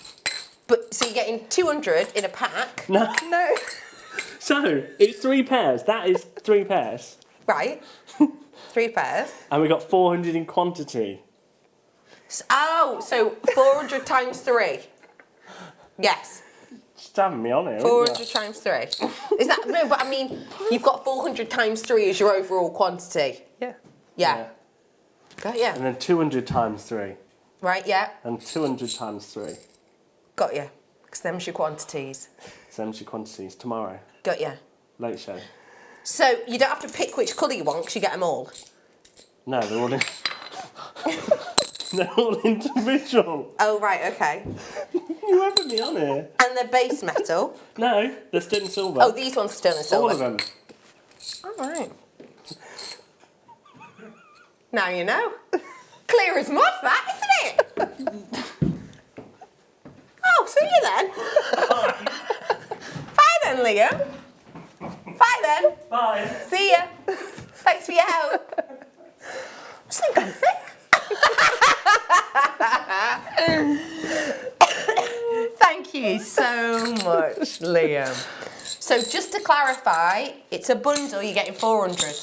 But, so you're getting 200 in a pack. No. No. So, it's 3 pairs. That is 3 pairs. Right. 3 pairs. And we got 400 in quantity. Oh, so 400 times 3. Yes. Just having me on here. 400 times 3. Is that, no, but I mean, you've got 400 times 3 as your overall quantity. Yeah. Yeah. Got ya. And then 200 times 3. Right, yeah. And 200 times 3. Got ya. Because them's your quantities. Same quantities tomorrow. Got ya. Late show. So you don't have to pick which colour you want because you get them all. No, they're all in. They're all individual. Oh, right, okay. You having me on here? And they're base metal. No, they're sterling silver. Oh, these ones are sterling silver. All of them. All right. Now you know. Clear as mud, that, isn't it? Oh, see you then. Bye then, Liam. Bye then. Bye. See ya. Thanks for your help. I just think I'm sick. Thank you so much, Liam. So just to clarify, it's a bundle, you're getting 400.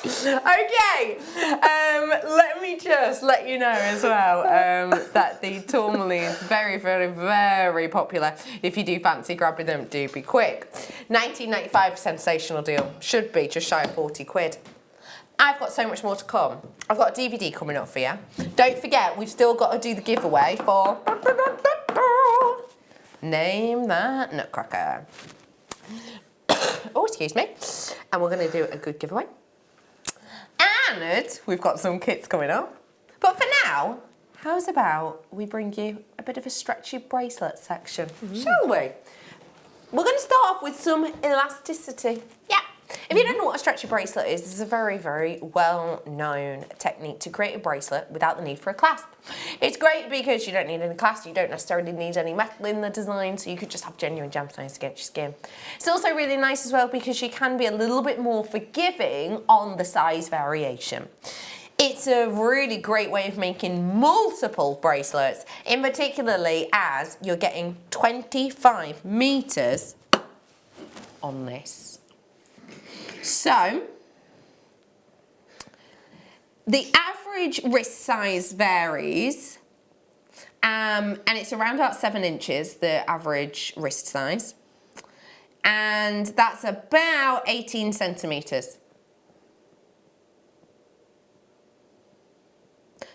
Okay, let me just let you know as well that the tourmaline is very, very, very popular. If you do fancy grabbing them, do be quick. 19.95 sensational deal. Should be just shy of 40 quid. I've got so much more to come. I've got a DVD coming up for you. Don't forget, we've still got to do the giveaway for Name That Nutcracker. Oh, excuse me. And we're going to do a good giveaway. And we've got some kits coming up. But for now, how's about we bring you a bit of a stretchy bracelet section, shall we? We're going to start off with some elasticity. Yeah. If you don't know what a stretchy bracelet is, this is a very, very well-known technique to create a bracelet without the need for a clasp. It's great because you don't need any clasp, you don't necessarily need any metal in the design, so you could just have genuine gemstones against your skin. It's also really nice as well because you can be a little bit more forgiving on the size variation. It's a really great way of making multiple bracelets, in particularly as you're getting 25 meters on this. So, the average wrist size varies, and it's around about 7 inches, the average wrist size, and that's about 18 centimetres.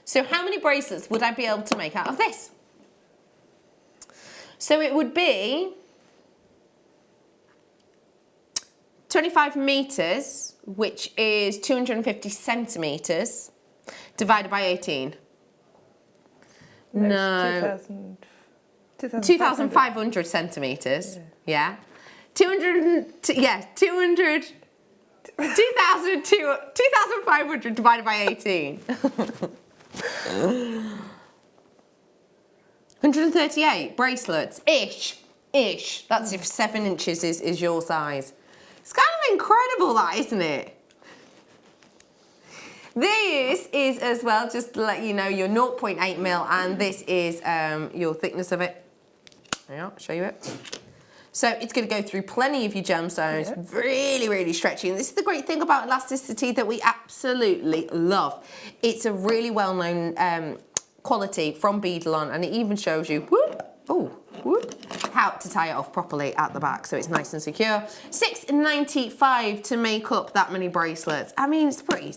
So how many bracelets would I be able to make out of this? So it would be 25 meters, which is 250 centimeters, divided by 18. No. 2,500 centimeters. Yeah. 2,500 divided by 18. 138 bracelets, ish. That's if 7 inches is your size. It's kind of incredible, that, isn't it? This is as well, just to let you know, your 0.8 mil, and this is your thickness of it. Yeah, I'll show you it. So it's going to go through plenty of your gemstones, really, really stretchy. And this is the great thing about elasticity that we absolutely love. It's a really well-known quality from Beadalon, and it even shows you, how to tie it off properly at the back so it's nice and secure. $6.95 to make up that many bracelets. I mean, it's pretty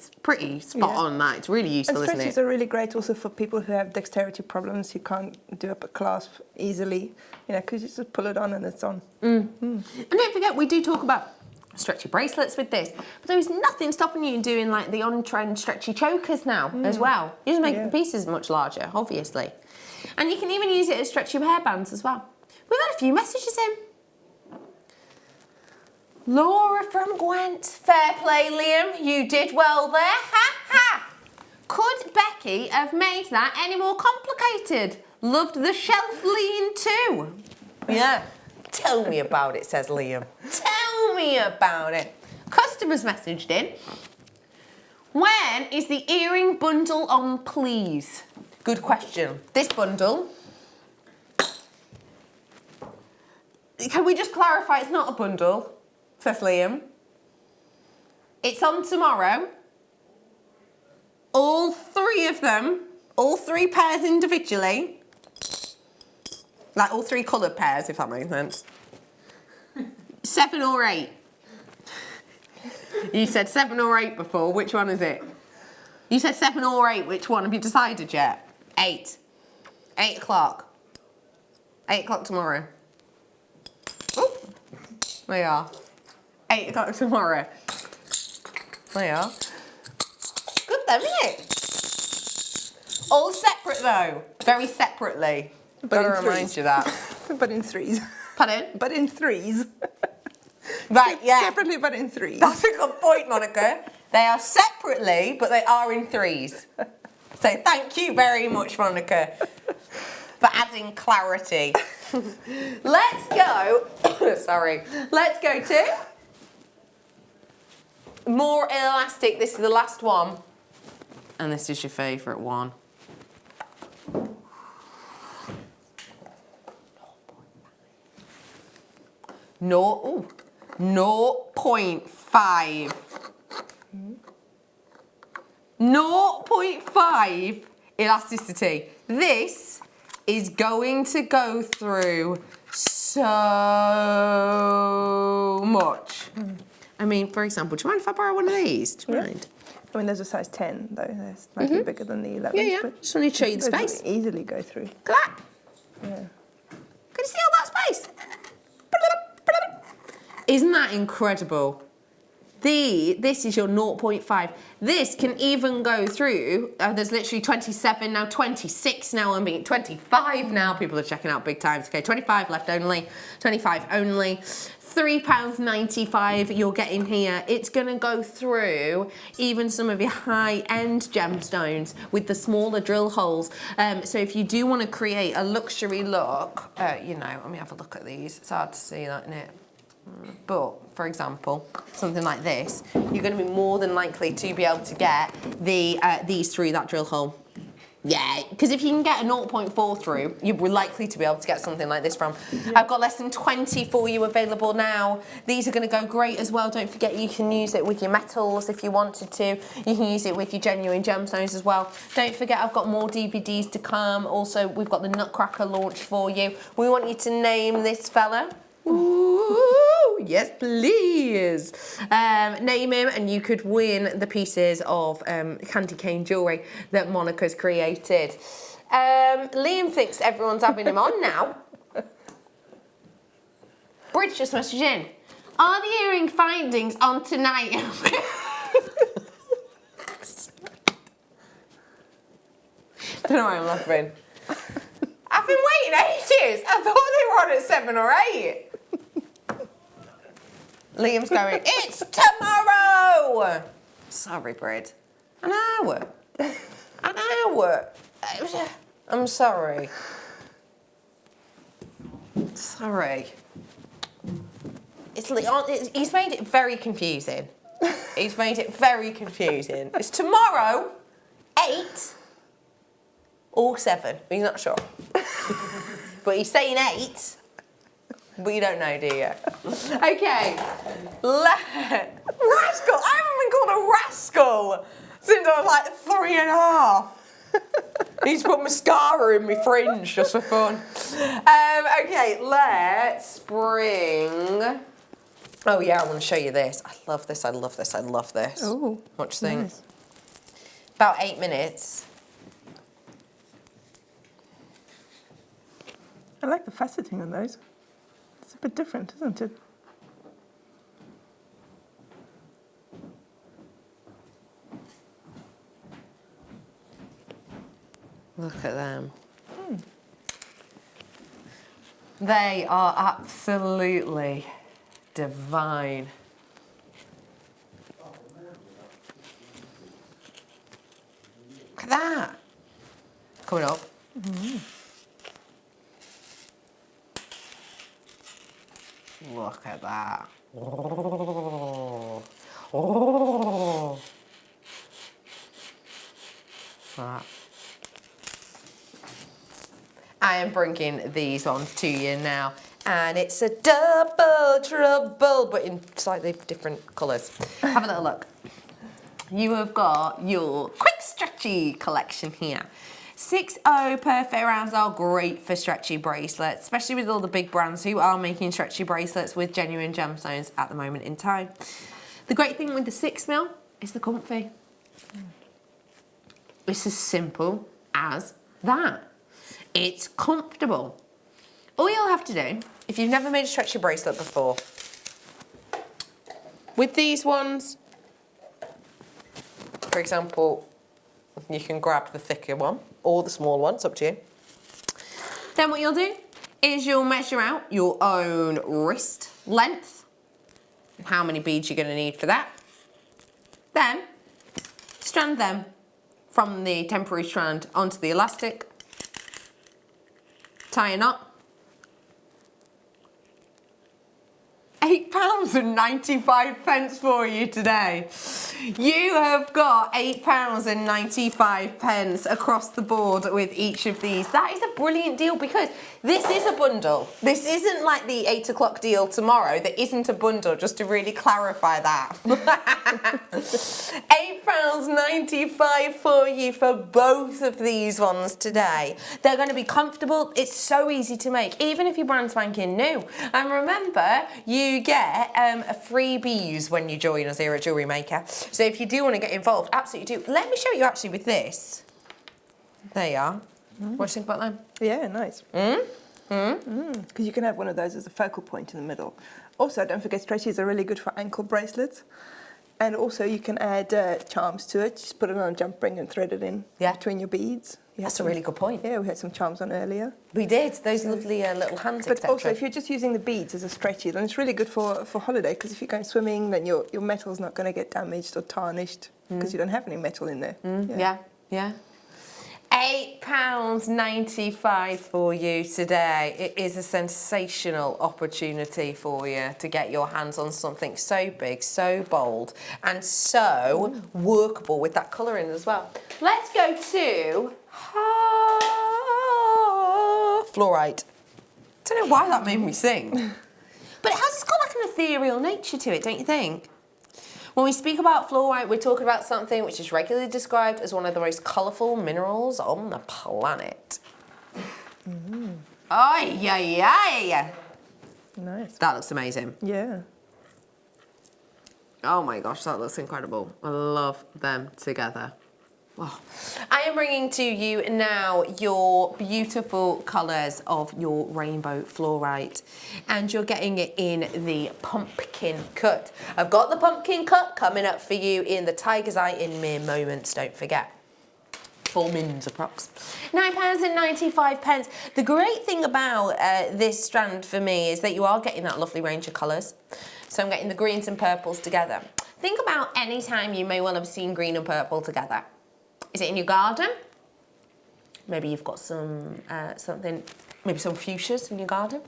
spot on that. It's really useful, isn't it? And stretchies are really great also for people who have dexterity problems, who can't do up a clasp easily, you know, because you just pull it on and it's on. And don't forget, we do talk about stretchy bracelets with this, but there's nothing stopping you doing like the on-trend stretchy chokers now as well. You just make the pieces much larger, obviously. And you can even use it as stretchy hairbands as well. We've had a few messages in. Laura from Gwent. Fair play, Liam. You did well there. Ha ha. Could Becky have made that any more complicated? Loved the shelf lean too. Yeah. Tell me about it, says Liam. Tell me about it. Customers messaged in. When is the earring bundle on, please? Good question. This bundle, can we just clarify it's not a bundle, says Liam. It's on tomorrow. All 3 of them, all 3 pairs individually, like all 3 coloured pairs, if that makes sense. 7 or 8. You said 7 or 8 before, which one is it? You said 7 or 8, which one? Have you decided yet? 8. 8 o'clock. 8 o'clock tomorrow. Oh, there you are. 8 o'clock tomorrow. There you are. Good then, isn't it? All separate though. Very separately. Gotta remind you that. But in 3s. Pardon? But in 3s. Right, yeah. Separately, but in 3s. That's a good point, Monika. They are separately, but they are in 3s. So thank you very much, Monika, for adding clarity. Let's go, sorry, let's go to more elastic. This is the last one. And this is your favourite one. 0.5. 0.5 elasticity. This is going to go through so much. I mean, for example, do you mind if I borrow one of these? Do you mind? I mean, there's a size 10 though. They're slightly bigger than the 11. Yeah. Just wanted to show you the space. Easily go through. Look at that. Yeah. Can you see all that space? Isn't that incredible? This is your 0.5. This can even go through, there's literally 27 now, 26 now, I'm being 25 now. People are checking out big times. Okay, 25 left only, 25 only. £3.95 you're getting here. It's gonna go through even some of your high-end gemstones with the smaller drill holes. So if you do wanna create a luxury look, you know, let me have a look at these. It's hard to see that, isn't it? But, for example, something like this, you're going to be more than likely to be able to get these through that drill hole. Yeah, because if you can get a 0.4 through, you're likely to be able to get something like this from. I've got less than 20 for you available now. These are going to go great as well. Don't forget you can use it with your metals if you wanted to. You can use it with your genuine gemstones as well. Don't forget I've got more DVDs to come. Also, we've got the Nutcracker launch for you. We want you to name this fella. Ooh, yes, please. Name him and you could win the pieces of candy cane jewellery that Monika's created. Liam thinks everyone's having him on now. Bridge just messaged in. Are the earring findings on tonight? Don't know why I'm laughing. I've been waiting ages. I thought they were on at 7 or 8. Liam's going, it's tomorrow! Sorry, Brid. An hour. An hour. I'm sorry. Sorry. He's made it very confusing. He's made it very confusing. It's tomorrow, 8 or 7. He's not sure. But he's saying 8. But you don't know, do you? Okay. Rascal! I haven't been called a rascal since I was like 3.5. I need to put mascara in my fringe just for fun. Okay, let's bring... Oh yeah, I want to show you this. I love this, I love this, I love this. Oh, what do you think? nice. About 8 minutes. I like the faceting on those. It's a bit different, isn't it? Look at them. They are absolutely divine. Look at that. Coming up. Look at that. Oh. Oh. That. I am bringing these on to you now, and it's a double trouble, but in slightly different colours. Have a little look. You have got your quick stretchy collection here. 6.0 perfect rounds are great for stretchy bracelets, especially with all the big brands who are making stretchy bracelets with genuine gemstones at the moment in time. The great thing with the 6mm is the comfy. It's as simple as that. It's comfortable. All you'll have to do, if you've never made a stretchy bracelet before, with these ones, for example, you can grab the thicker one or the small one, it's up to you. Then what you'll do is you'll measure out your own wrist length, how many beads you're going to need for that. Then strand them from the temporary strand onto the elastic, tie a knot. £8.95 for you today. You have got £8.95 across the board with each of these. That is a brilliant deal because this is a bundle. This isn't like the 8 o'clock deal tomorrow. There isn't a bundle, just to really clarify that. £8.95 for you for both of these ones today. They're going to be comfortable. It's so easy to make, even if you're brand spanking new. And remember, you get freebies when you join us here at Jewellery Maker. So if you do want to get involved, absolutely do. Let me show you actually with this. There you are. What do you think about them? Yeah, nice. Because you can have one of those as a focal point in the middle. Also, don't forget, stretchies are really good for ankle bracelets. And also you can add charms to it. Just put it on a jump ring and thread it in between your beads. That's a really good point. Yeah, we had some charms on earlier. We did, those lovely little hands, But etc. also, if you're just using the beads as a stretchy, then it's really good for holiday, because if you're going swimming, then your metal's not going to get damaged or tarnished, because you don't have any metal in there. Yeah. £8.95 for you today. It is a sensational opportunity for you to get your hands on something so big, so bold, and so workable with that colouring as well. Let's go to fluorite. Don't know why that made me sing. But it's got like an ethereal nature to it, don't you think? When we speak about fluorite, we're talking about something which is regularly described as one of the most colourful minerals on the planet. Ay, ay, ay. Nice. That looks amazing. Yeah. Oh my gosh, that looks incredible. I love them together. Oh. I am bringing to you now your beautiful colours of your rainbow fluorite, and you're getting it in the pumpkin cut. I've got the pumpkin cut coming up for you in the tiger's eye in mere moments, don't forget. 4 mins approx. £9.95. The great thing about this strand for me is that you are getting that lovely range of colours. So I'm getting the greens and purples together. Think about any time you may well have seen green and purple together. Is it in your garden? Maybe you've got some maybe some fuchsias in your garden.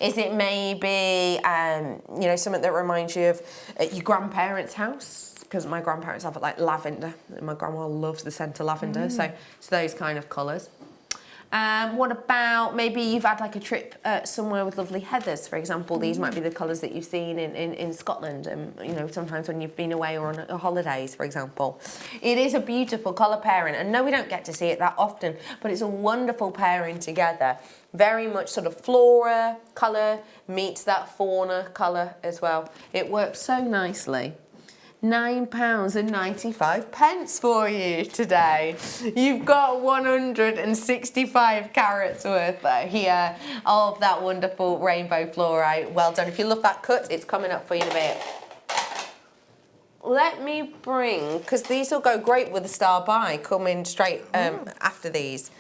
Is it maybe something that reminds you of your grandparents' house? Because my grandparents have like lavender. My grandma loves the scent of lavender, so it's those kind of colours. What about maybe you've had like a trip somewhere with lovely heathers, for example. These might be the colours that you've seen in Scotland, sometimes when you've been away or on holidays, for example. It is a beautiful colour pairing, and no, we don't get to see it that often, but it's a wonderful pairing together. Very much sort of flora colour meets that fauna colour as well. It works so nicely. £9.95 for you today. You've got 165 carats worth here of that wonderful rainbow fluorite. Well done. If you love that cut, it's coming up for you in a bit. Let me bring, because these will go great with the star by coming straight after these.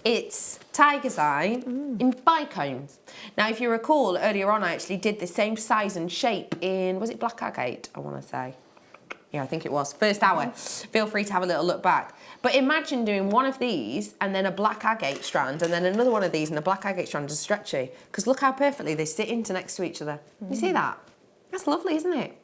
It's tiger's eye in bicones. Now, if you recall, earlier on I actually did the same size and shape in, was it black agate, I want to say. Yeah, I think it was. First hour. Feel free to have a little look back. But imagine doing one of these and then a black agate strand and then another one of these and a black agate strand is stretchy. Because look how perfectly they sit into next to each other. You see that? That's lovely, isn't it?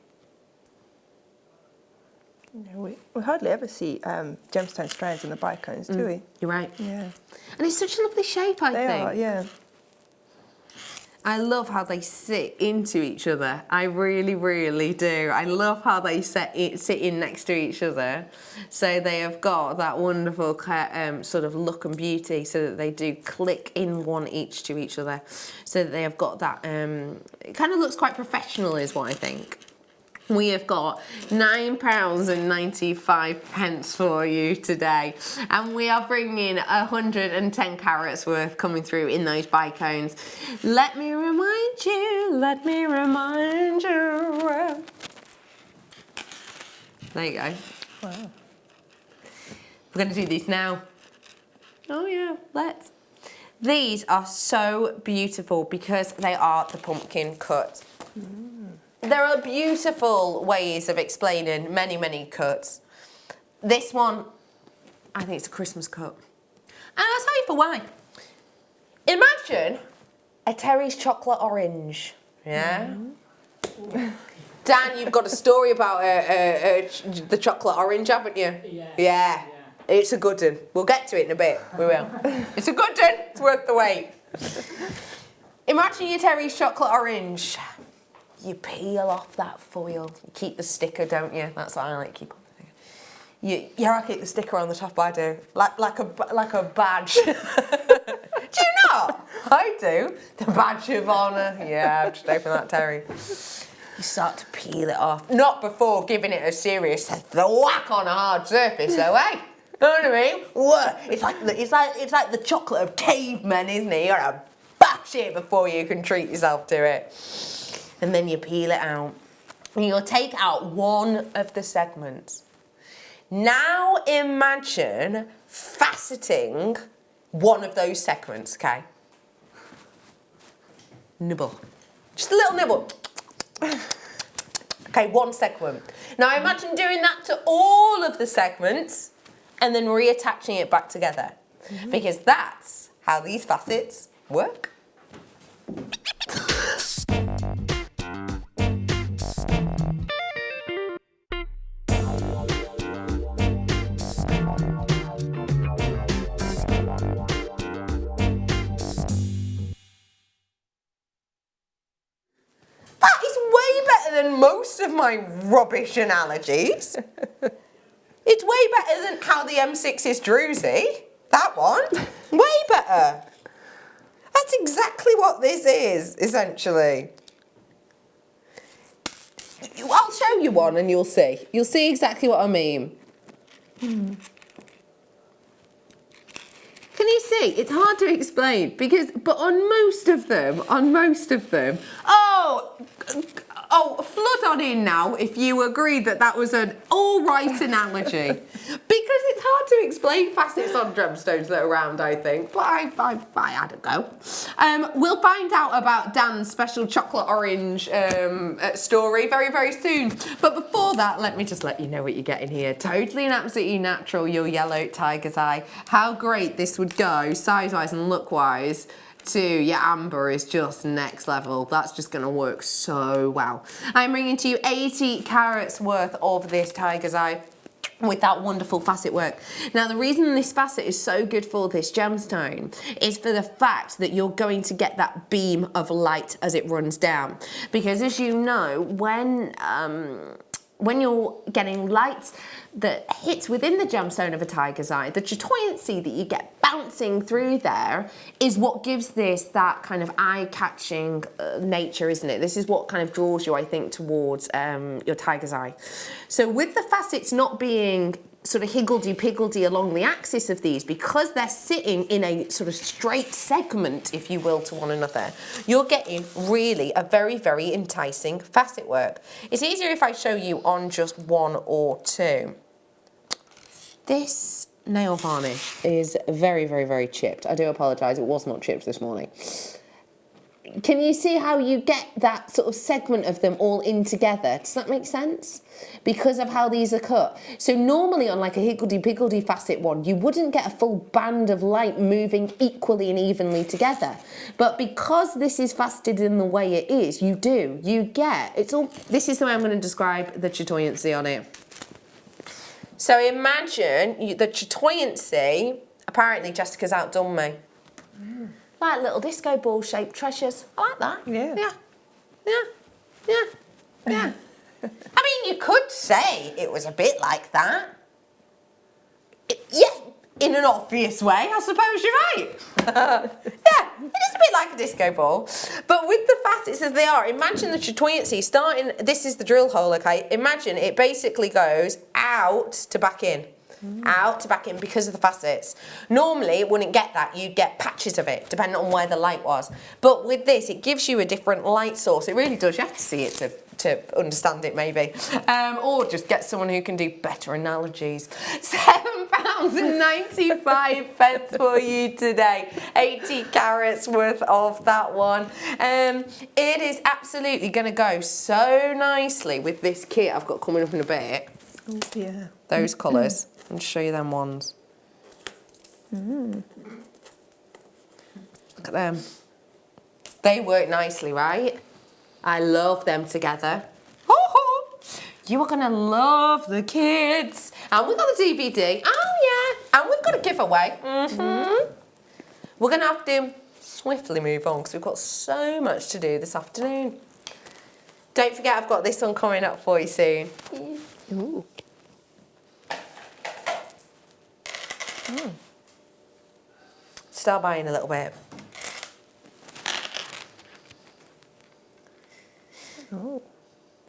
Yeah, we hardly ever see gemstone strands in the bicones, do we? You're right. Yeah. And it's such a lovely shape, I think. They are, yeah. I love how they sit into each other. I really, really do. I love how they sit in next to each other. So they have got that wonderful sort of look and beauty, so that they do click in one each to each other. So that they have got that, it kind of looks quite professional is what I think. We have got £9.95 for you today, and we are bringing 110 carats worth coming through in those bicones. Let me remind you. There you go. Wow. We're going to do these now. Oh yeah, let's. These are so beautiful because they are the pumpkin cut. There are beautiful ways of explaining many, many cuts. This one, I think it's a Christmas cut. And I'll tell you for why. Imagine a Terry's chocolate orange, yeah? Dan, you've got a story about the chocolate orange, haven't you? Yeah. It's a good one. We'll get to it in a bit. We will. It's a good one. It's worth the wait. Imagine your Terry's chocolate orange. You peel off that foil. You keep the sticker, don't you? That's what I like. Keep on. I keep the sticker on the top. I do. Like a badge. Do you not? I do. The badge of honour. Yeah, I've just opened that, Terry. You start to peel it off. Not before giving it a serious whack on a hard surface, though, eh? You know what I mean? What? It's like the chocolate of cavemen, isn't it? You gotta bash it before you can treat yourself to it. And then you peel it out. And you'll take out one of the segments. Now imagine faceting one of those segments, okay? Nibble. Just a little nibble. Okay, one segment. Now imagine doing that to all of the segments and then reattaching it back together. Because that's how these facets work. Than most of my rubbish analogies. It's way better than how the M6 is Druzy. That one. Way better. That's exactly what this is, essentially. I'll show you one and you'll see. You'll see exactly what I mean. Can you see? It's hard to explain but on most of them, oh, flood on in now if you agree that was an all right analogy. Because it's hard to explain facets on gemstones that are round, I think. But I had a go. We'll find out about Dan's special chocolate orange story very, very soon. But before that, let me just let you know what you're getting here. Totally and absolutely natural, your yellow tiger's eye. How great this would go, size-wise and look-wise, to your amber is just next level. That's just going to work so well. I'm bringing to you 80 carats worth of this tiger's eye with that wonderful facet work. Now, the reason this facet is so good for this gemstone is for the fact that you're going to get that beam of light as it runs down. Because as you know, when you're getting light that hits within the gemstone of a tiger's eye, the chatoyancy that you get bouncing through there is what gives this that kind of eye-catching nature, isn't it? This is what kind of draws you, I think, towards your tiger's eye. So with the facets not being sort of higgledy-piggledy along the axis of these, because they're sitting in a sort of straight segment, if you will, to one another, you're getting really a very, very enticing facet work. It's easier if I show you on just one or two. This nail varnish is very, very, very chipped. I do apologise, it was not chipped this morning. Can you see how you get that sort of segment of them all in together? Does that make sense? Because of how these are cut. So normally on like a higgledy-piggledy facet one, you wouldn't get a full band of light moving equally and evenly together. But because this is faceted in the way it is, you do. You get, it's all, this is the way I'm going to describe the chatoyancy on it. So imagine the chatoyancy, apparently Jessica's outdone me. Like little disco ball shaped treasures. I like that. Yeah. I mean, you could say it was a bit like that. Yeah, in an obvious way, I suppose you're right. Yeah, it is a bit like a disco ball. But with the facets as they are, imagine the chatoyancy starting, this is the drill hole, okay? Imagine it basically goes out to back in. Out to back in because of the facets. Normally it wouldn't get that, you'd get patches of it depending on where the light was. But with this it gives you a different light source. It really does. You have to see it to understand it maybe. Or just get someone who can do better analogies. £7.95 for you today. 80 carats worth of that one. It is absolutely going to go so nicely with this kit I've got coming up in a bit. Oh, yeah. Those colours. I'll show you them ones. Look at them. They work nicely, right? I love them together. You are going to love the kids. And we've got the DVD. Oh, yeah. And we've got a giveaway. We're going to have to swiftly move on because we've got so much to do this afternoon. Don't forget, I've got this one coming up for you soon. Ooh. Start buying a little bit. Oh.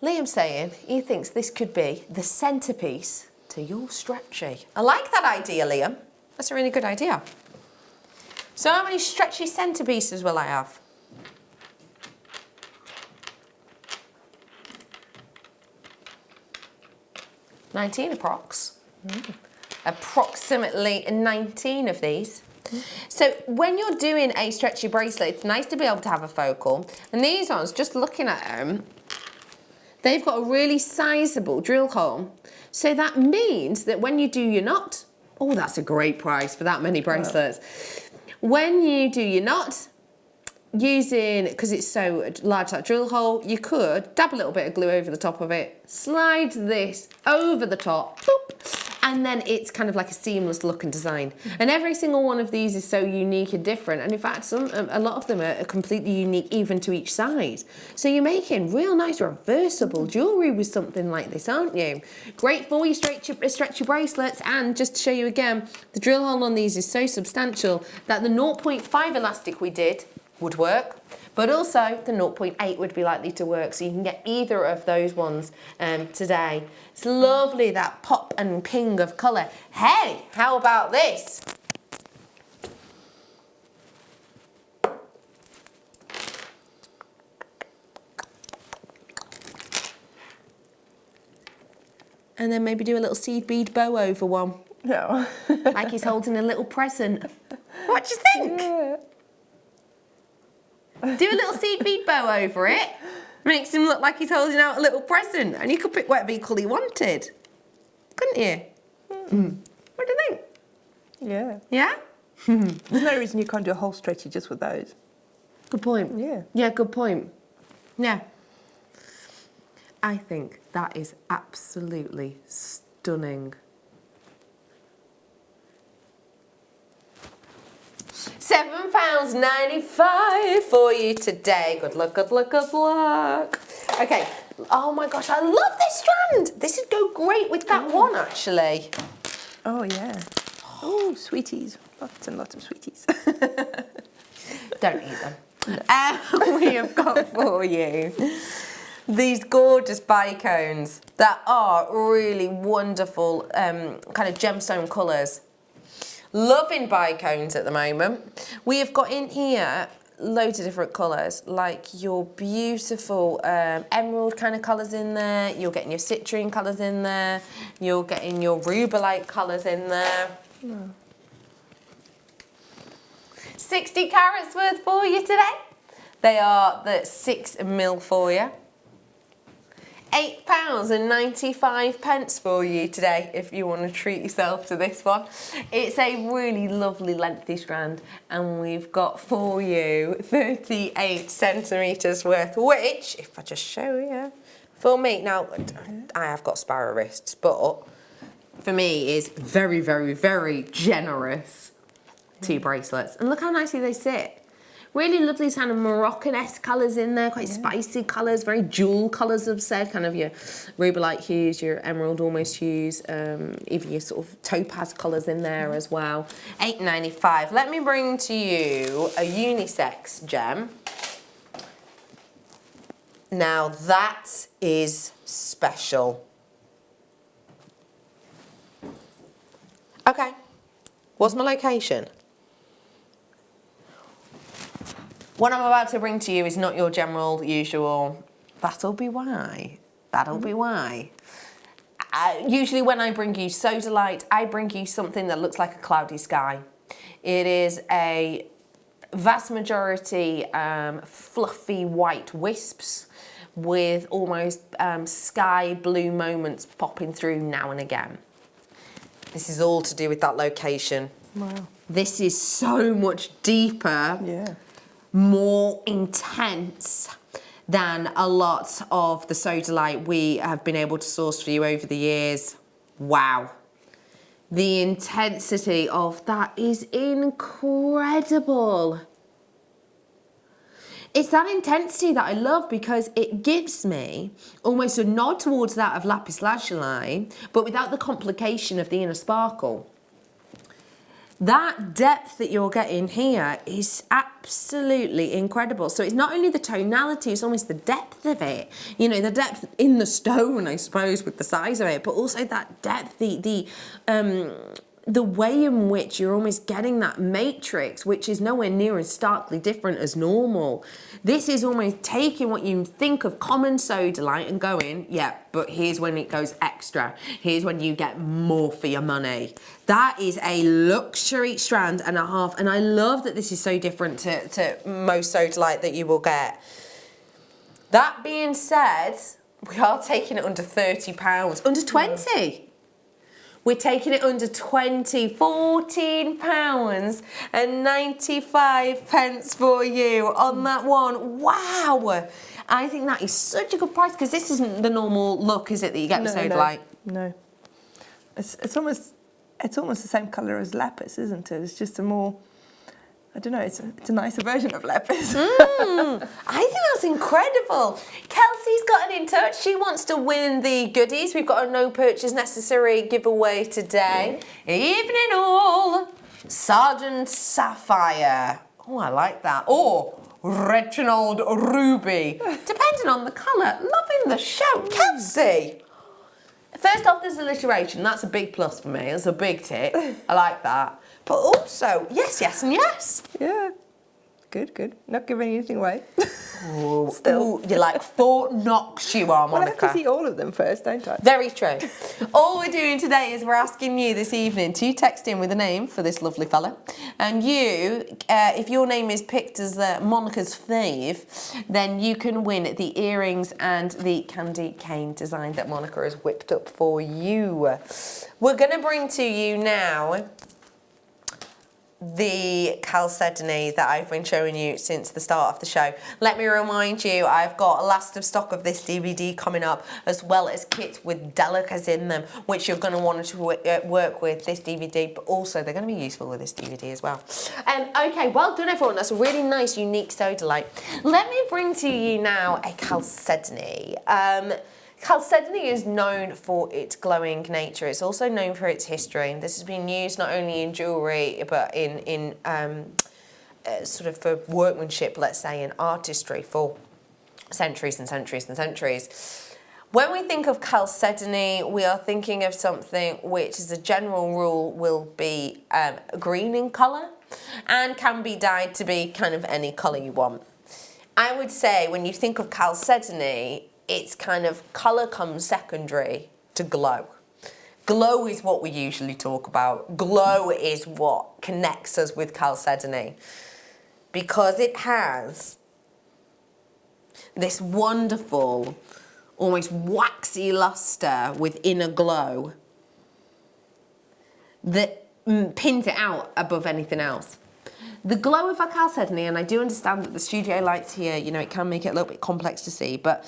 Liam's saying he thinks this could be the centrepiece to your stretchy. I like that idea, Liam. That's a really good idea. So how many stretchy centerpieces will I have? $19 approx. Approximately 19 of these. So when you're doing a stretchy bracelet, it's nice to be able to have a focal. And these ones, just looking at them, they've got a really sizable drill hole. So that means that when you do your knot, oh, that's a great price for that many bracelets. Wow. When you do your knot, using, because it's so large, that drill hole, you could dab a little bit of glue over the top of it, slide this over the top, boop, and then it's kind of like a seamless look and design. And every single one of these is so unique and different. And in fact, a lot of them are completely unique even to each side. So you're making real nice reversible jewellery with something like this, aren't you? Great for your stretchy bracelets. And just to show you again, the drill hole on these is so substantial that the 0.5 elastic we did would work, but also the 0.8 would be likely to work, so you can get either of those ones today. It's lovely, that pop and ping of colour. Hey, how about this? And then maybe do a little seed bead bow over one. No. Like he's holding a little present. What do you think? Yeah. Do a little seed bead bow over it. Makes him look like he's holding out a little present. And you could pick whatever colour you wanted. Couldn't you? What do you think? Yeah. Yeah? There's no reason you can't do a whole stretchy just with those. Good point. Yeah. Yeah, good point. Yeah. I think that is absolutely stunning. £7.95 for you today. Good luck, good luck, good luck. Okay. Oh my gosh, I love this strand. This would go great with that one, actually. Oh, yeah. Oh, sweeties. Lots and lots of sweeties. Don't eat them. We have got for you these gorgeous bicones that are really wonderful kind of gemstone colours. Loving bicones at the moment. We have got in here loads of different colours, like your beautiful emerald kind of colours in there. You're getting your citrine colours in there. You're getting your rubellite colours in there. 60 carats worth for you today. They are the 6mm for you. £8.95 for you today if you want to treat yourself to this one. It's a really lovely lengthy strand, and we've got for you 38 centimetres worth, which, if I just show you, for me, now I have got sparrow wrists, but for me is very, very, very generous. 2 bracelets, and look how nicely they sit. Really lovely kind of Moroccan-esque colours in there, quite spicy colours, very jewel colours, I've said, kind of your rubellite hues, your emerald almost hues, even your sort of topaz colours in there as well. £8.95. Let me bring to you a unisex gem. Now that is special. Okay, what's my location? What I'm about to bring to you is not your general usual. That'll be why. That'll be why. Usually when I bring you Sodalite, I bring you something that looks like a cloudy sky. It is a vast majority fluffy white wisps with almost sky blue moments popping through now and again. This is all to do with that location. Wow. This is so much deeper. Yeah. More intense than a lot of the sodalite we have been able to source for you over the years. Wow. The intensity of that is incredible. It's that intensity that I love because it gives me almost a nod towards that of lapis lazuli, but without the complication of the inner sparkle. That depth that you're getting here is absolutely incredible. So it's not only the tonality, it's almost the depth of it. You know, the depth in the stone, I suppose, with the size of it, but also that depth, the way in which you're almost getting that matrix, which is nowhere near as starkly different as normal. This is almost taking what you think of common sodalite and going, yeah, but here's when it goes extra. Here's when you get more for your money. That is a luxury strand and a half, and I love that this is so different to most sodalite that you will get. That being said, we are taking it under £30, under 20. We're taking it under 20, £14.95 for you on that one. Wow. I think that is such a good price because this isn't the normal look, is it, that you get with sodalite? No. It's almost the same colour as lapis, isn't it? It's just a more, I don't know, it's a nicer version of lapis. I think that's incredible. Kelsey's gotten in touch. She wants to win the goodies. We've got a no purchase necessary giveaway today. Evening all. Sergeant Sapphire. Oh, I like that. Or Reginald Ruby. Depending on the colour. Loving the show. Kelsey. First off, there's alliteration. That's a big plus for me. It's a big tick. I like that. But also, yes, yes, and yes. Yeah. Good. Not giving anything away. Ooh, Still. ooh, you're like Fort Knox, you are, Monika. Well, I have to see all of them first, don't I? Very true. All we're doing today is we're asking you this evening to text in with a name for this lovely fella. And you, if your name is picked as Monika's fave, then you can win the earrings and the candy cane design that Monika has whipped up for you. We're going to bring to you now the chalcedony that I've been showing you since the start of the show. Let me remind you, I've got a last of stock of this DVD coming up, as well as kits with delicas in them, which you're going to want to work with this DVD, but also they're going to be useful with this DVD as well. Okay, well done everyone. That's a really nice, unique sodalite. Let me bring to you now a chalcedony. Chalcedony is known for its glowing nature. It's also known for its history. This has been used not only in jewellery, but in sort of for workmanship, let's say, in artistry for centuries and centuries and centuries. When we think of chalcedony, we are thinking of something which, as a general rule, will be green in colour and can be dyed to be kind of any colour you want. I would say when you think of chalcedony, it's kind of colour comes secondary to glow. Glow is what we usually talk about. Glow is what connects us with chalcedony because it has this wonderful, almost waxy lustre within a glow that pins it out above anything else. The glow of a chalcedony, and I do understand that the studio lights here, you know, it can make it a little bit complex to see, but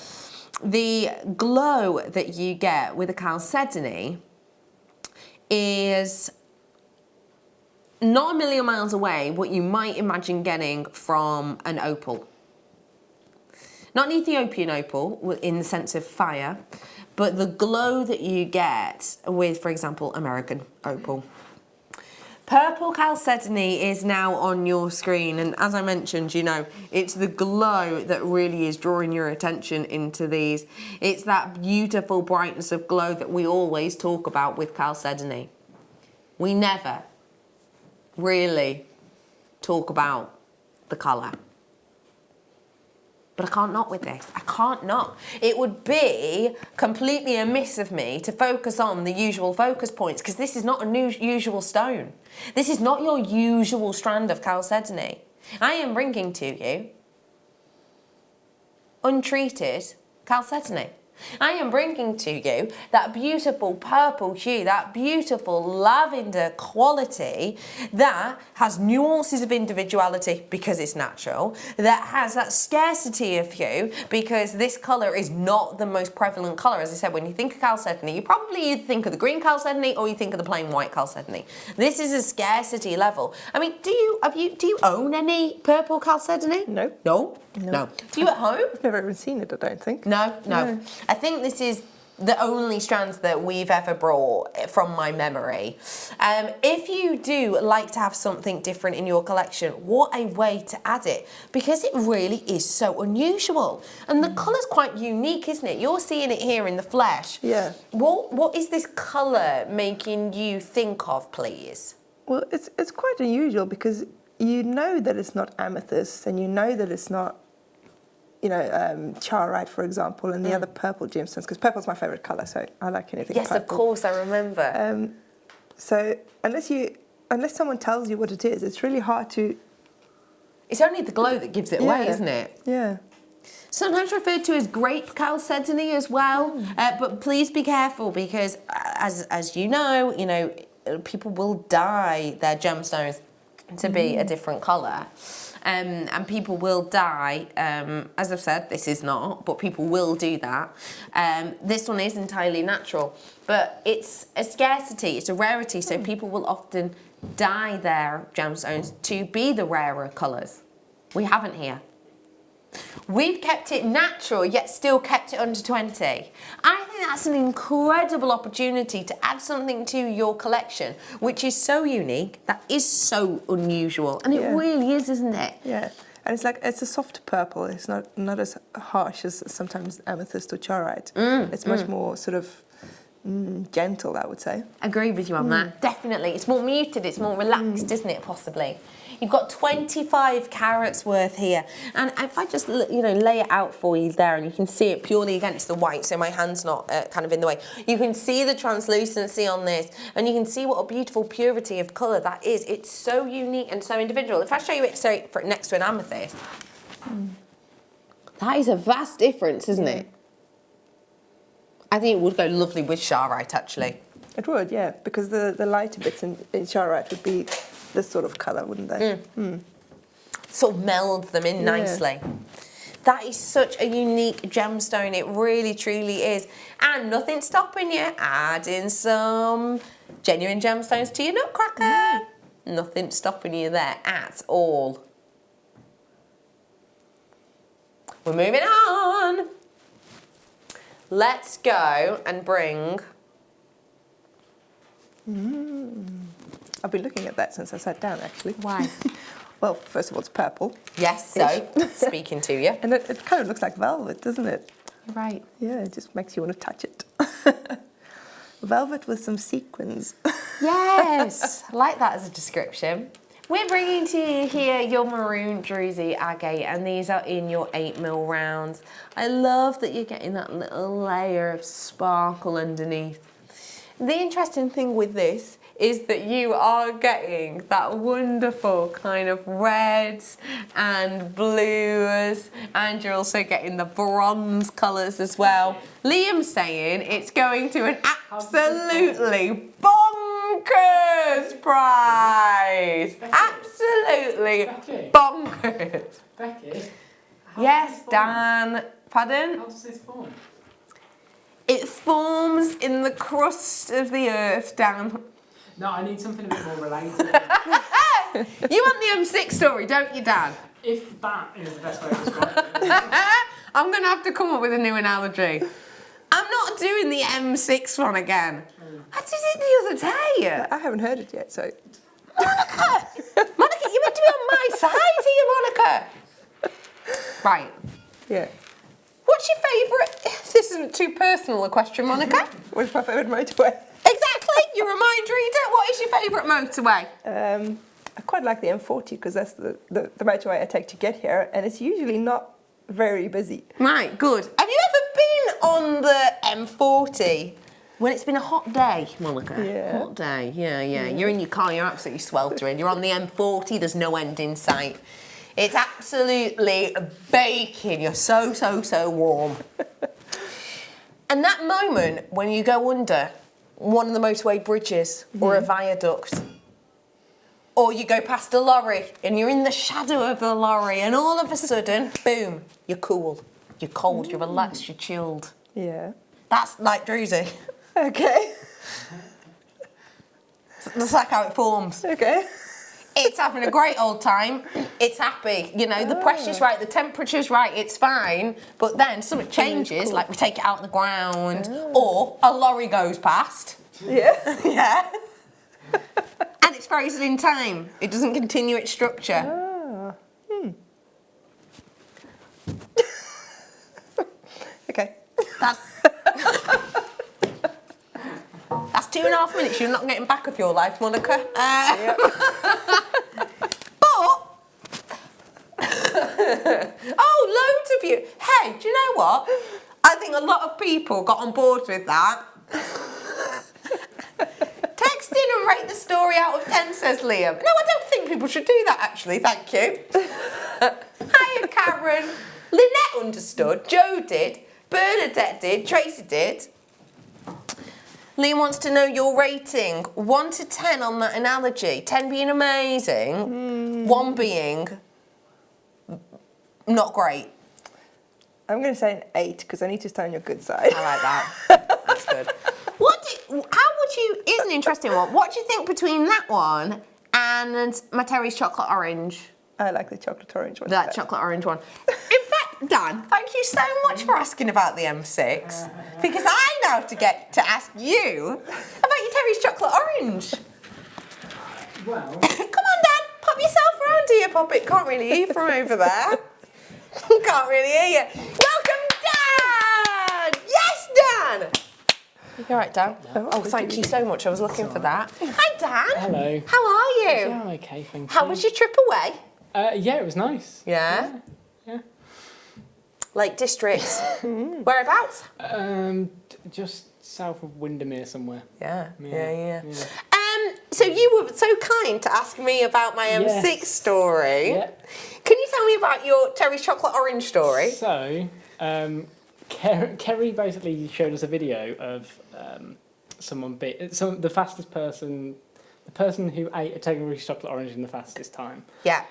the glow that you get with a chalcedony is not a million miles away what you might imagine getting from an opal. Not an Ethiopian opal in the sense of fire, but the glow that you get with, for example, American opal. Purple chalcedony is now on your screen, and as I mentioned, you know, it's the glow that really is drawing your attention into these. It's that beautiful brightness of glow that we always talk about with chalcedony. We never really talk about the colour. But I can't not with this. I can't not. It would be completely amiss of me to focus on the usual focus points because this is not a usual stone. This is not your usual strand of chalcedony. I am bringing to you untreated chalcedony. I am bringing to you that beautiful purple hue, that beautiful lavender quality that has nuances of individuality because it's natural, that has that scarcity of hue because this colour is not the most prevalent colour. As I said, when you think of chalcedony, you probably either think of the green chalcedony or you think of the plain white chalcedony. This is a scarcity level. I mean, do you own any purple chalcedony? No. No? No. Do you at home? I've never even seen it, I don't think. No. I think this is the only strands that we've ever brought from my memory. If you do like to have something different in your collection, what a way to add it, because it really is so unusual. And the colour's quite unique, isn't it? You're seeing it here in the flesh. Yeah. What is this colour making you think of, please? Well, it's quite unusual because you know that it's not amethyst and you know that it's not, you know, charoite, for example, and the other purple gemstones, because purple's my favourite colour, so I like anything Yes, purple. of course, I remember. So unless someone tells you what it is, it's really hard to... It's only the glow that gives it away, isn't it? Yeah. Sometimes referred to as grape chalcedony as well, but please be careful because, as you know, people will dye their gemstones to be a different colour. And people will dye, as I've said, this is not, but people will do that. This one is entirely natural, but it's a scarcity, it's a rarity, so people will often dye their gemstones to be the rarer colours. We haven't here. We've kept it natural, yet still kept it under 20. I think that's an incredible opportunity to add something to your collection, which is so unique, that is so unusual, and it really is, isn't it? Yeah, and it's a soft purple. It's not as harsh as sometimes amethyst or charoite. It's much more sort of gentle, I would say. Agree with you on that, definitely. It's more muted, it's more relaxed, isn't it, possibly? You've got 25 carats worth here, and if I just lay it out for you there, and you can see it purely against the white, so my hand's not kind of in the way. You can see the translucency on this, and you can see what a beautiful purity of colour that is. It's so unique and so individual. If I show you it next to an amethyst, that is a vast difference, isn't it? I think it would go lovely with charoite, actually. It would, yeah, because the lighter bits in charoite would be this sort of colour, wouldn't they? Sort of meld them in nicely. That is such a unique gemstone, it really truly is. And nothing stopping you adding some genuine gemstones to your nutcracker. Nothing stopping you there at all. We're moving on. Let's go and bring... I've been looking at that since I sat down, actually. Why? Well, first of all, it's purple. Yes, so, speaking to you. And it kind of looks like velvet, doesn't it? Right. Yeah, it just makes you want to touch it. Velvet with some sequins. Yes, I like that as a description. We're bringing to you here your maroon druzy agate, and these are in your 8mm rounds. I love that you're getting that little layer of sparkle underneath. The interesting thing with this is that you are getting that wonderful kind of reds and blues, and you're also getting the bronze colours as well. Liam's saying it's going to an absolutely bonkers price. Absolutely bonkers. Becky? Yes, Dan. Pardon? How does this form? It forms in the crust of the earth, Dan. No, I need something a bit more related. You want the M6 story, don't you, Dan? If that is the best way to describe it. I'm going to have to come up with a new analogy. I'm not doing the M6 one again. I did it the other day. I haven't heard it yet, so... Monika! Monika, you meant to be on my side here, Monika. Right. Yeah. What's your favourite... This isn't too personal a question, Monika. What's my favourite motorway? Exactly. You're a mind reader. What is your favourite motorway? I quite like the M40 because that's the motorway I take to get here, and it's usually not very busy. Right, good. Have you ever been on the M40 when it's been a hot day, Monika? Yeah. Hot day, yeah. You're in your car, you're absolutely sweltering. You're on the M40, there's no end in sight. It's absolutely baking. You're so warm. And that moment when you go under one of the motorway bridges or a viaduct, or you go past a lorry and you're in the shadow of the lorry and all of a sudden, boom, you're cool, you're cold, you're relaxed, you're chilled. Yeah. That's like Druzy. Okay. That's like how it forms. Okay. It's having a great old time. It's happy. You know, the pressure's right, the temperature's right, it's fine. But then something changes, like we take it out of the ground, or a lorry goes past. Yeah. Yeah. And it's frozen in time. It doesn't continue its structure. Ah. Okay. That's 2.5 minutes you're not getting back of your life, Monika. Oh, loads of you. Hey, do you know what? I think a lot of people got on board with that. Text in and rate the story out of 10, says Liam. No, I don't think people should do that, actually. Thank you. Hiya, Karen. Lynette understood. Joe did. Bernadette did. Tracy did. Liam wants to know your rating. 1 to 10 on that analogy. 10 being amazing. 1 being not great. I'm going to say an 8 because I need to stay on your good side. I like that. That's good. Here's an interesting one. What do you think between that one and my Terry's chocolate orange? I like the chocolate orange one. That chocolate orange one. In fact, Dan, thank you so much for asking about the M6 because I now get to ask you about your Terry's chocolate orange. Well, Come on, Dan, pop yourself around here, Pop. It can't really hear from over there. Can't really hear you. Welcome, Dan! Yes, Dan! You all right, Dan? Oh, thank you so much. I was looking for that. Hi, Dan. hello. How are you? Yeah, I'm okay, thank you. How was your trip away? Yeah, it was nice. Yeah? Yeah. Lake District. Whereabouts? Just south of Windermere somewhere. Yeah. Yeah. So you were so kind to ask me about my M6 Yes. story. Yeah. Can you tell me about your Terry's chocolate orange story? So, Kerry basically showed us a video of the fastest person, the person who ate a Terry's chocolate orange in the fastest time, Yeah.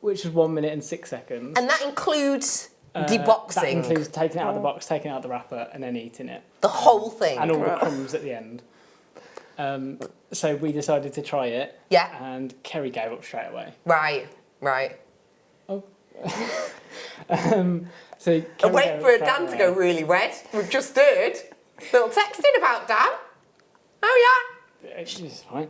which was 1 minute and 6 seconds. And that includes deboxing. That includes taking it out of the box, taking it out of the wrapper, and then eating it. The whole thing. And all the crumbs at the end. So we decided to try it. Yeah. And Kerry gave up straight away. Right. Oh. So Kerry Wait gave for up straight Dan to away. go really red. We've just heard. Little texting about Dan. Oh, It's fine.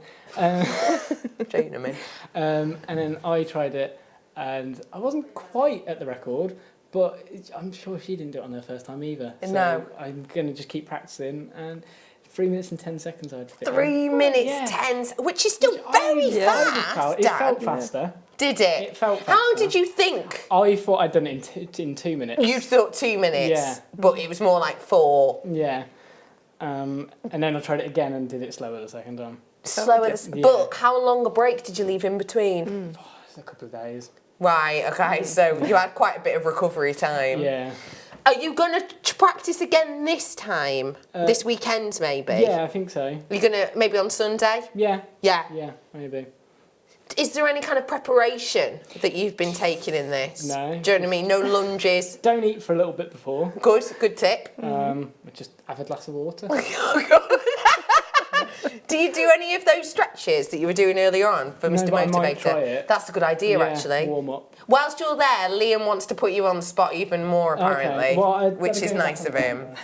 Jane, I'm in. And then I tried it, and I wasn't quite at the record, but I'm sure she didn't do it on her first time either. So No. I'm going to just keep practicing, and 3 minutes and 10 seconds I'd fit 3 minutes, Yeah. 10, which is still very fast, It Dan. felt faster. Did it? It felt How faster. did you think? I thought I'd done it in 2 minutes. You thought 2 minutes, Yeah. but it was more like 4. Yeah. And then I tried it again and did it slower the second time. Slower. Yeah. But how long a break did you leave in between? It's a couple of days. Right, okay, so you had quite a bit of recovery time. Yeah. Are you going to practice again this time? This weekend, maybe? Yeah, I think so. You're going to, maybe on Sunday? Yeah. Yeah. Yeah, maybe. Is there any kind of preparation that you've been taking in this? No. Do you know what I mean? No lunges. Don't eat for a little bit before. Good tip. Just have a glass of water. Oh, God. Do you do any of those stretches that you were doing earlier on for No, Mr. but I Motivator? might try it. That's a good idea, Yeah, actually. warm up. Whilst you're there, Liam wants to put you on the spot even more, apparently, Okay. Well, I'd which better is go nice back of on him. camera.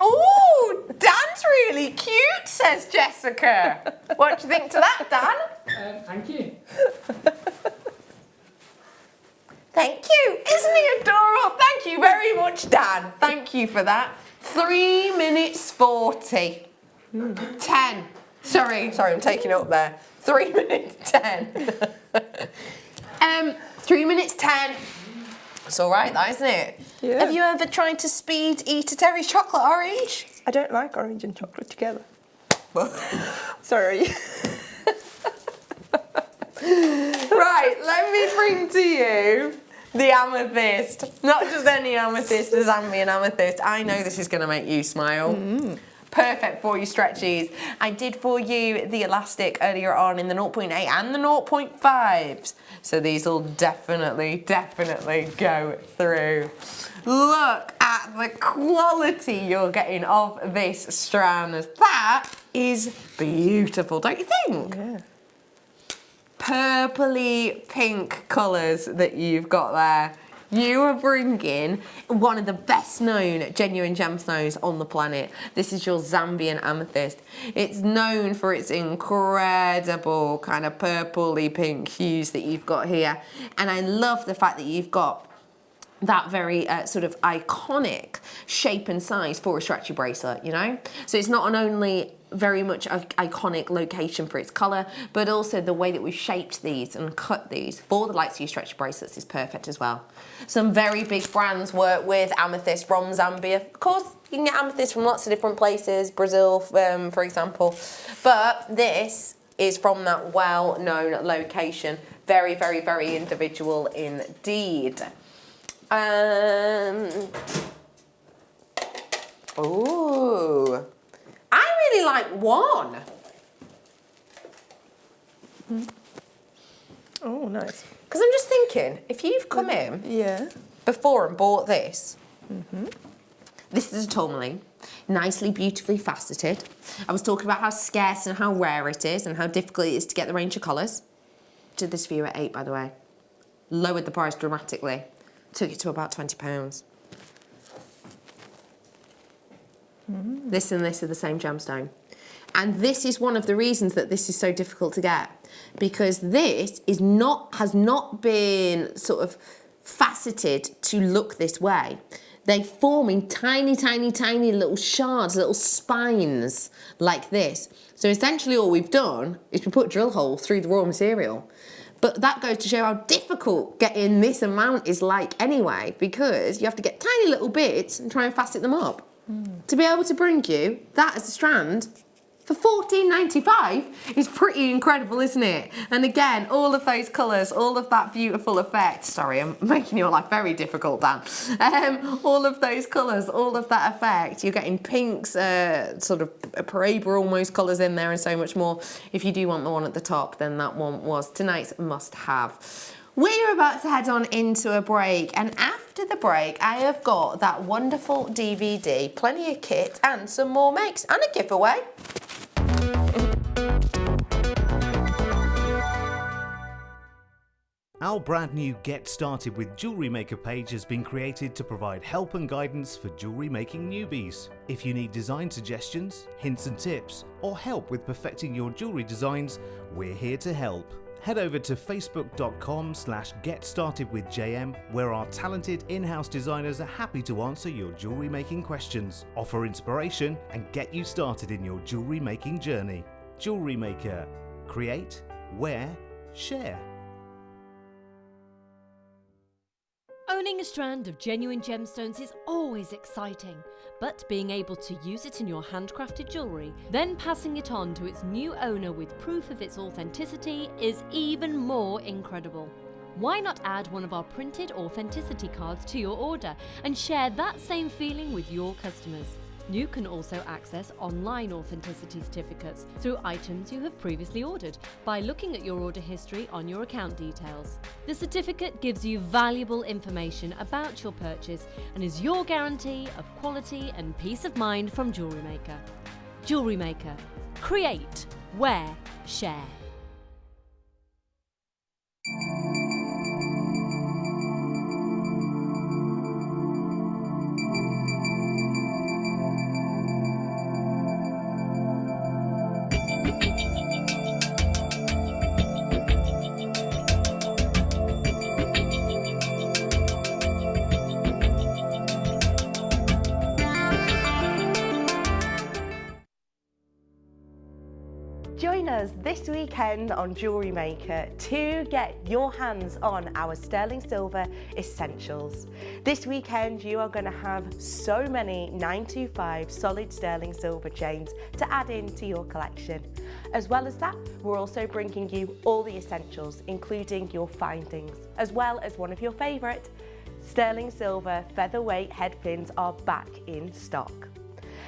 Oh, Dan's really cute, says Jessica. What do you think to that, Dan? Thank you. Thank you. Isn't he adorable? Thank you very much, Dan. Thank you for that. 3 minutes 40. 10. Sorry, I'm taking it up there. 3 minutes 10. 3 minutes 10. It's all right, that, isn't it? Yeah. Have you ever tried to speed eat a Terry's chocolate orange? I don't like orange and chocolate together. Sorry. Right, let me bring to you The amethyst. Not just any amethyst, the Zambian amethyst. I know this is going to make you smile. Perfect for your stretchies. I did for you the elastic earlier on in the 0.8 and the 0.5s. So these will definitely go through. Look at the quality you're getting of this strand. That is beautiful, don't you think? Yeah. Purpley pink colours that you've got there. You are bringing one of the best known genuine gemstones on the planet. This is your Zambian amethyst. It's known for its incredible kind of purpley pink hues that you've got here. And I love the fact that you've got that very sort of iconic shape and size for a stretchy bracelet, you know? So it's not only very much an iconic location for its colour, but also the way that we've shaped these and cut these for the likes of your stretchy bracelets is perfect as well. Some very big brands work with amethyst from Zambia. Of course, you can get amethyst from lots of different places, Brazil, for example, but this is from that well-known location. Very individual indeed. Ooh, I really like one. Oh, nice. Because I'm just thinking, if you've come in before and bought this, this is a tourmaline, nicely, beautifully faceted. I was talking about how scarce and how rare it is and how difficult it is to get the range of colours. Did this for you at £8, by the way. Lowered the price dramatically. Took it to about £20. This and this are the same gemstone. And this is one of the reasons that this is so difficult to get, because this is has not been sort of faceted to look this way. They form in tiny little shards, little spines like this. So essentially all we've done is we put a drill hole through the raw material. But that goes to show how difficult getting this amount is like anyway, because you have to get tiny little bits and try and facet them up. To be able to bring you that as a strand for $14.95 is pretty incredible, isn't it? And again, all of those colours, all of that beautiful effect. Sorry, I'm making your life very difficult, Dan. All of those colours, all of that effect. You're getting pinks, sort of Parabra almost colours in there and so much more. If you do want the one at the top, then that one was tonight's must-have. We're about to head on into a break, and after the break, I have got that wonderful DVD, plenty of kit, and some more makes, and a giveaway. Our brand new Get Started with Jewellery Maker page has been created to provide help and guidance for jewellery making newbies. If you need design suggestions, hints and tips, or help with perfecting your jewellery designs, we're here to help. Head over to facebook.com/getstartedwithjm, where our talented in-house designers are happy to answer your jewellery making questions, offer inspiration, and get you started in your jewellery making journey. Jewellery Maker. Create, wear, share. Owning a strand of genuine gemstones is always exciting, but being able to use it in your handcrafted jewellery, then passing it on to its new owner with proof of its authenticity is even more incredible. Why not add one of our printed authenticity cards to your order and share that same feeling with your customers? You can also access online authenticity certificates through items you have previously ordered by looking at your order history on your account details. The certificate gives you valuable information about your purchase and is your guarantee of quality and peace of mind from Jewellery Maker. Jewellery Maker. Create, wear, share. Join us this weekend on Jewellery Maker to get your hands on our sterling silver essentials. This weekend you are going to have so many 925 solid sterling silver chains to add into your collection. As well as that, we're also bringing you all the essentials, including your findings, as well as one of your favourite, sterling silver featherweight head pins are back in stock.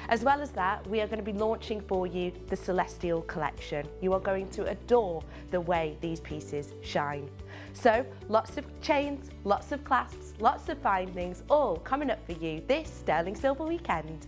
As well as that, we are going to be launching for you the Celestial collection. You are going to adore the way these pieces shine. So, lots of chains, lots of clasps, lots of findings, all coming up for you this sterling silver weekend.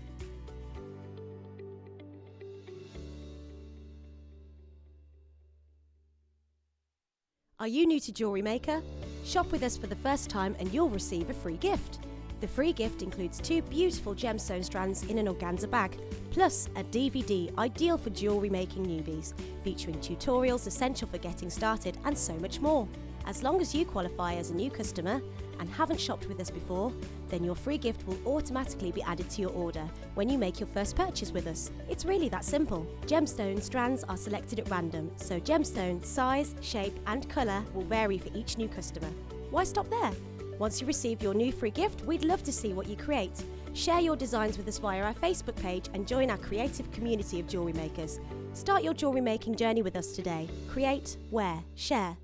Are you new to Jewellery Maker? Shop with us for the first time and you'll receive a free gift. The free gift includes 2 beautiful gemstone strands in an organza bag, plus a DVD ideal for jewellery making newbies, featuring tutorials essential for getting started and so much more. As long as you qualify as a new customer and haven't shopped with us before, then your free gift will automatically be added to your order when you make your first purchase with us. It's really that simple. Gemstone strands are selected at random, so gemstone size, shape and colour will vary for each new customer. Why stop there? Once you receive your new free gift, we'd love to see what you create. Share your designs with us via our Facebook page and join our creative community of jewellery makers. Start your jewellery making journey with us today. Create, wear, share.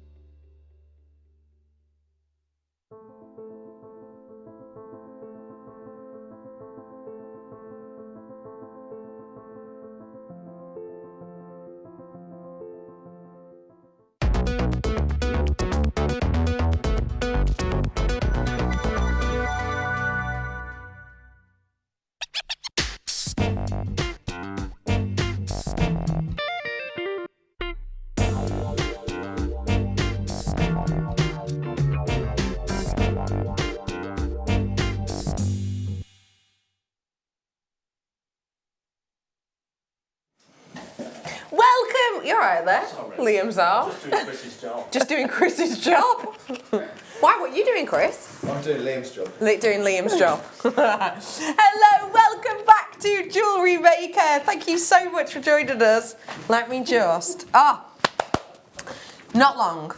Welcome! You're right there. Sorry. Liam's off. Just doing Chris's job. Just doing Chris's job. Why, what are you doing, Chris? I'm doing Liam's job. Doing Liam's job. Hello, welcome back to Jewellery Maker. Thank you so much for joining us. Let me just... not long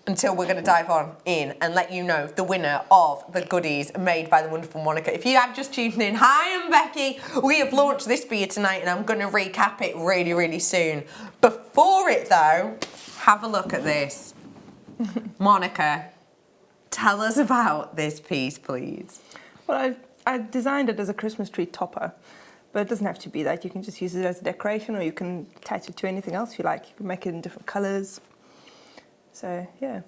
until we're going to dive on in and let you know the winner of the goodies made by the wonderful Monika. If you have just tuned in, hi, I'm Becky. We have launched this for you tonight and I'm going to recap it really, really soon. Before it though, have a look at this. Monika, tell us about this piece, please. Well, I designed it as a Christmas tree topper, but it doesn't have to be that. You can just use it as a decoration or you can attach it to anything else you like. You can make it in different colours. So, yeah.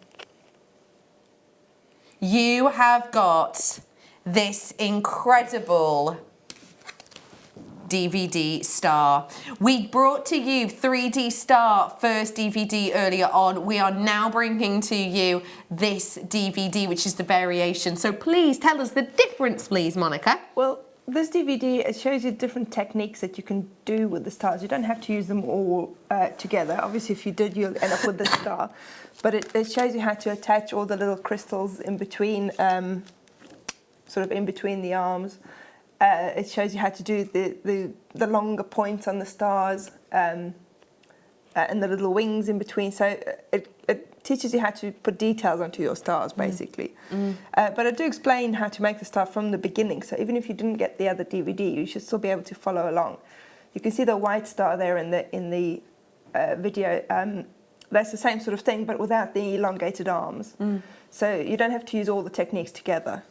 You have got this incredible DVD star. We brought to you 3D Star first DVD earlier on. We are now bringing to you this DVD, which is the variation. So please tell us the difference, please, Monika. Well, this DVD, it shows you different techniques that you can do with the stars. You don't have to use them all together. Obviously, if you did, you'll end up with this star. But it shows you how to attach all the little crystals in between, sort of in between the arms. It shows you how to do the longer points on the stars and the little wings in between. So it teaches you how to put details onto your stars, basically. But I do explain how to make the star from the beginning. So even if you didn't get the other DVD, you should still be able to follow along. You can see the white star there in the video. That's the same sort of thing, but without the elongated arms. So you don't have to use all the techniques together.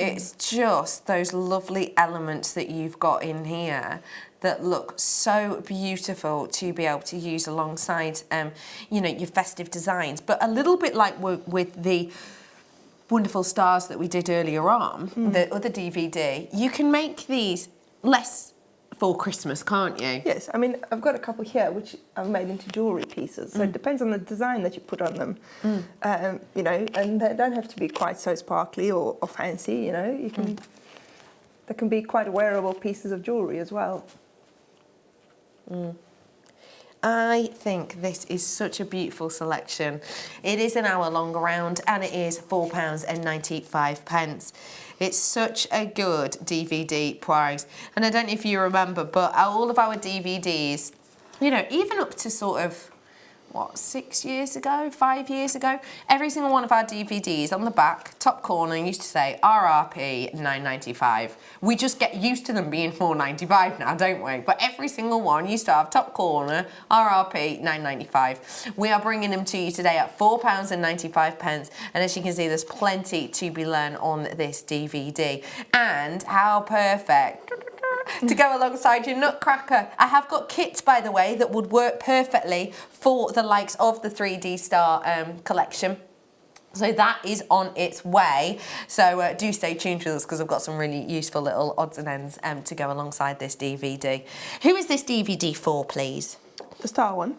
It's just those lovely elements that you've got in here that look so beautiful to be able to use alongside, you know, your festive designs. But a little bit like with the wonderful stars that we did earlier on, the other DVD, you can make these less for Christmas, can't you? Yes, I mean, I've got a couple here which I've made into jewellery pieces. So it depends on the design that you put on them, you know, and they don't have to be quite so sparkly or fancy, you know. You can, they can be quite wearable pieces of jewellery as well. I think this is such a beautiful selection. It is an hour-long round and it is £4.95. It's such a good DVD price. And I don't know if you remember, but all of our DVDs, you know, even up to sort of, what, 6 years ago, 5 years ago, every single one of our DVDs on the back, top corner, used to say RRP $9.95. We just get used to them being $4.95 now, don't we? But every single one used to have top corner, RRP $9.95. We are bringing them to you today at £4.95. And as you can see, there's plenty to be learned on this DVD. And how perfect to go alongside your Nutcracker. I have got kits, by the way, that would work perfectly for the likes of the 3D Star collection. So that is on its way. So do stay tuned with us because I've got some really useful little odds and ends to go alongside this DVD. Who is this DVD for, please? The Star one.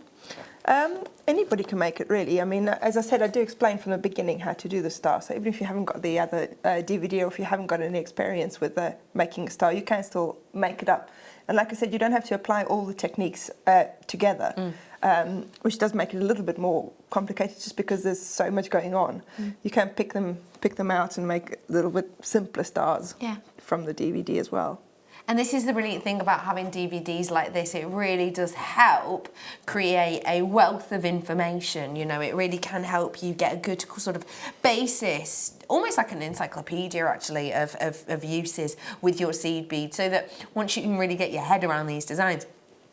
Anybody can make it, really. I mean, as I said, I do explain from the beginning how to do the star. So even if you haven't got the other DVD, or if you haven't got any experience with making a star, you can still make it up. And like I said, you don't have to apply all the techniques together, which does make it a little bit more complicated just because there's so much going on. You can pick them out and make a little bit simpler stars from the DVD as well. And this is the brilliant thing about having DVDs like this. It really does help create a wealth of information. You know, it really can help you get a good sort of basis, almost like an encyclopedia actually, of uses with your seed bead, so that once you can really get your head around these designs,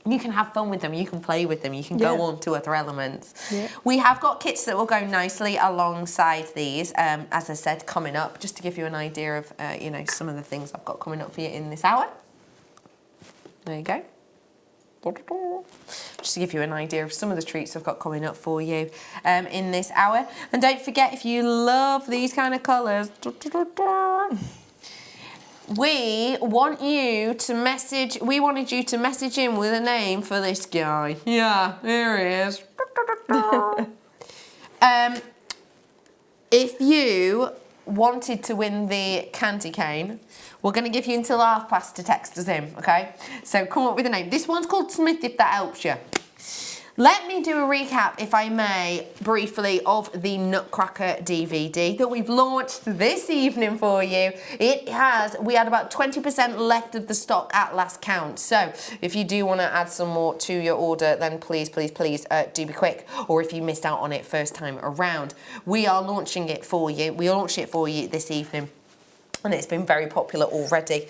you can have fun with them, you can play with them, you can go on to other elements. We have got kits that will go nicely alongside these, as I said, coming up, just to give you an idea of, you know, some of the things I've got coming up for you in this hour. There you go. Just to give you an idea of some of the treats I've got coming up for you in this hour. And don't forget, if you love these kind of colours, we wanted you to message in with a name for this guy. Yeah, here he is. If you wanted to win the candy cane, we're going to give you until past to text us in, okay? So come up with a name. This one's called Smith, if that helps you. Let me do a recap, if I may, briefly, of the Nutcracker DVD that we've launched this evening for you. We had about 20% left of the stock at last count. So if you do want to add some more to your order, then please, please, please do be quick. Or if you missed out on it first time around, we are launching it for you. We launched it for you this evening, and it's been very popular already.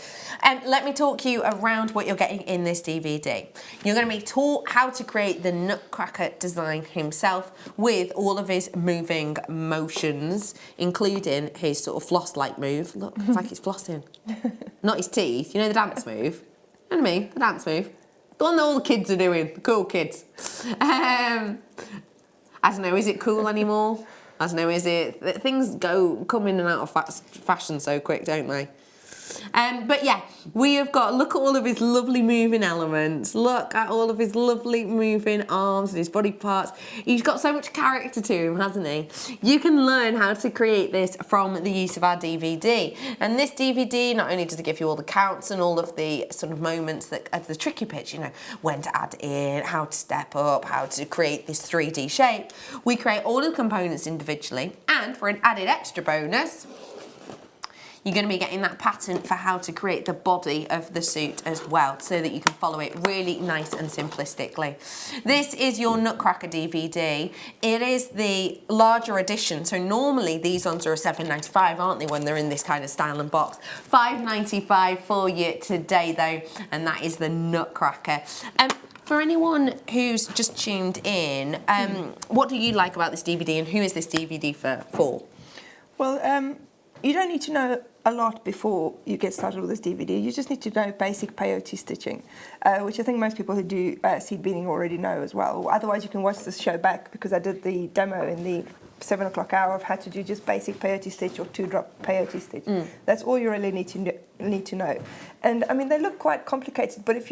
Let me talk you around what you're getting in this DVD. You're going to be taught how to create the Nutcracker design himself with all of his moving motions, including his sort of floss-like move. Look, it's like he's flossing. Not his teeth. You know the dance move? You know what I mean? The dance move. The one that all the kids are doing, the cool kids. I don't know, is it cool anymore? I don't know, is it? Things come in and out of fashion so quick, don't they? But yeah, we have got, look at all of his lovely moving elements. Look at all of his lovely moving arms and his body parts. He's got so much character to him, hasn't he? You can learn how to create this from the use of our DVD. And this DVD, not only does it give you all the counts and all of the sort of moments that are the tricky bits, you know, when to add in, how to step up, how to create this 3D shape. We create all of the components individually, and for an added extra bonus, you're going to be getting that pattern for how to create the body of the suit as well, so that you can follow it really nice and simplistically. This is your Nutcracker DVD. It is the larger edition, so normally these ones are $7.95, aren't they, when they're in this kind of style and box. $5.95 for you today though, and that is the Nutcracker. For anyone who's just tuned in, what do you like about this DVD, and who is this DVD for? Well, you don't need to know a lot before you get started with this DVD. You just need to know basic peyote stitching, which I think most people who do seed beading already know as well. Otherwise, you can watch this show back, because I did the demo in the 7 o'clock hour of how to do just basic peyote stitch or 2-drop peyote stitch. That's all you really need to know. And I mean, they look quite complicated, but if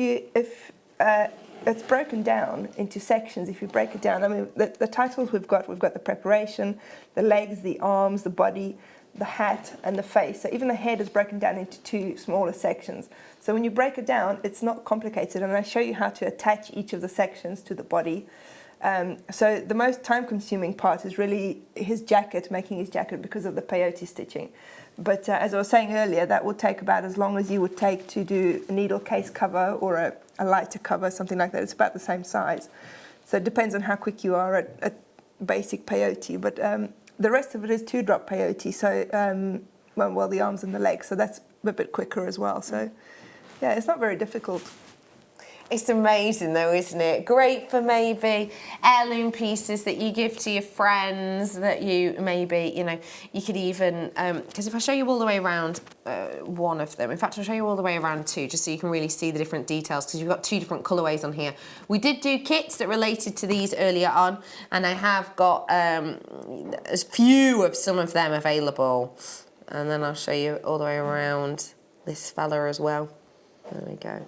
it's broken down into sections. If you break it down, I mean, the titles we've got the preparation, the legs, the arms, the body, the hat, and the face. So even the head is broken down into 2 smaller sections. So when you break it down, it's not complicated, and I show you how to attach each of the sections to the body. So the most time-consuming part is really his jacket, making his jacket, because of the peyote stitching. But as I was saying earlier, that would take about as long as you would take to do a needle case cover or a lighter cover, something like that. It's about the same size. So it depends on how quick you are at basic peyote. But the rest of it is 2-drop peyote. So well, the arms and the legs. So that's a bit quicker as well. So yeah, it's not very difficult. It's amazing though, isn't it? Great for maybe heirloom pieces that you give to your friends, that you maybe, you know, you could even, because if I show you all the way around one of them, in fact I'll show you all the way around two, just so you can really see the different details, because you've got 2 different colourways on here. We did do kits that related to these earlier on, and I have got a few of some of them available. And then I'll show you all the way around this fella as well. There we go.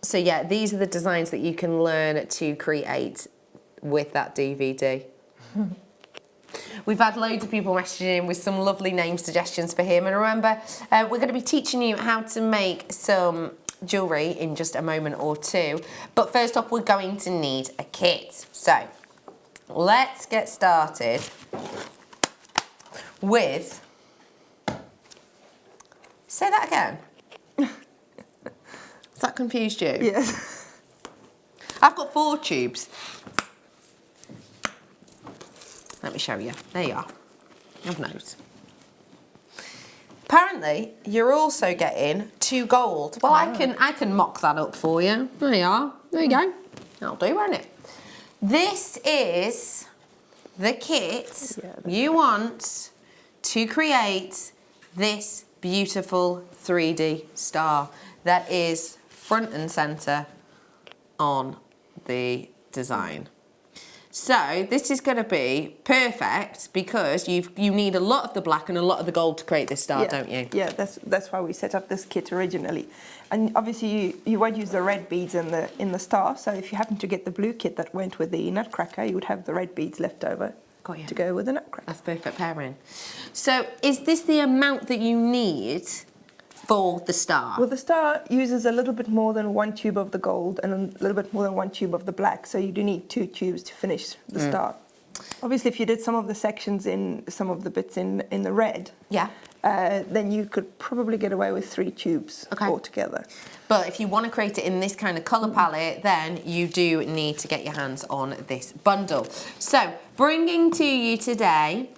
So yeah, these are the designs that you can learn to create with that DVD. We've had loads of people messaging in with some lovely name suggestions for him. And remember, we're going to be teaching you how to make some jewellery in just a moment or two. But first off, we're going to need a kit. So let's get started with... Say that again. Has that confused you? Yes. I've got 4 tubes. Let me show you. There you are. I've noticed. Apparently, you're also getting 2 gold. Well, I can mock that up for you. There you are. There you go. That'll do, won't it? This is the kit you want to create this beautiful 3D star that is front and centre on the design. So this is going to be perfect because you need a lot of the black and a lot of the gold to create this star, don't you? Yeah, that's why we set up this kit originally. And obviously you won't use the red beads in the star, so if you happen to get the blue kit that went with the nutcracker, you would have the red beads left over to go with the nutcracker. That's perfect pairing. So is this the amount that you need for the star? Well, the star uses a little bit more than 1 tube of the gold and a little bit more than 1 tube of the black, so you do need 2 tubes to finish the star. Obviously, if you did some of the sections in some of the bits in the red, then you could probably get away with 3 tubes altogether. But if you want to create it in this kind of colour palette, then you do need to get your hands on this bundle. So, bringing to you today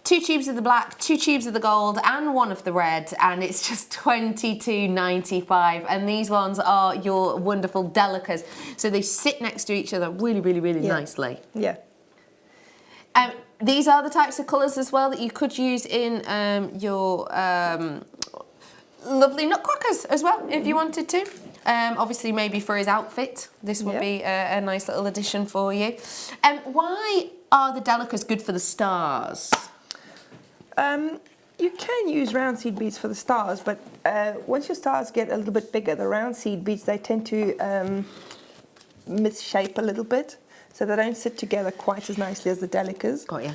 2 tubes of the black, 2 tubes of the gold, and 1 of the red, and it's just $22.95. And these ones are your wonderful delicas. So they sit next to each other really, really, really nicely. Yeah. These are the types of colours as well that you could use in your lovely nutcrackers as well, if you wanted to. Obviously, maybe for his outfit, this would be a nice little addition for you. Why are the delicas good for the stars? You can use round seed beads for the stars, but once your stars get a little bit bigger, the round seed beads, they tend to misshape a little bit, so they don't sit together quite as nicely as the delicas. Got you.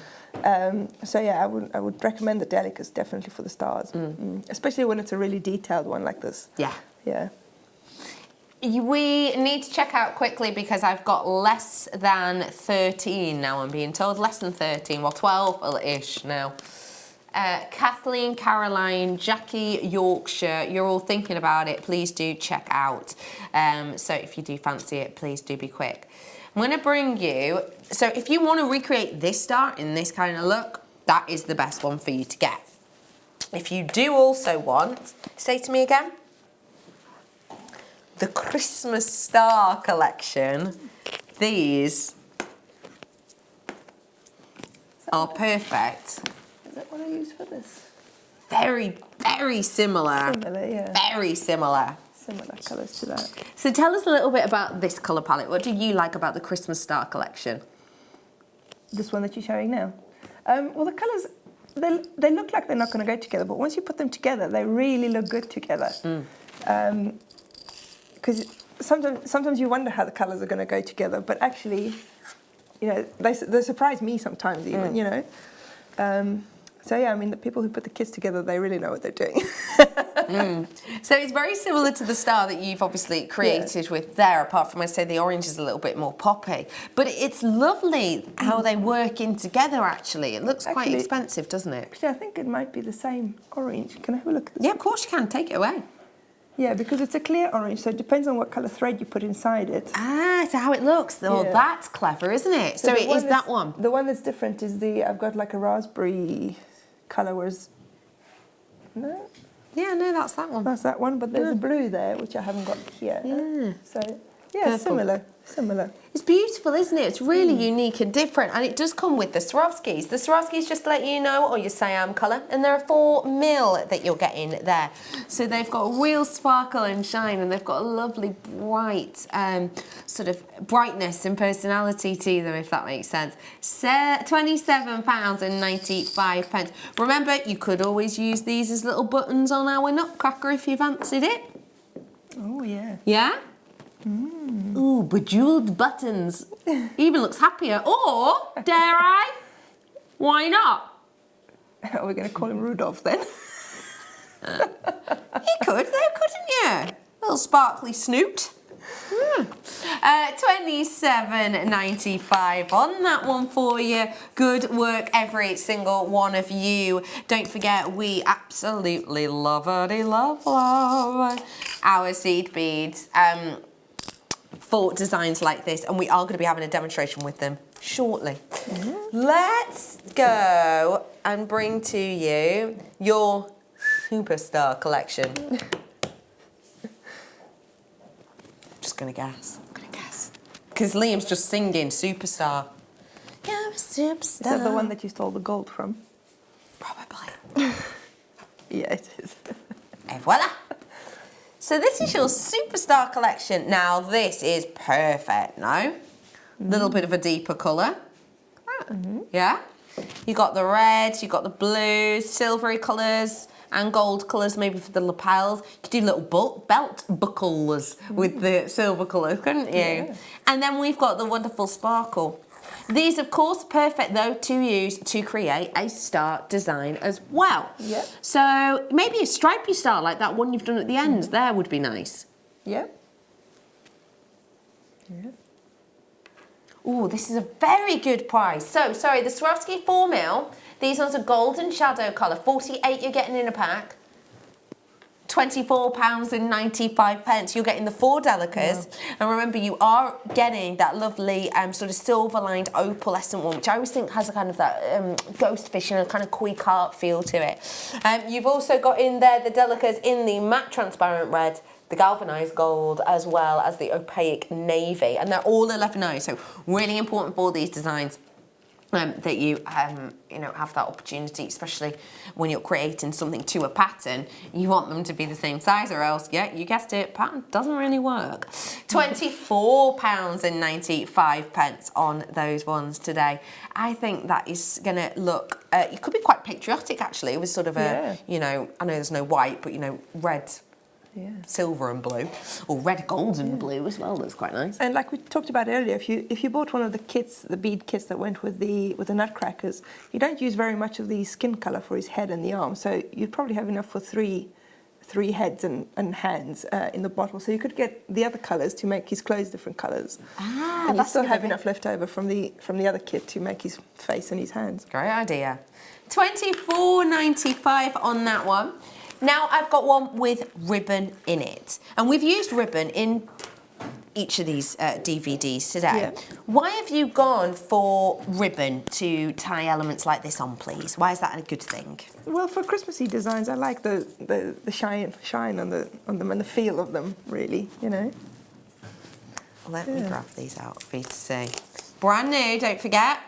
So yeah, I would recommend the delicas definitely for the stars, especially when it's a really detailed one like this. Yeah. Yeah. We need to check out quickly because I've got less than 13 now, I'm being told. Less than 13, well 12-ish now. Kathleen, Caroline, Jackie, Yorkshire, you're all thinking about it. Please do check out. So if you do fancy it, please do be quick. I'm going to bring you, so if you want to recreate this star in this kind of look, that is the best one for you to get. If you do also want, say to me again, the Christmas star collection, these are perfect. Is that what I use for this? Very, very similar. Similar, yeah. Very similar. Similar colours to that. So tell us a little bit about this colour palette. What do you like about the Christmas star collection? This one that you're showing now? Well, the colours, they look like they're not going to go together, but once you put them together, they really look good together. Because sometimes you wonder how the colours are going to go together, but actually, you know, they surprise me sometimes even, you know. So yeah, I mean, the people who put the kits together, they really know what they're doing. So it's very similar to the star that you've obviously created with there, apart from, I say, the orange is a little bit more poppy. But it's lovely how they work in together, actually. It looks quite expensive, doesn't it? Actually, I think it might be the same orange. Can I have a look at this? Yeah, of course you can. Take it away. Yeah, because it's a clear orange, so it depends on what colour thread you put inside it. Ah, so how it looks. Oh, Yeah. that's clever, isn't it? So the it one is that that's- one. The one that's different is I've got like a raspberry colour, whereas... No? Yeah, no, that's that one. That's that one, but there's a blue there, which I haven't got here. Yeah. So, yeah, Purple. similar. It's beautiful, isn't it? It's really unique and different, and it does come with the Swarovskis. The Swarovskis, just to let you know, or your Siam colour, and there are 4mm that you're getting there. So they've got a real sparkle and shine, and they've got a lovely bright sort of brightness and personality to them, if that makes sense. £27.95. Remember, you could always use these as little buttons on our nutcracker if you fancied it. Oh, yeah. Yeah? Ooh, bejeweled buttons. Even looks happier. Or, dare I? Why not? Are we going to call him Rudolph then? You could, though, couldn't you? Little sparkly snoot. £27.95 on that one for you. Good work, every single one of you. Don't forget, we absolutely love our seed beads. For designs like this, and we are going to be having a demonstration with them shortly. Let's go and bring to you your superstar collection. Just gonna guess. Because Liam's just singing superstar. You're a superstar. Is that the one that you stole the gold from? Probably. Yeah, it is. Et voila! So this is your superstar collection. Now this is perfect, no? Little bit of a deeper colour. Yeah? You got the reds, you got the blues, silvery colours, and gold colours maybe for the lapels. You could do little belt buckles with the silver colours, couldn't you? Yeah. And then we've got the wonderful sparkle. These, of course, perfect though to use to create a star design as well. Yeah. So maybe a stripy star like that one you've done at the end there would be nice. Yeah. Oh, this is a very good price. So, sorry, the Swarovski 4mm, these ones are golden shadow colour, 48 you're getting in a pack. £24.95. You're getting the 4 delicas. Yeah. And remember, you are getting that lovely sort of silver-lined opalescent one, which I always think has a kind of that ghost fish and a kind of quick heart feel to it. You've also got in there the delicas in the matte transparent red, the galvanised gold, as well as the opaque navy. And they're all 11.0, so really important for these designs. That you know, have that opportunity, especially when you're creating something to a pattern. You want them to be the same size, or else, yeah, you guessed it, pattern doesn't really work. £24.95 on those ones today. I think that is going to look. It could be quite patriotic, actually. It was sort of a, you know, I know there's no white, but you know, red. Yeah. Silver and blue, or red, gold and blue as well. That's quite nice. And like we talked about earlier, if you bought one of the kits, the bead kits that went with the nutcrackers, you don't use very much of the skin colour for his head and the arm, so you'd probably have enough for three heads and hands in the bottle. So you could get the other colours to make his clothes different colours, and you still have enough left over from the other kit to make his face and his hands. Great idea. £24.95 on that one. Now I've got one with ribbon in it. And we've used ribbon in each of these DVDs today. Yeah. Why have you gone for ribbon to tie elements like this on, please? Why is that a good thing? Well, for Christmassy designs, I like the shine on them and the feel of them, really, you know. Let me grab these out for you to see. Brand new, don't forget.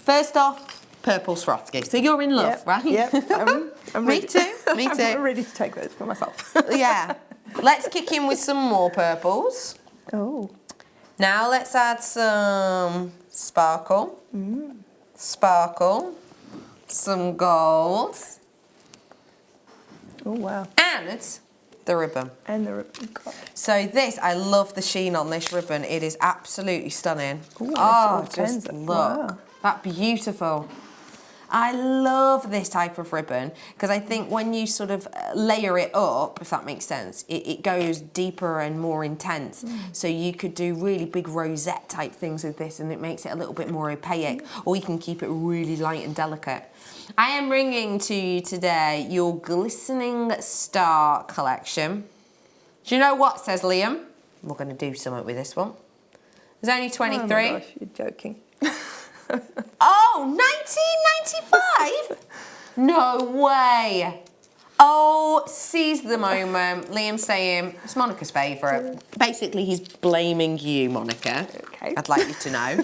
First off, purple Swarovski. So you're in love, right? Yeah, I'm Me ready. too, me too. I'm ready to take those for myself. Yeah. Let's kick in with some more purples. Oh. Now let's add some sparkle. Sparkle. Some gold. Oh, wow. And the ribbon. And the ribbon. So this, I love the sheen on this ribbon. It is absolutely stunning. Ooh, just look. Wow. That beautiful. I love this type of ribbon because I think when you sort of layer it up, if that makes sense, it goes deeper and more intense. So you could do really big rosette type things with this and it makes it a little bit more opaque, or you can keep it really light and delicate. I am bringing to you today your Glistening Star collection. Do you know what, says Liam? We're going to do something with this one. There's only 23. Oh my gosh, you're joking. Oh, 1995? No way. Oh, seize the moment. Liam saying it's Monica's favourite. Basically, he's blaming you, Monika. Okay. I'd like you to know.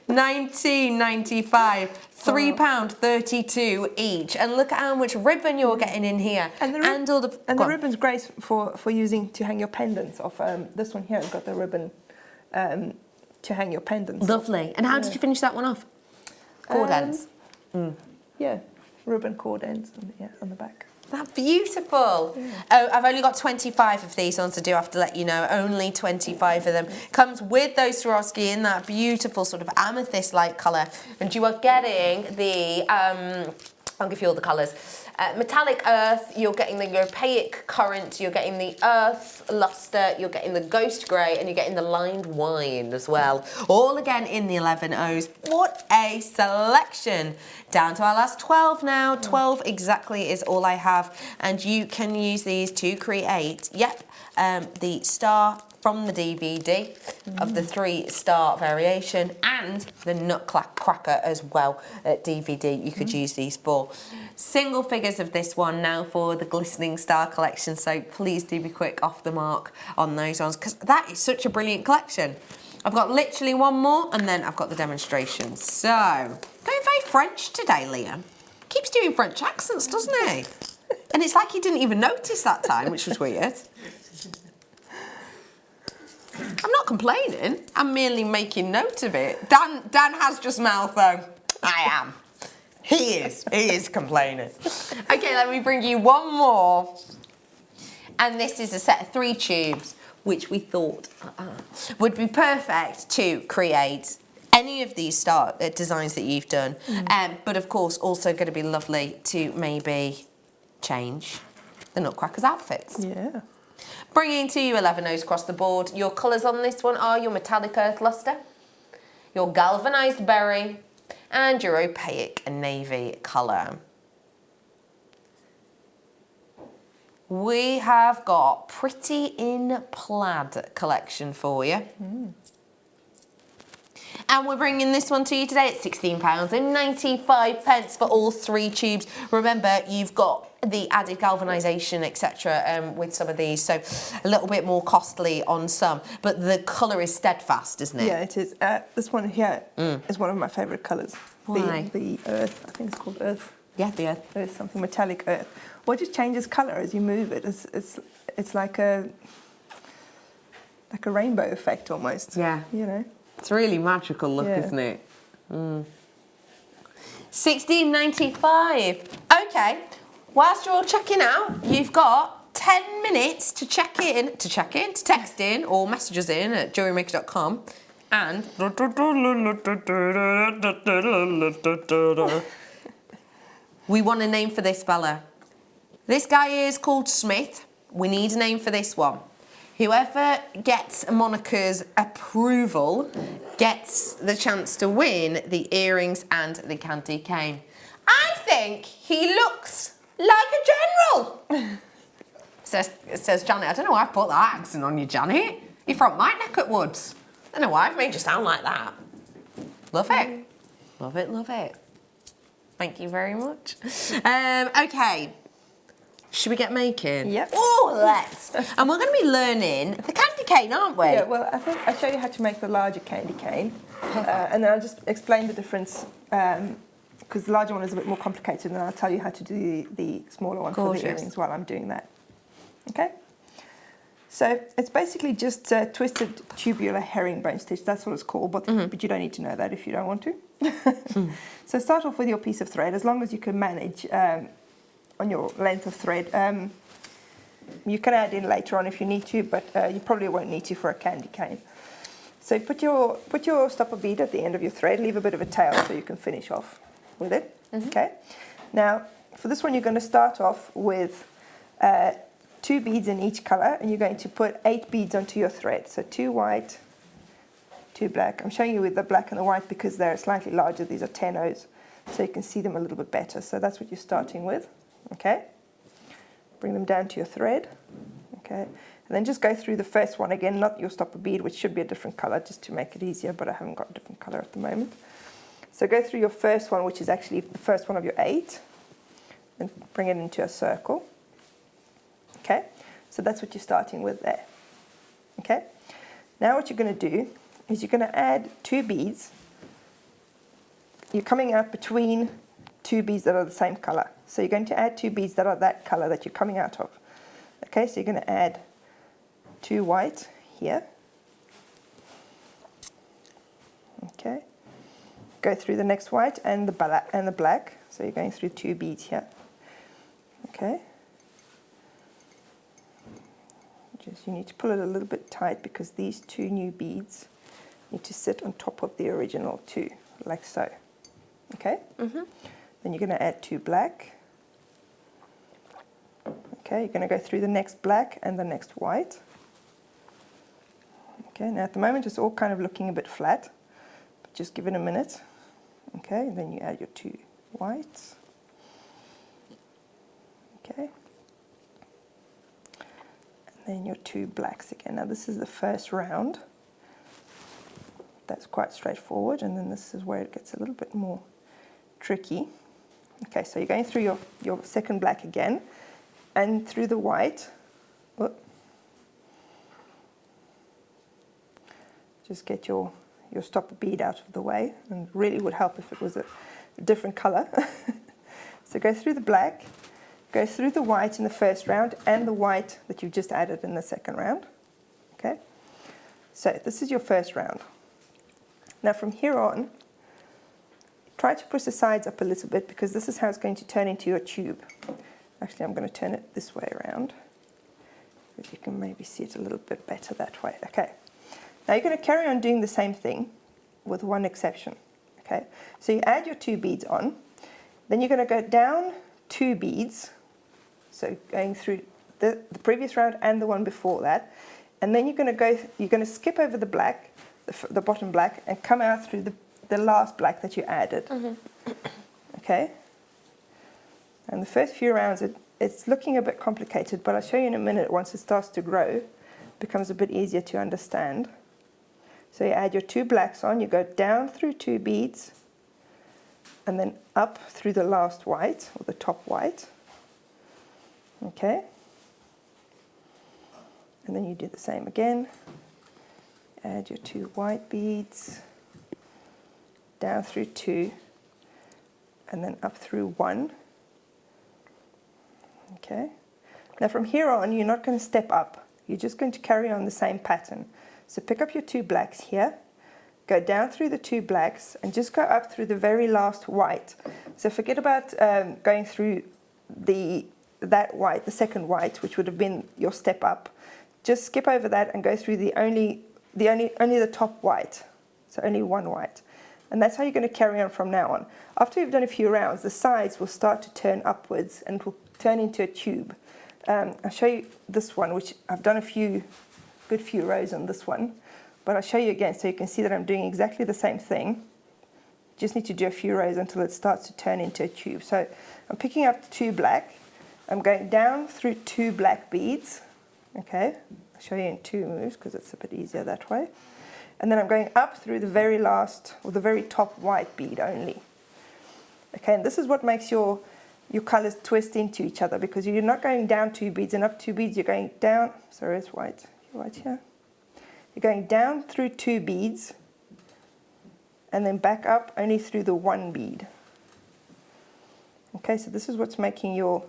1995, £3.32 each. And look at how much ribbon you're getting in here. And the, ribbon's great for using to hang your pendants off. This one here has got the ribbon to hang your pendants. Lovely. And how did you finish that one off? Cord ends. Yeah, ribbon cord ends on the back. That's beautiful. Yeah. Oh, I've only got 25 of these ones, I do have to let you know. Only 25 of them. Comes with those Swarovski in that beautiful sort of amethyst-like colour. And you are getting the, I'll give you all the colours. Metallic earth, you're getting the Europeic currant, you're getting the earth luster, you're getting the ghost grey, and you're getting the lined wine as well. All again in the 11 O's. What a selection. Down to our last 12 now. 12 exactly is all I have. And you can use these to create, the star from the DVD of the 3-star variation and the Nutcracker as well at DVD you could use these for. Single figures of this one now for the Glistening Star collection, so please do be quick off the mark on those ones because that is such a brilliant collection. I've got literally one more and then I've got the demonstrations. So, going very French today, Liam. Keeps doing French accents, doesn't he? And it's like he didn't even notice that time, which was weird. I'm not complaining. I'm merely making note of it. Dan has just mouthed though. I am. He is complaining. Okay, let me bring you one more. And this is a set of 3 tubes, which we thought would be perfect to create any of these designs that you've done. But of course, also going to be lovely to maybe change the Nutcracker's outfits. Yeah. Bringing to you 11 O's across the board. Your colours on this one are your metallic earth luster, your galvanised berry, and your opaque navy colour. We have got Pretty in Plaid collection for you. And we're bringing this one to you today at £16.95 for all 3 tubes. Remember, you've got the added galvanisation, etc. With some of these, so a little bit more costly on some, but the colour is steadfast, isn't it? Yeah, it is. This one here is one of my favourite colours. Why? The earth, I think it's called earth. Yeah, the earth. There's something metallic earth. Well, it just changes colour as you move it. It's like a rainbow effect almost. Yeah. You know. It's a really magical look, isn't it? £16.95. Okay. Whilst you're all checking out, you've got 10 minutes to text in, or message us in at JewelleryMaker.com. And we want a name for this fella. This guy is called Smith. We need a name for this one. Whoever gets Monika's approval gets the chance to win the earrings and the candy cane. I think he looks like a general, says Janet. I don't know why I put that accent on you, Janet. You're from my neck of woods. I don't know why I've made you sound like that. Love it. Love it, love it. Thank you very much. Okay. Should we get making? Yep. Oh, let's. And we're going to be learning the candy cane, aren't we? Yeah, well, I think I'll show you how to make the larger candy cane. And then I'll just explain the difference, because the larger one is a bit more complicated, and I'll tell you how to do the smaller one for the earrings while I'm doing that. Okay? So it's basically just a twisted tubular herringbone stitch. That's what it's called, but you don't need to know that if you don't want to. So start off with your piece of thread, as long as you can manage on your length of thread. You can add in later on if you need to, but you probably won't need to for a candy cane. So put your stopper bead at the end of your thread, leave a bit of a tail so you can finish off with it. Okay. Now for this one you're going to start off with 2 beads in each colour, and you're going to put 8 beads onto your thread. So 2 white, 2 black. I'm showing you with the black and the white because they're slightly larger. These are 10 O's. so you can see them a little bit better. So that's what you're starting with, okay? Bring them down to your thread, okay? And then just go through the first one again, not your stopper bead, which should be a different color just to make it easier, but I haven't got a different color at the moment. So go through your first one, which is actually the first one of your 8, and bring it into a circle, okay? So that's what you're starting with there, okay? Now what you're going to do is you're going to add 2 beads. You're coming out between 2 beads that are the same color. So you're going to add 2 beads that are that color that you're coming out of. Okay, so you're going to add 2 white here. Okay. Go through the next white and the black. So you're going through 2 beads here. Okay. You need to pull it a little bit tight because these 2 new beads need to sit on top of the original 2, like so. Okay? Then you're going to add 2 black. Okay, you're going to go through the next black and the next white. Okay, now at the moment it's all kind of looking a bit flat, but just give it a minute. Okay, and then you add your 2 whites. Okay. Then your 2 blacks again. Now this is the first round. That's quite straightforward, and then this is where it gets a little bit more tricky. Okay, so you're going through your second black again, and through the white. Whoop. Just get your stopper bead out of the way, and really would help if it was a different color. So go through the black, go through the white in the first round and the white that you've just added in the second round. Okay, so this is your first round. Now from here on, try to push the sides up a little bit because this is how it's going to turn into your tube. Actually, I'm going to turn it this way around, but you can maybe see it a little bit better that way. Okay, now you're going to carry on doing the same thing with one exception. Okay, so you add your 2 beads on, then you're going to go down 2 beads, so going through the previous round and the one before that, and then you're going to skip over the black, the bottom black, and come out through the last black that you added. Okay, and the first few rounds it's looking a bit complicated, but I'll show you in a minute. Once it starts to grow, it becomes a bit easier to understand. So you add your 2 blacks on, you go down through 2 beads, and then up through the last white, or the top white. Okay. And then you do the same again. Add your 2 white beads, down through 2, and then up through 1. Okay. Now from here on, you're not going to step up. You're just going to carry on the same pattern. So pick up your 2 blacks here, go down through the 2 blacks, and just go up through the very last white. So forget about going through that white, the second white, which would have been your step up. Just skip over that and go through only the top white. So only 1 white. And that's how you're going to carry on from now on. After you've done a few rounds, the sides will start to turn upwards and it will turn into a tube. I'll show you this one, which I've done a good few rows on this one, but I'll show you again so you can see that I'm doing exactly the same thing. Just need to do a few rows until it starts to turn into a tube. So I'm picking up 2 black, I'm going down through 2 black beads. Okay, I'll show you in 2 moves because it's a bit easier that way. And then I'm going up through the very last, or the very top white bead only. Okay, and this is what makes your colors twist into each other, because you're not going down 2 beads and up 2 beads, you're going down, sorry, it's white here. You're going down through 2 beads and then back up only through the 1 bead. Okay, so this is what's making your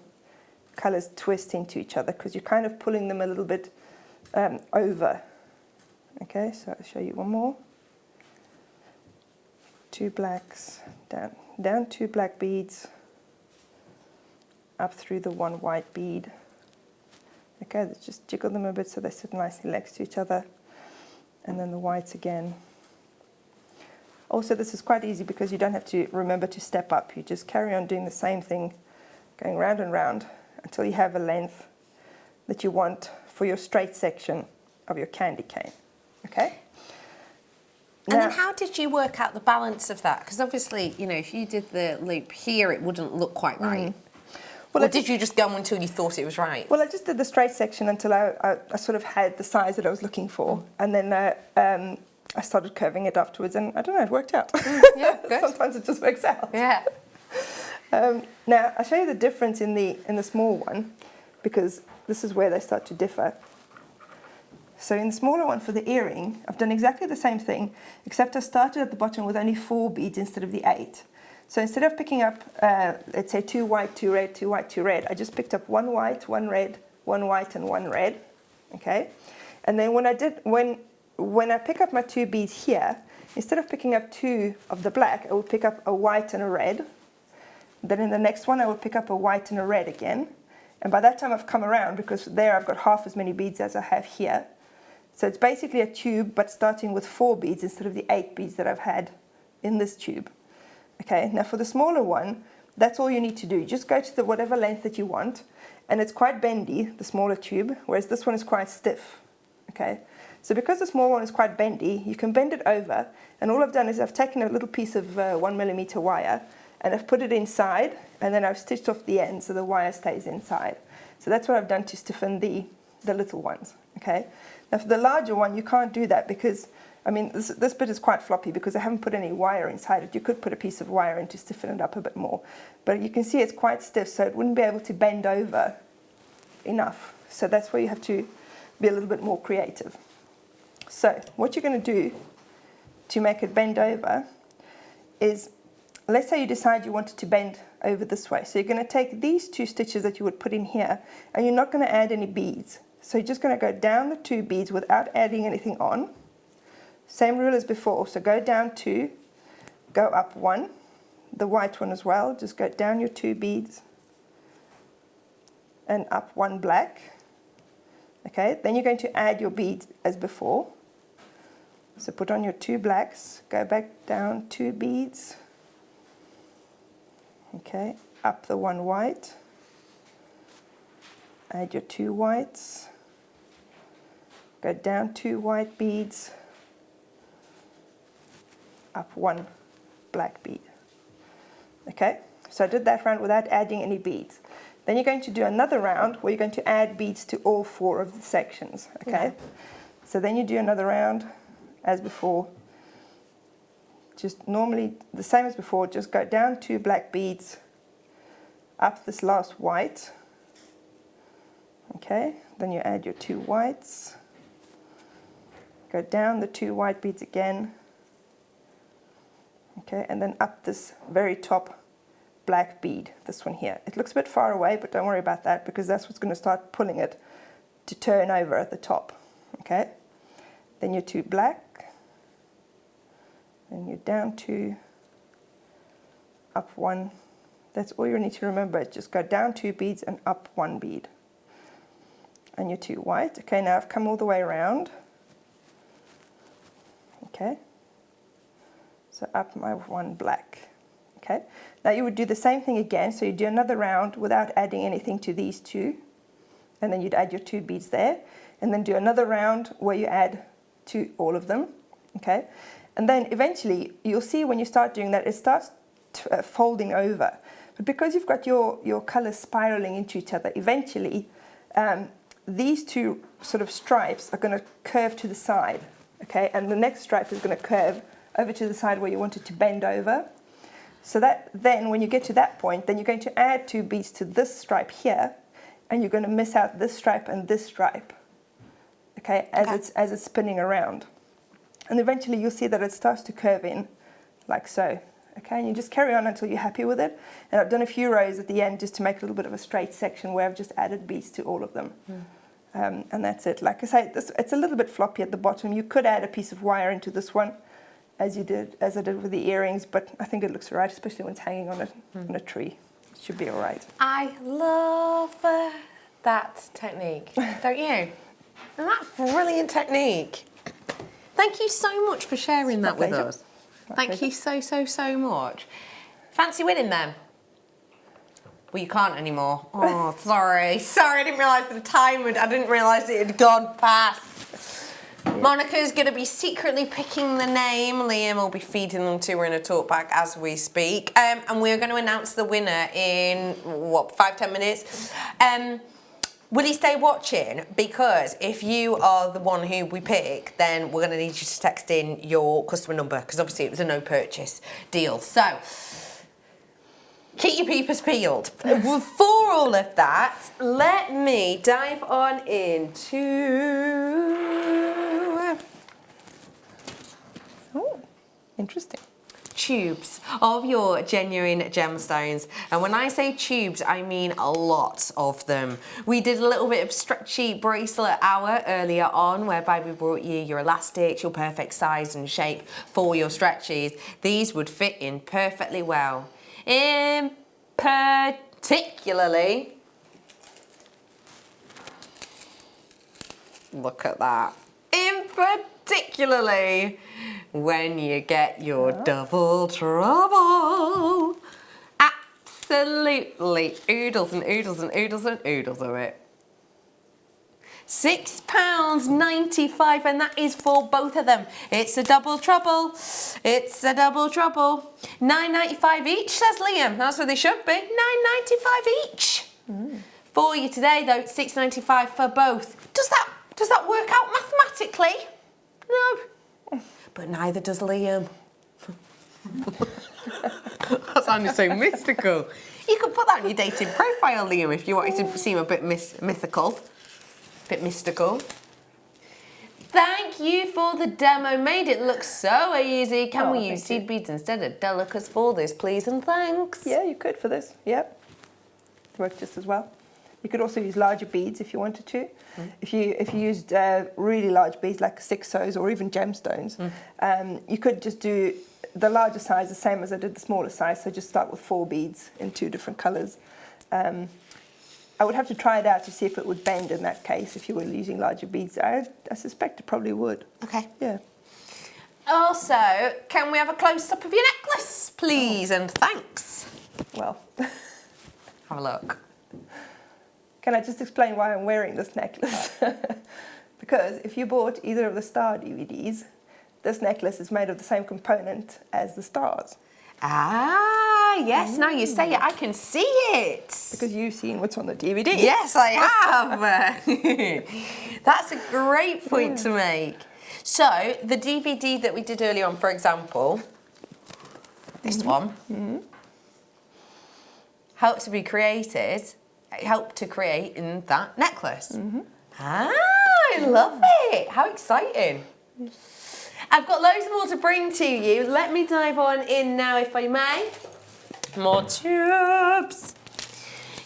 colors twist into each other, because you're kind of pulling them a little bit over. Okay, so I'll show you one more. 2 blacks, down 2 black beads, up through the 1 white bead. Okay, let's just jiggle them a bit so they sit nicely next to each other. And then the whites again. Also, this is quite easy because you don't have to remember to step up. You just carry on doing the same thing, going round and round until you have a length that you want for your straight section of your candy cane. Okay? And then how did you work out the balance of that? Because obviously, you know, if you did the loop here, it wouldn't look quite right. Well, or did you just go until you thought it was right? Well, I just did the straight section until I sort of had the size that I was looking for. And then I started curving it afterwards, and I don't know, it worked out. Yeah, good. Sometimes it just works out. Yeah. Now, I'll show you the difference in the small one, because this is where they start to differ. So in the smaller one for the earring, I've done exactly the same thing, except I started at the bottom with only 4 beads instead of the 8. So instead of picking up, let's say 2 white, 2 red, 2 white, 2 red, I just picked up 1 white, 1 red, 1 white, and 1 red. Okay, and then when I pick up my 2 beads here, instead of picking up 2 of the black, I would pick up a white and a red. Then in the next one, I would pick up a white and a red again. And by that time, I've come around, because there I've got half as many beads as I have here. So it's basically a tube, but starting with 4 beads instead of the 8 beads that I've had in this tube. Okay, now for the smaller one, that's all you need to do. Just go to whatever length that you want, and it's quite bendy, the smaller tube, whereas this one is quite stiff. Okay, so because the small one is quite bendy, you can bend it over, and all I've done is I've taken a little piece of 1mm wire, and I've put it inside, and then I've stitched off the end so the wire stays inside. So that's what I've done to stiffen the little ones. Okay, now for the larger one, you can't do that, because I mean, this bit is quite floppy because I haven't put any wire inside it. You could put a piece of wire in to stiffen it up a bit more. But you can see it's quite stiff, so it wouldn't be able to bend over enough. So that's where you have to be a little bit more creative. So what you're going to do to make it bend over is, let's say you decide you want it to bend over this way. So you're going to take these 2 stitches that you would put in here, and you're not going to add any beads. So you're just going to go down the 2 beads without adding anything on. Same rule as before, so go down 2, go up 1, the white one as well, just go down your 2 beads and up 1 black. Okay, then you're going to add your beads as before. So put on your 2 blacks, go back down 2 beads, okay, up the 1 white, add your 2 whites, go down 2 white beads, up 1 black bead. Okay, so I did that round without adding any beads. Then you're going to do another round where you're going to add beads to all 4 of the sections. Okay, so then you do another round as before, just normally the same as before, just go down 2 black beads, up this last white. Okay, then you add your 2 whites, go down the 2 white beads again. Okay, and then up this very top black bead, this one here. It looks a bit far away, but don't worry about that, because that's what's going to start pulling it to turn over at the top. Okay, then your 2 black, then you're down 2, up 1. That's all you need to remember, just go down 2 beads and up 1 bead. And your 2 white. Okay, now I've come all the way around. Okay, so up my 1 black. Okay, now you would do the same thing again, so you do another round without adding anything to these 2, and then you'd add your 2 beads there, and then do another round where you add to all of them. Okay, and then eventually you'll see when you start doing that, it starts folding over. But because you've got your colours spiraling into each other, eventually these 2 sort of stripes are going to curve to the side. Okay, and the next stripe is going to curve over to the side where you want it to bend over. So that then when you get to that point, then you're going to add 2 beads to this stripe here, and you're going to miss out this stripe and this stripe. Okay, as it's spinning around. And eventually you'll see that it starts to curve in like so. Okay, and you just carry on until you're happy with it. And I've done a few rows at the end just to make a little bit of a straight section where I've just added beads to all of them. And that's it. Like I say, it's a little bit floppy at the bottom. You could add a piece of wire into this one, as I did with the earrings, but I think it looks all right, especially when it's hanging on a tree. It should be all right. I love that technique, don't you? And that's brilliant technique. Thank you so much for sharing that with us. Thank you so much. Fancy winning them? Well, you can't anymore. Oh, sorry. Sorry, I didn't realise the time I didn't realise it had gone past. Monica's going to be secretly picking the name. Liam will be feeding them to her in a talk bag as we speak. And we're going to announce the winner in, 5-10 minutes. Will you stay watching? Because if you are the one who we pick, then we're going to need you to text in your customer number, because obviously it was a no purchase deal. So, keep your peepers peeled. For all of that, let me dive on into... Oh, interesting. Tubes of your genuine gemstones. And when I say tubes, I mean a lot of them. We did a little bit of stretchy bracelet hour earlier on, whereby we brought you your elastics, your perfect size and shape for your stretchies. These would fit in perfectly well. In particularly, look at that. In particularly, when you get your double trouble. Absolutely oodles and oodles and oodles and oodles of it. £6.95, and that is for both of them. It's a double trouble. It's a double trouble. £9.95 each, says Liam. That's what they should be. £9.95 each. For you today, though, £6.95 for both. Does that work out mathematically? No. But neither does Liam. That sounded so mystical. You could put that on your dating profile, Liam, if you wanted to seem a bit mythical. A bit mystical. Thank you for the demo. Made it look so easy. Can we use seed beads instead of delicas for this, please, and thanks? Yeah, you could for this. Yep. Works just as well. You could also use larger beads if you wanted to. If you used really large beads like 6 so's or even gemstones, you could just do the larger size the same as I did the smaller size. So just start with 4 beads in 2 different colours. I would have to try it out to see if it would bend in that case if you were using larger beads. I suspect it probably would. Okay. Yeah. Also, can we have a close-up of your necklace, please, and thanks. Well, have a look. Can I just explain why I'm wearing this necklace? Because if you bought either of the star DVDs, this necklace is made of the same component as the stars. Ah, yes, now you say it, I can see it. Because you've seen what's on the DVD. Yes, I have. That's a great point to make. So, the DVD that we did earlier on, for example, this one, helped to create in that necklace. Ah, I love it. How exciting. I've got loads more to bring to you. Let me dive on in now, if I may. More tubes.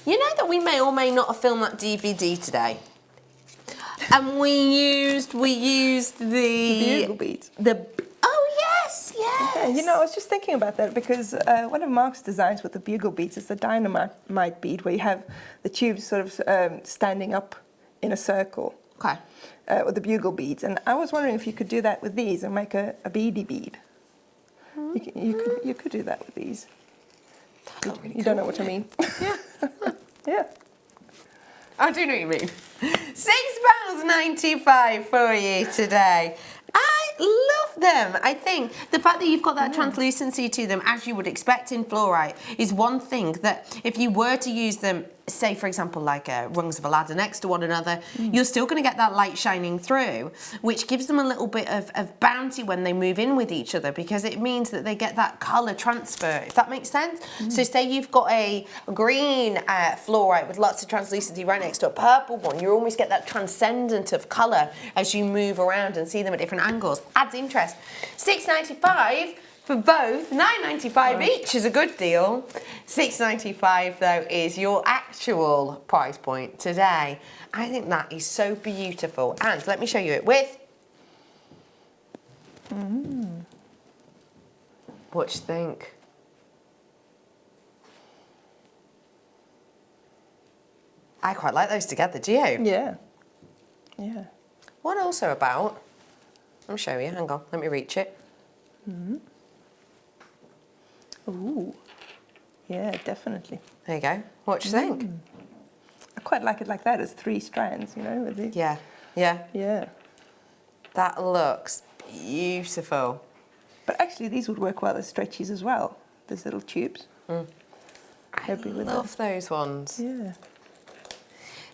You know that we may or may not have filmed that DVD today. And we used the bugle beads. Oh yes. Yeah, you know, I was just thinking about that because one of Mark's designs with the bugle beads is the dynamite bead, where you have the tubes sort of standing up in a circle. Okay. With the bugle beads, and I was wondering if you could do that with these and make a beady bead. You could do that with these. You don't know what I mean. Yeah. Yeah. I do know what you mean. £6.95 for you today. I love them. I think the fact that you've got that translucency to them, as you would expect in fluorite, is one thing that if you were to use them, say for example like rungs of a ladder next to one another, you're still going to get that light shining through, which gives them a little bit of bounty when they move in with each other, because it means that they get that colour transfer, if that makes sense. So say you've got a green fluorite with lots of translucency right next to a purple one, you almost get that transcendent of colour as you move around and see them at different angles. Adds interest. £6.95 for both. £9.95 each is a good deal. £6.95 though is your actual price point today. I think that is so beautiful. And let me show you it with. What do you think? I quite like those together, do you? Yeah. Yeah. What else are about? I'll show you, hang on, let me reach it. Ooh. Yeah, definitely. There you go. What do you think? I quite like it like that, as 3 strands, you know. With the... Yeah, yeah. Yeah. That looks beautiful. But actually, these would work well as stretchies as well. These little tubes. I Happy with love those ones. Yeah.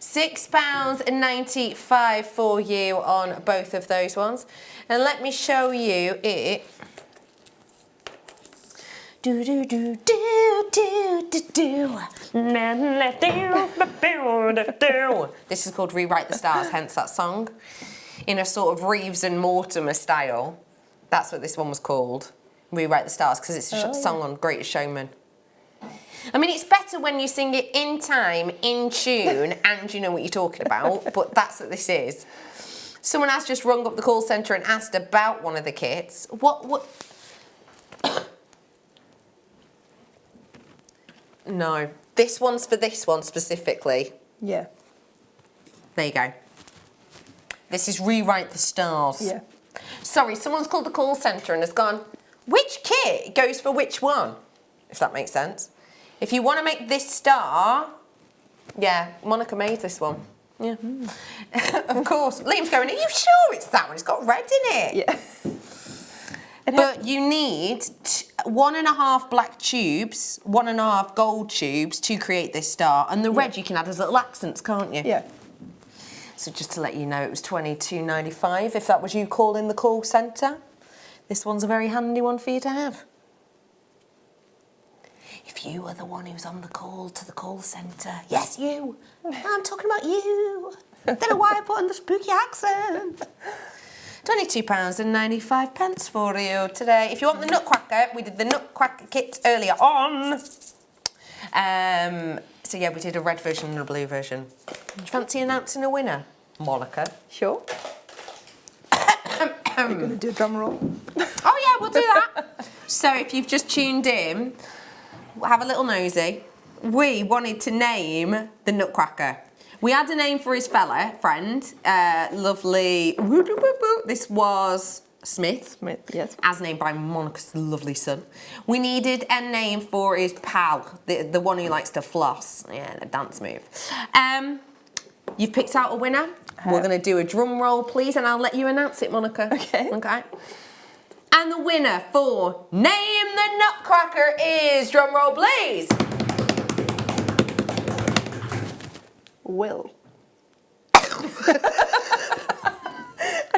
£6.95 for you on both of those ones. And let me show you it. Do do do do do do do. This is called Rewrite the Stars, hence that song. In a sort of Reeves and Mortimer style. That's what this one was called. Rewrite the Stars, because it's a song on Greatest Showman. I mean, it's better when you sing it in time, in tune, and you know what you're talking about, but that's what this is. Someone has just rung up the call centre and asked about one of the kits. What? No. This one's for this one specifically. Yeah. There you go. This is Rewrite the Stars. Yeah. Sorry, someone's called the call centre and has gone, which kit goes for which one? If that makes sense. If you want to make this star, yeah, Monika made this one. Yeah. Of course. Liam's going, are you sure it's that one? It's got red in it. Yeah. But you need 1.5 black tubes, 1.5 gold tubes to create this star. And the red you can add as little accents, can't you? Yeah. So just to let you know, it was $22.95 if that was you calling the call centre. This one's a very handy one for you to have. If you were the one who's on the call to the call centre. Yes, you. I'm talking about you. Don't know why I put on the spooky accent. £22.95 for you today. If you want the Nutcracker, we did the Nutcracker kit earlier on. So yeah, we did a red version and a blue version. Do you fancy announcing a winner, Monika? Sure. You're going to do a drum roll? Oh yeah, we'll do that. So if you've just tuned in, have a little nosy. We wanted to name the Nutcracker. We had a name for his friend, lovely. This was Smith. Smith, yes. As named by Monika's lovely son. We needed a name for his pal, the one who likes to floss. Yeah, the dance move. You've picked out a winner. We're going to do a drum roll, please, and I'll let you announce it, Monika. Okay. Okay. And the winner for Name the Nutcracker is, drum roll, please. Will. I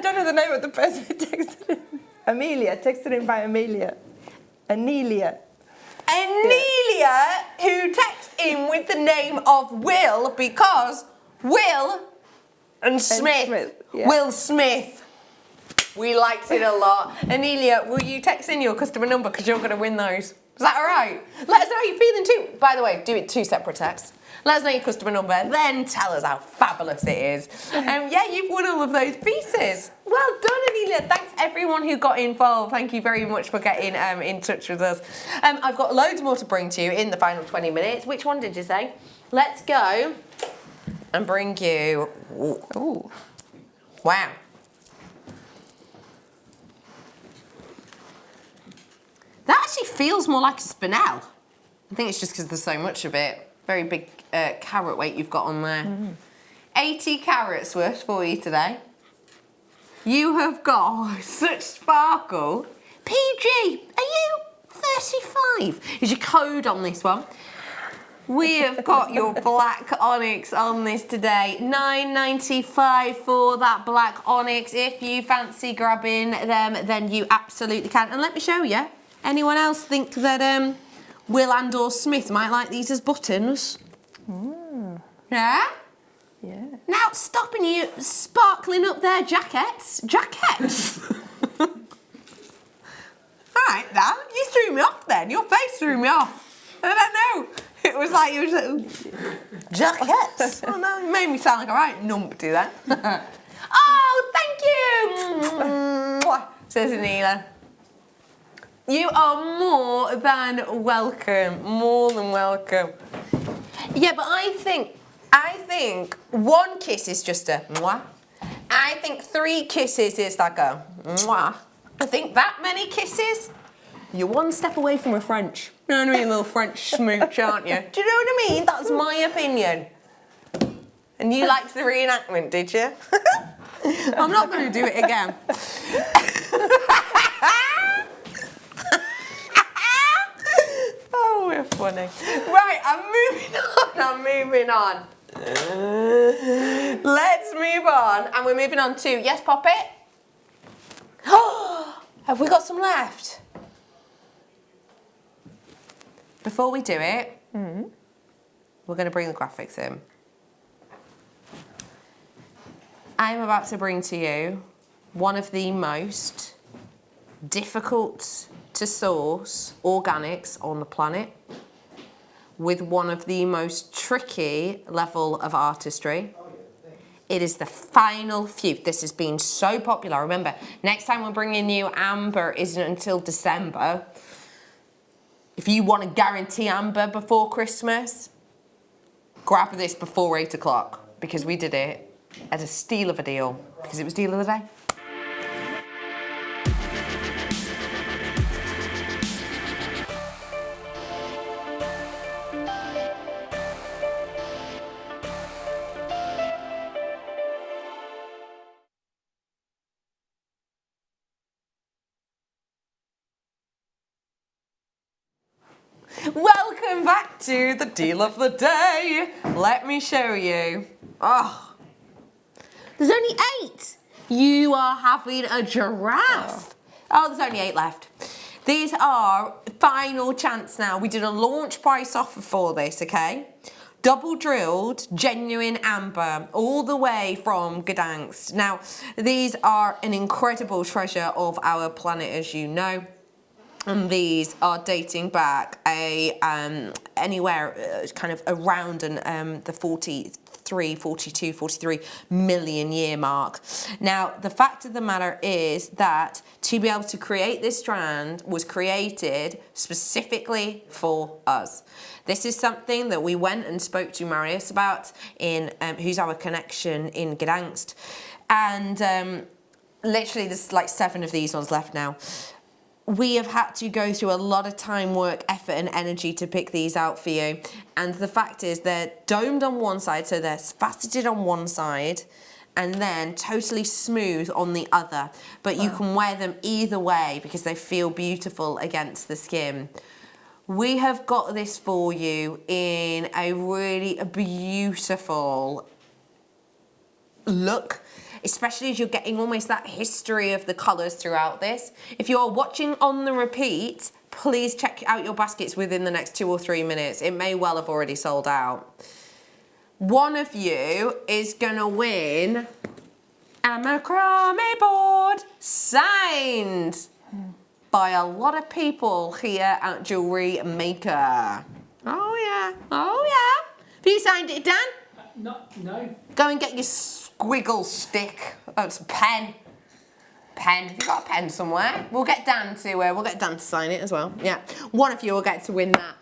don't know the name of the person who texted in. Amelia, texted in by Amelia. Anelia. Anelia, who texts in with the name of Will because Will and Smith. Yeah. Will Smith. We liked it a lot. Anelia, will you text in your customer number because you're going to win those? Is that all right? Let us know how you're feeling too. By the way, do it 2 separate texts. Let us know your customer number, then tell us how fabulous it is. Yeah, you've won all of those pieces. Well done, Anelia. Thanks everyone who got involved. Thank you very much for getting in touch with us. I've got loads more to bring to you in the final 20 minutes. Which one did you say? Let's go and bring you... Ooh. Wow. That actually feels more like a spinel. I think it's just because there's so much of it. Very big carat weight you've got on there. 80 carats worth for you today. You have got such sparkle. PG, are you 35? Is your code on this one? We have got your black onyx on this today. $9.95 for that black onyx. If you fancy grabbing them, then you absolutely can. And let me show you. Anyone else think that Will and or Smith might like these as buttons? Yeah? Yeah. Now, stopping you sparkling up their jackets. Jackets? All right, now, you threw me off then. Your face threw me off. I don't know. It was like you was like, jackets. Oh no, it made me sound like a right numpty then. Oh, thank you, says Anila. You are more than welcome. More than welcome. Yeah, but I think 1 kiss is just a mwah. I think 3 kisses is like a mwah. I think that many kisses, you're 1 step away from a French. You know what I mean? A little French smooch, aren't you? Do you know what I mean? That's my opinion. And you liked the reenactment, did you? I'm not going to do it again. Oh, we're funny. Right, I'm moving on. Let's move on. And we're moving on to, yes, Poppy? Have we got some left? Before we do it, we're going to bring the graphics in. I am about to bring to you one of the most difficult to source organics on the planet, with one of the most tricky level of artistry. It is the final few. This has been so popular. Remember, next time we're bringing you amber isn't until December. If you want to guarantee amber before Christmas, grab this before 8 o'clock, because we did it at a steal of a deal, because it was deal of the day. Welcome back to the deal of the day. Let me show you. Oh, there's only 8. You are having a giraffe. Oh, there's only 8 left. These are final chance now. We did a launch price offer for this, okay? Double drilled, genuine amber, all the way from Gdansk. Now, these are an incredible treasure of our planet, as you know. And these are dating back anywhere kind of around the 43 million year mark. Now, the fact of the matter is that to be able to create this strand was created specifically for us. This is something that we went and spoke to Marius about, who's our connection in Gdansk. And literally there's like 7 of these ones left now. We have had to go through a lot of time, work, effort and energy to pick these out for you. And the fact is they're domed on one side, so they're faceted on one side and then totally smooth on the other. But you can wear them either way because they feel beautiful against the skin. We have got this for you in a really beautiful look, especially as you're getting almost that history of the colours throughout this. If you're watching on the repeat, please check out your baskets within the next 2 or 3 minutes. It may well have already sold out. One of you is gonna win a macrame board signed by a lot of people here at JewelleryMaker. Oh yeah, oh yeah. Have you signed it, Dan? No. Go and get your squiggle stick. Oh, it's a pen. Pen. Have you got a pen somewhere? We'll get Dan to sign it as well. Yeah, one of you will get to win that.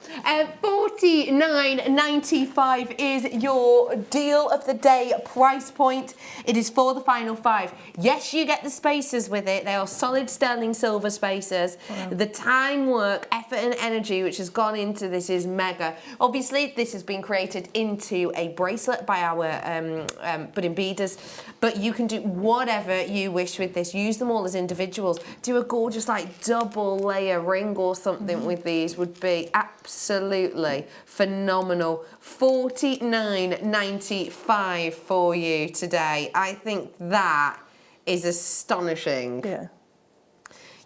$49.95 is your deal of the day price point. It is for the final 5. Yes, you get the spacers with it. They are solid sterling silver spacers. Wow. The time, work, effort and energy which has gone into this is mega. Obviously, this has been created into a bracelet by our budding beaders, but you can do whatever you wish with this. Use them all as individuals. Do a gorgeous like double layer ring or something with these would be absolutely phenomenal. $49.95 for you today. I think that is astonishing. Yeah.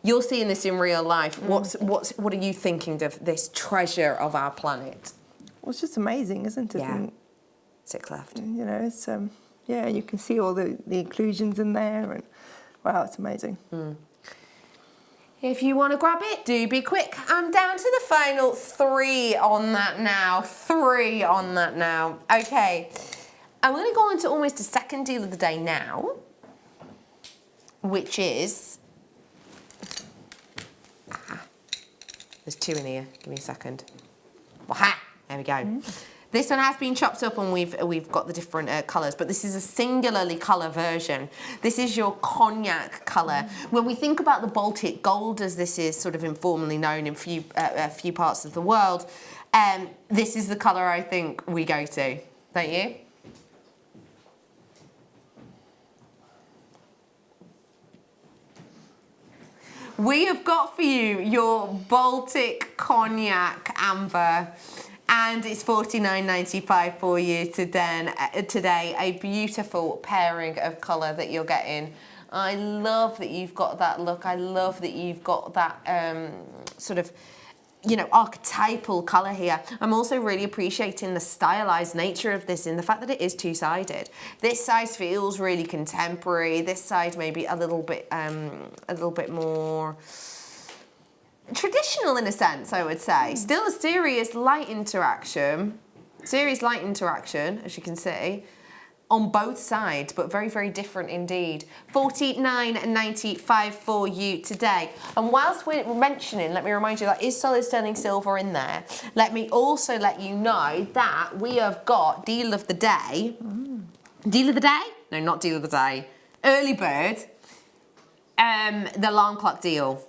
You're seeing this in real life. What are you thinking of this treasure of our planet? Well, it's just amazing, isn't it? Yeah. And, 6 left. you know, it's yeah, you can see all the inclusions in there, and wow, it's amazing. If you want to grab it, do be quick. I'm down to the final 3 on that now. 3 on that now. Okay, I'm going to go on to almost a second deal of the day now, which is... There's 2 in here. Give me a second. Waha! There we go. This one has been chopped up and we've got the different colours, but this is a singularly colour version. This is your cognac colour. When we think about the Baltic gold, as this is sort of informally known in a few parts of the world, this is the colour I think we go to, don't you? we have got for you your Baltic Cognac Amber. And it's $49.95 for you today. A beautiful pairing of colour that you're getting. I love that you've got that look. I love that you've got that sort of, you know, archetypal colour here. I'm also really appreciating the stylised nature of this in the fact that it is two-sided. This side feels really contemporary. This side maybe a little bit more traditional in a sense, I would say. Still a serious light interaction, as you can see, on both sides, but very, very different indeed. $49.95 for you today. And whilst we're mentioning, let me remind you, that is solid sterling silver in there. Let me also let you know that we have got deal of the day. Deal of the day? No, not deal of the day. Early bird. The alarm clock deal.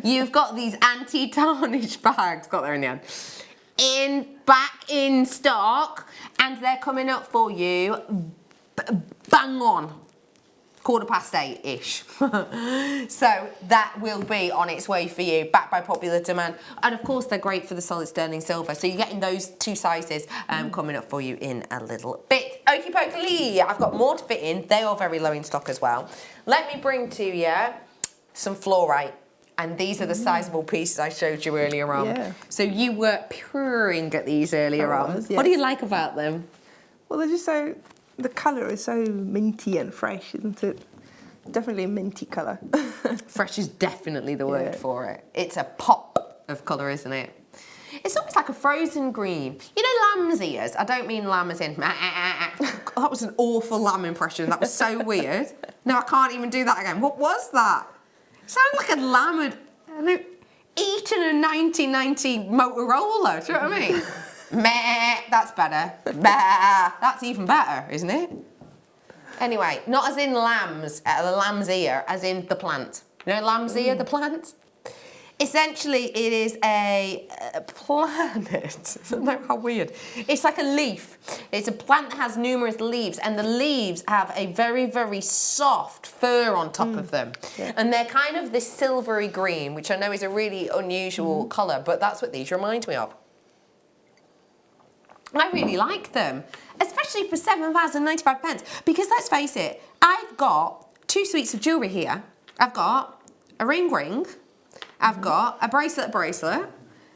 You've got these anti-tarnish bags, got there in the end, back in stock, and they're coming up for you bang on 8:15-ish. So that will be on its way for you, backed by popular demand. And of course, they're great for the solid sterling silver. So you're getting those two sizes coming up for you in a little bit. Okie dokie, I've got more to fit in. They are very low in stock as well. Let me bring to you some fluorite. And these are the sizable pieces I showed you earlier on. Yeah. So you were purring at these earlier on. Was, yes. What do you like about them? Well, they're just so, the colour is so minty and fresh, isn't it? Definitely a minty colour. Fresh is definitely the word Yeah. for it. It's a pop of colour, isn't it? It's almost like a frozen green. You know lamb's ears? I don't mean lamb as in that was an awful lamb impression. That was so weird. No, I can't even do that again. What was that? Sounded like a lamb had eaten a 1990 Motorola. Do you know what I mean? Meh, that's better. Bah, that's even better, isn't it? Anyway, not as in lambs, the lamb's ear, as in the plant. You know lamb's ear, the plant? Essentially, it is a planet. I don't know how weird. It's like a leaf. It's a plant that has numerous leaves, and the leaves have a very, very soft fur on top of them. Yeah. And they're kind of this silvery green, which I know is a really unusual colour, but that's what these remind me of. I really like them, especially for £7.95, because let's face it, I've got two suites of jewellery here. I've got a ring, I've got a bracelet,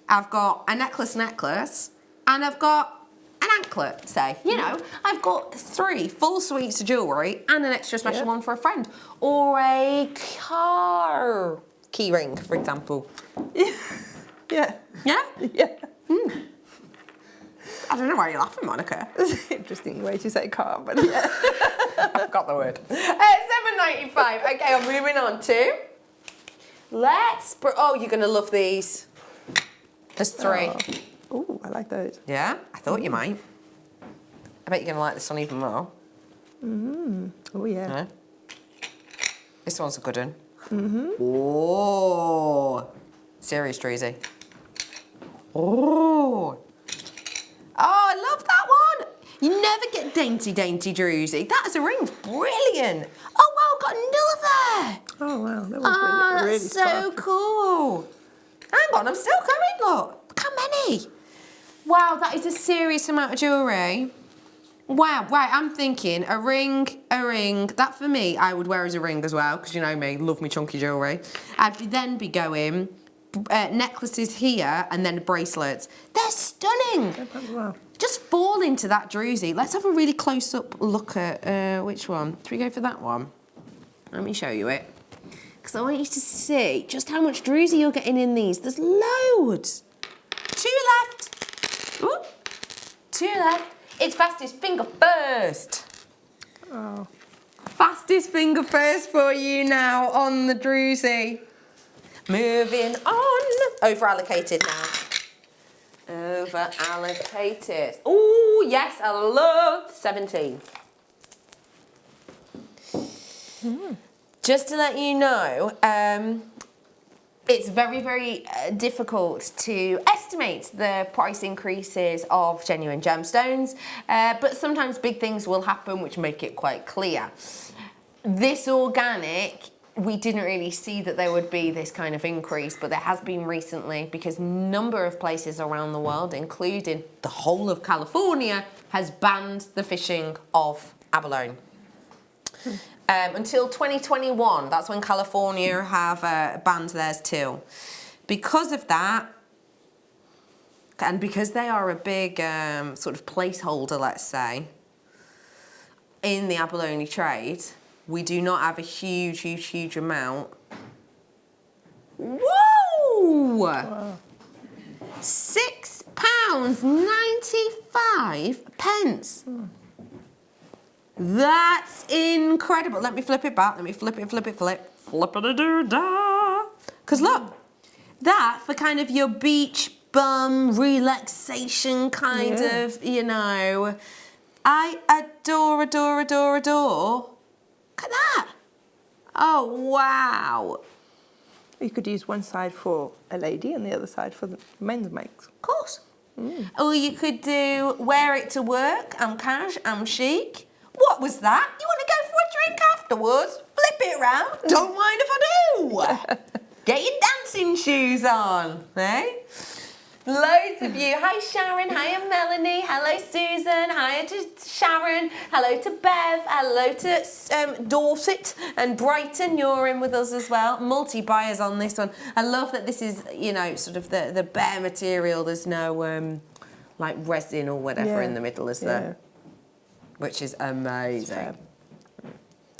I've got a necklace, and I've got an anklet, say. You know, I've got 3 full suites of jewellery and an extra special one for a friend. Or a car key ring, for example. Yeah. Yeah? Yeah. I don't know why you're laughing, Monica. Interesting way to say car, but yeah. I forgot the word. $7.95. Okay, I'm moving on to... oh, you're going to love these. There's 3. Oh, I like those. Yeah? I thought you might. I bet you're going to like this one even more. Oh, yeah. This one's a good one. Oh. Serious, Dreezy. Oh. Oh, I love that one. You never get dainty, Druzy. That is a ring. Brilliant. Oh, wow, got another. Oh, wow. That one's really that's so sparkly. cool. Hang on, I'm still coming, look. Look how many. Wow, that is a serious amount of jewellery. Wow, right, I'm thinking a ring. That for me, I would wear as a ring as well, because you know me, love me chunky jewellery. I'd then be going necklaces here and then bracelets. They're stunning. Wow. Just fall into that Druzy. Let's have a really close-up look at which one. Should we go for that one? Let me show you it. Because I want you to see just how much Druzy you're getting in these. There's loads. 2 left. Ooh. 2 left. It's fastest finger first. Oh. Fastest finger first for you now on the Druzy. Moving on. Over allocated now. Over allocated. Oh, yes, I love 17. Just to let you know, it's very, very difficult to estimate the price increases of genuine gemstones, but sometimes big things will happen which make it quite clear. This organic we didn't really see that there would be this kind of increase, but there has been recently because a number of places around the world, including the whole of California, has banned the fishing of abalone. Until 2021, that's when California have banned theirs too. Because of that, and because they are a big sort of placeholder, let's say, in the abalone trade, we do not have a huge amount. Whoa! Wow. £6.95. That's incredible. Let me flip it back. Let me flip it. Flip-a-da-doo-da. Because look, that for kind of your beach bum relaxation kind of, you know. I adore. Look at that. Oh, wow. You could use one side for a lady and the other side for the men's makes. Of course. Or you could do wear it to work. I'm cash, I'm chic. What was that? You want to go for a drink afterwards? Flip it round. Don't mind if I do. Get your dancing shoes on, eh? Loads of you. Hi Sharon, hi Melanie, hello Susan, hi to Sharon, hello to Bev, hello to Dorset and Brighton, you're in with us as well. Multi-buyers on this one. I love that this is, you know, sort of the bare material. There's no like resin or whatever in the middle, is there? Which is amazing.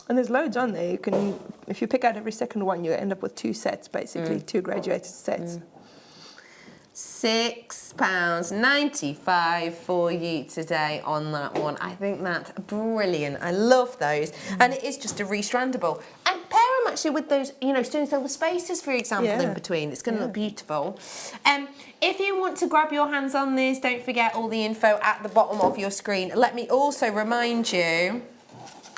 And there's loads on there. You can, if you pick out every second one, you end up with 2 sets, basically, 2 graduated sets. £6.95 for you today on that one. I think that's brilliant. I love those. And it is just a restrandable. And pair them actually with those, you know, sterling silver spaces, for example, in between. It's going to look beautiful. If you want to grab your hands on this, don't forget all the info at the bottom of your screen. Let me also remind you,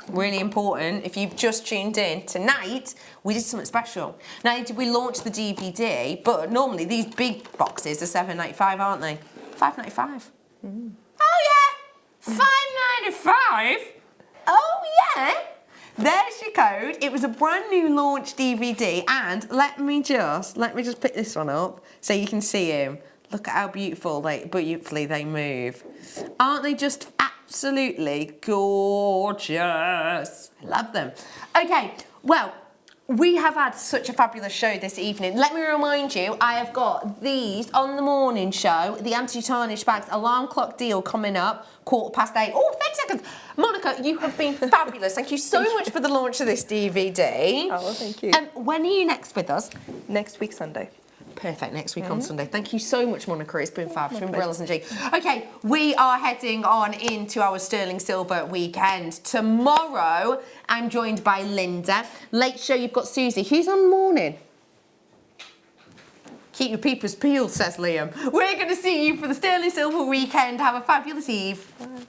really important, if you've just tuned in, tonight we did something special. Not only did we launch the DVD, but normally these big boxes are £7.95, aren't they? £5.95. Oh yeah, £5.95. Oh yeah. There's your code. It was a brand new launch DVD, and let me just pick this one up so you can see him. Look at how beautifully they move. Aren't they just absolutely gorgeous? I love them. Okay, well, we have had such a fabulous show this evening. Let me remind you, I have got these on the morning show, the anti-tarnish bags alarm clock deal coming up, 8:15. Oh, 30 seconds. Monika, you have been fabulous. Thank you so much for the launch of this DVD. Oh, thank you. When are you next with us? Next week, Sunday. Perfect, next week on Sunday. Thank you so much, Monika. It's been fab. It's been brilliant, and G. Okay, we are heading on into our sterling silver weekend. Tomorrow, I'm joined by Linda. Late show, you've got Susie. Who's on morning? Keep your peepers peeled, says Liam. We're going to see you for the sterling silver weekend. Have a fabulous eve. Bye.